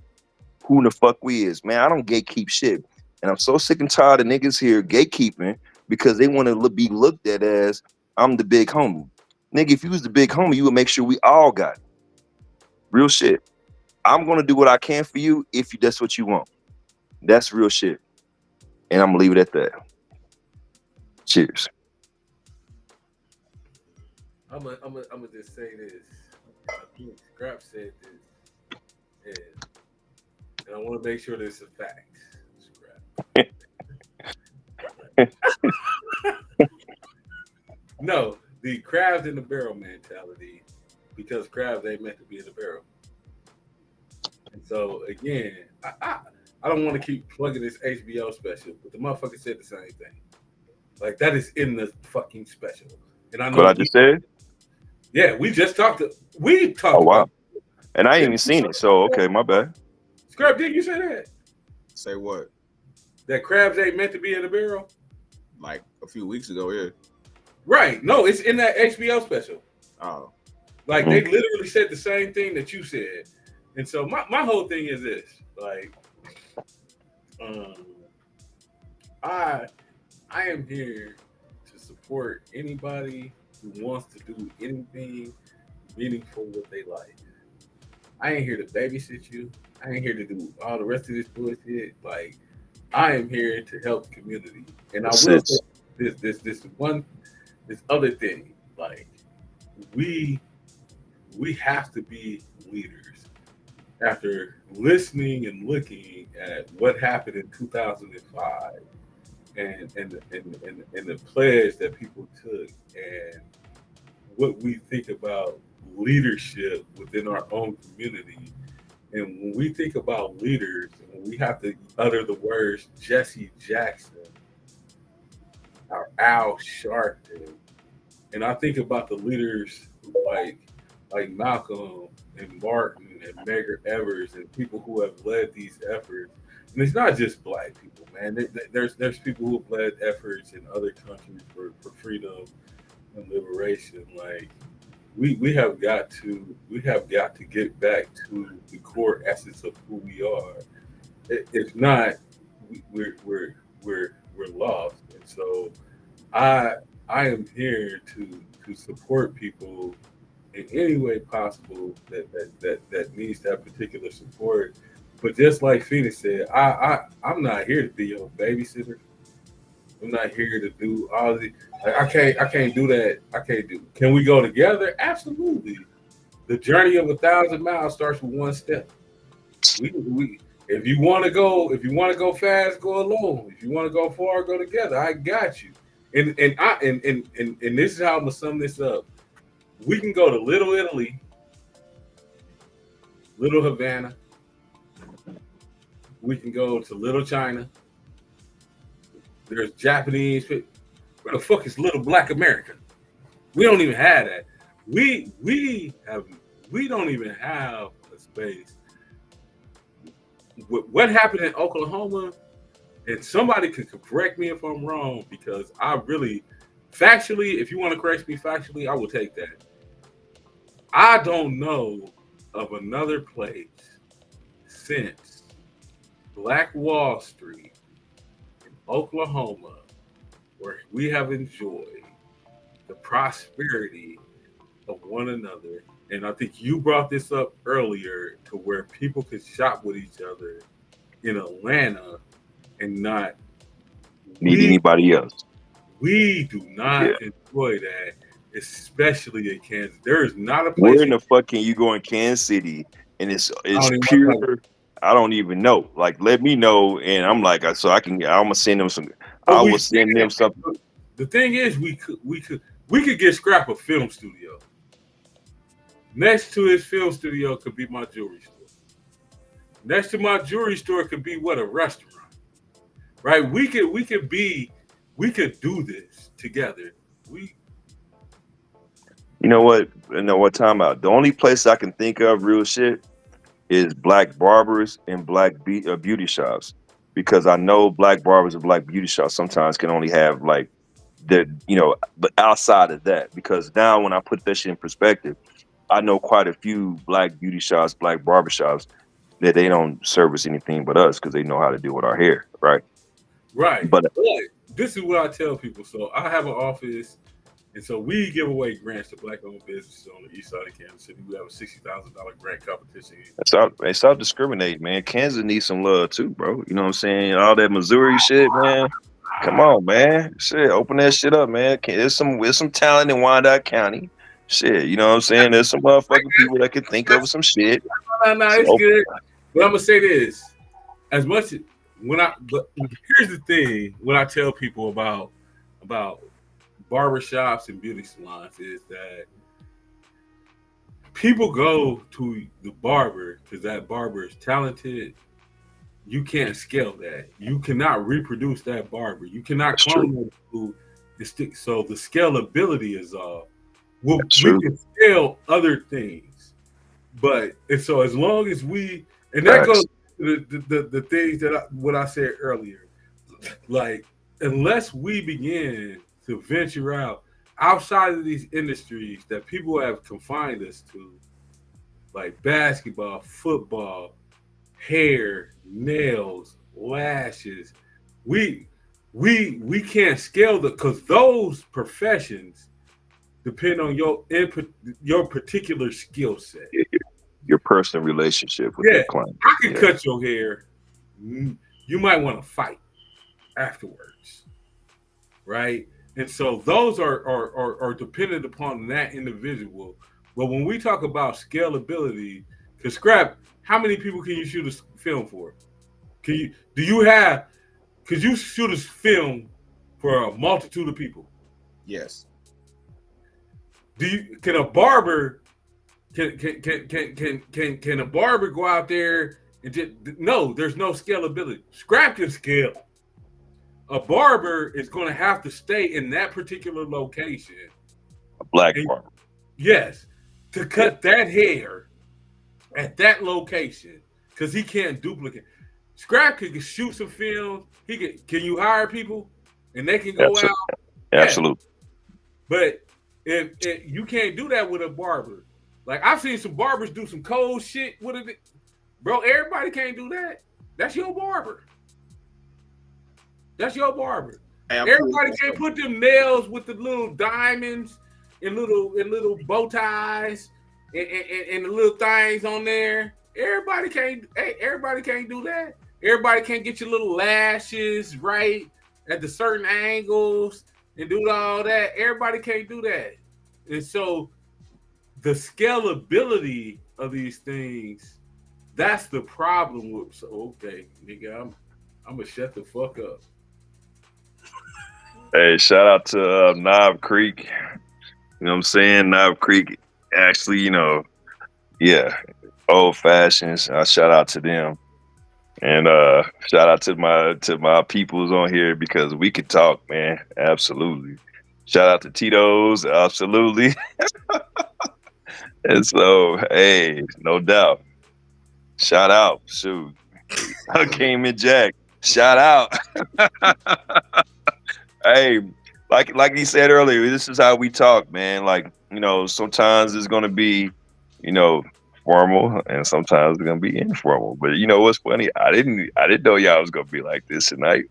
who the fuck we is. Man, I don't gatekeep shit. And I'm so sick and tired of niggas here gatekeeping because they want to be looked at as I'm the big homie. Nigga, if you was the big homie, you would make sure we all got it. Real shit. I'm going to do what I can for you if that's what you want. That's real shit. And I'm going to leave it at that. Cheers. I'm gonna just say this. I think Scrap said this, and I want to make sure this is a fact. Scrap. No, the crabs in the barrel mentality, because crabs ain't meant to be in the barrel. And so again, I don't want to keep plugging this HBO special, but the motherfucker said the same thing. Like that is in the fucking special. And I know What I just said? Yeah, we talked Oh, wow. about it. And I ain't even seen it, so okay, my bad. Scrap, didn't you say that? Say what? That crabs ain't meant to be in the barrel? Like a few weeks ago, yeah. Right. No, it's in that HBO special. Oh. Like they literally said the same thing that you said. And so my whole thing is this. Like I am here to support anybody who wants to do anything meaningful with their life. I ain't here to babysit you. I ain't here to do all the rest of this bullshit. Like, I am here to help the community. And I will say this other thing. Like, we have to be leaders. After listening and looking at what happened in 2005 and the pledge that people took and what we think about leadership within our own community. And when we think about leaders, when we have to utter the words Jesse Jackson, or Al Sharpton, and I think about the leaders like Malcolm and Martin and Medgar Evers and people who have led these efforts. And it's not just Black people, man. There's people who have led efforts in other countries for freedom and liberation. Like we have got to get back to the core essence of who we are. If not, we're lost. And so I am here to support people in any way possible that needs that particular support. But just like Phoenix said, I'm not here to be your babysitter. I'm not here to do all the. Like, I can't do that. I can't do. Can we go together? Absolutely. The journey of 1,000 miles starts with one step. We if you want to go fast, go alone. If you want to go far, go together. I got you. And this is how I'm gonna sum this up. We can go to Little Italy, Little Havana. We can go to Little China. There's Japanese. Where the fuck is Little Black America? We don't even have that. We don't even have a space. What happened in Oklahoma? And somebody could correct me if I'm wrong, because I really, factually, if you want to correct me factually, I will take that. I don't know of another place since Black Wall Street in Oklahoma where we have enjoyed the prosperity of one another. And I think you brought this up earlier, to where people could shop with each other in Atlanta and not need anybody else. We do Yeah. not enjoy that, especially in Kansas. There is not a Where place in in the fuck can you go in Kansas City and I it's don't even want to pure? tell you. I don't even know. Like, let me know, and I'm like, so I can. I'm gonna send them some. But I we will send them something. the thing is we could get Scrap a film studio. Next to his film studio could be my jewelry store. Next to my jewelry store could be what, a restaurant. Right? We could do this together. We You know what? You know what? Time out. The only place I can think of real shit is black barbers and beauty shops, because I know black barbers and black beauty shops sometimes can only have like but outside of that, because now when I put that shit in perspective, I know quite a few black beauty shops, black barber shops that they don't service anything but us because they know how to deal with our hair, right? right. But But this is what I tell people. So I have an office, and so we give away grants to black-owned businesses on the east side of Kansas City. We have a $60,000 grant competition. stop discriminating, man. Kansas needs some love too, bro. You know what I'm saying? All that Missouri shit, man. Come on, man. Shit, open that shit up, man. There's some talent in Wyandotte County. Shit, you know what I'm saying? There's some motherfucking people that can think of some shit. No, it's So good. But I'm gonna say this: as much as but here's the thing: when I tell people about barbershops and beauty salons, is that people go to the barber because that barber is talented. You can't scale that. You cannot reproduce that barber. You cannot that's true. clone that food and stick. So the scalability is off. Well, That's we true. can scale other things, but and so as long as and that Facts. goes to the things that what I said earlier, like unless we begin to venture out outside of these industries that people have confined us to, like basketball, football, hair, nails, lashes. We we can't scale because those professions depend on your particular skill set. Your, your personal relationship with Yeah, that client. I can Yeah, cut your hair. You might want to fight afterwards, right? And so those are dependent upon that individual. But when we talk about scalability, because Scrap, how many people can you shoot a film for? Do you have could you shoot a film for a multitude of people? Yes. Can a barber can a barber go out there and just no, there's no scalability. Scrap can scale. A barber is going to have to stay in that particular location. a black And barber. yes, to Yeah, cut that hair at that location because he can't duplicate. Scrap can shoot some films. Can you hire people and they can go out? absolutely, Yeah, absolutely. but if you can't do that with a barber. Like I've seen some barbers do some cold shit with it, bro. Everybody can't do that. That's your barber. That's your barber. Hey, I'm curious Everybody on can't something. put them nails with the little diamonds and little bow ties and the little things on there. Everybody can't. Hey, everybody can't do that. Everybody can't get your little lashes right at the certain angles and do all that. Everybody can't do that. And so the scalability of these things, that's the problem with. So okay, nigga, I'm gonna shut the fuck up. Hey, shout out to Knob Creek. You know what I'm saying? Knob Creek, actually, yeah, old fashions. I shout out to them. And shout out to my peoples on here because we could talk, man. Absolutely. Shout out to Tito's, absolutely. And so, hey, no doubt. Shout out. Shoot. Hakeem and Jack. Shout out. Hey, like he said earlier, this is how we talk, man. Like, sometimes it's gonna be, you know, formal and sometimes it's gonna be informal. But you know what's funny? I didn't know y'all was gonna be like this tonight.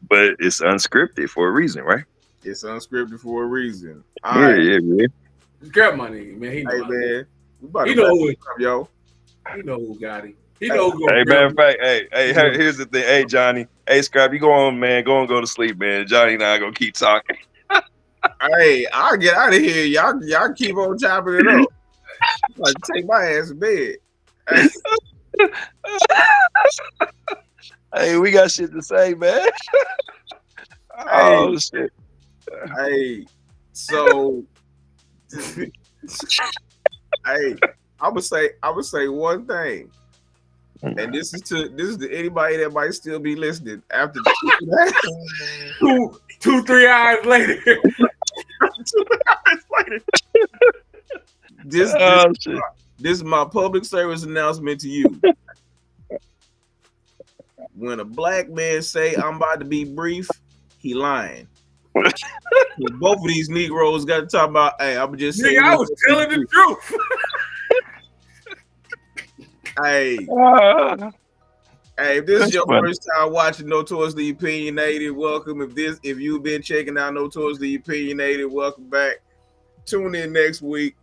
But it's unscripted for a reason, right? It's unscripted for a reason. All Yeah, right. yeah, yeah. Grab money, man. He Hey know. man, we about He to know wrap who. this up, yo. He know who got him. He Hey, know who gonna Hey, matter grab of fact, hey, here's the thing. Hey, Johnny. Hey, Scrap, you go on, man. Go and go to sleep, man. Johnny and I gonna keep talking. Hey, I'll get out of here. Y'all keep on chopping it up. I'm like, take my ass to bed. Hey, Hey, we got shit to say, man. hey, Oh shit. hey. So, hey, I would say one thing, and this is to anybody that might still be listening after Two, 3 hours later. this Oh shit. this is my public service announcement to you. When a black man say I'm about to be brief, he lying. Both of these Negroes got to talk about. Hey, I'm just saying. Nigga, I was telling the truth. Hey, Ah, hey, if this is that's your funny. first time watching Notoriously Opinionated, welcome. If you've been checking out Notoriously Opinionated, welcome back. Tune in next week.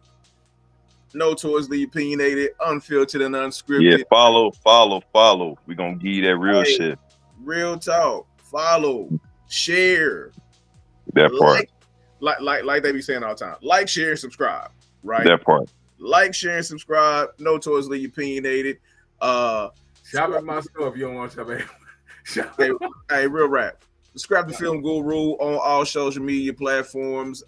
Notoriously Opinionated, unfiltered and Yeah, unscripted. follow. We gonna give you that real Hey, shit. real talk. Follow, share, That part. like they be saying all the time. Like, share, subscribe. Right. That part. Like, share, and subscribe. Notoriously Opinionated. Shop at my store if you don't want to shop at. Hey, real rap. Scrap the Film Guru on all social media platforms.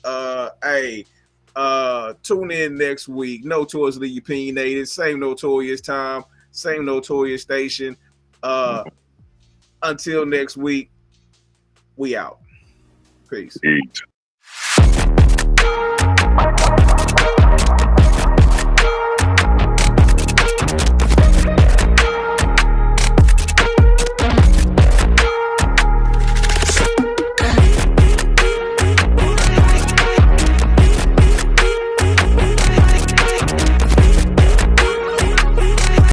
Tune in next week. Notoriously Opinionated. Same notorious time. Same notorious station. Until next week, we out. Peace. Eat.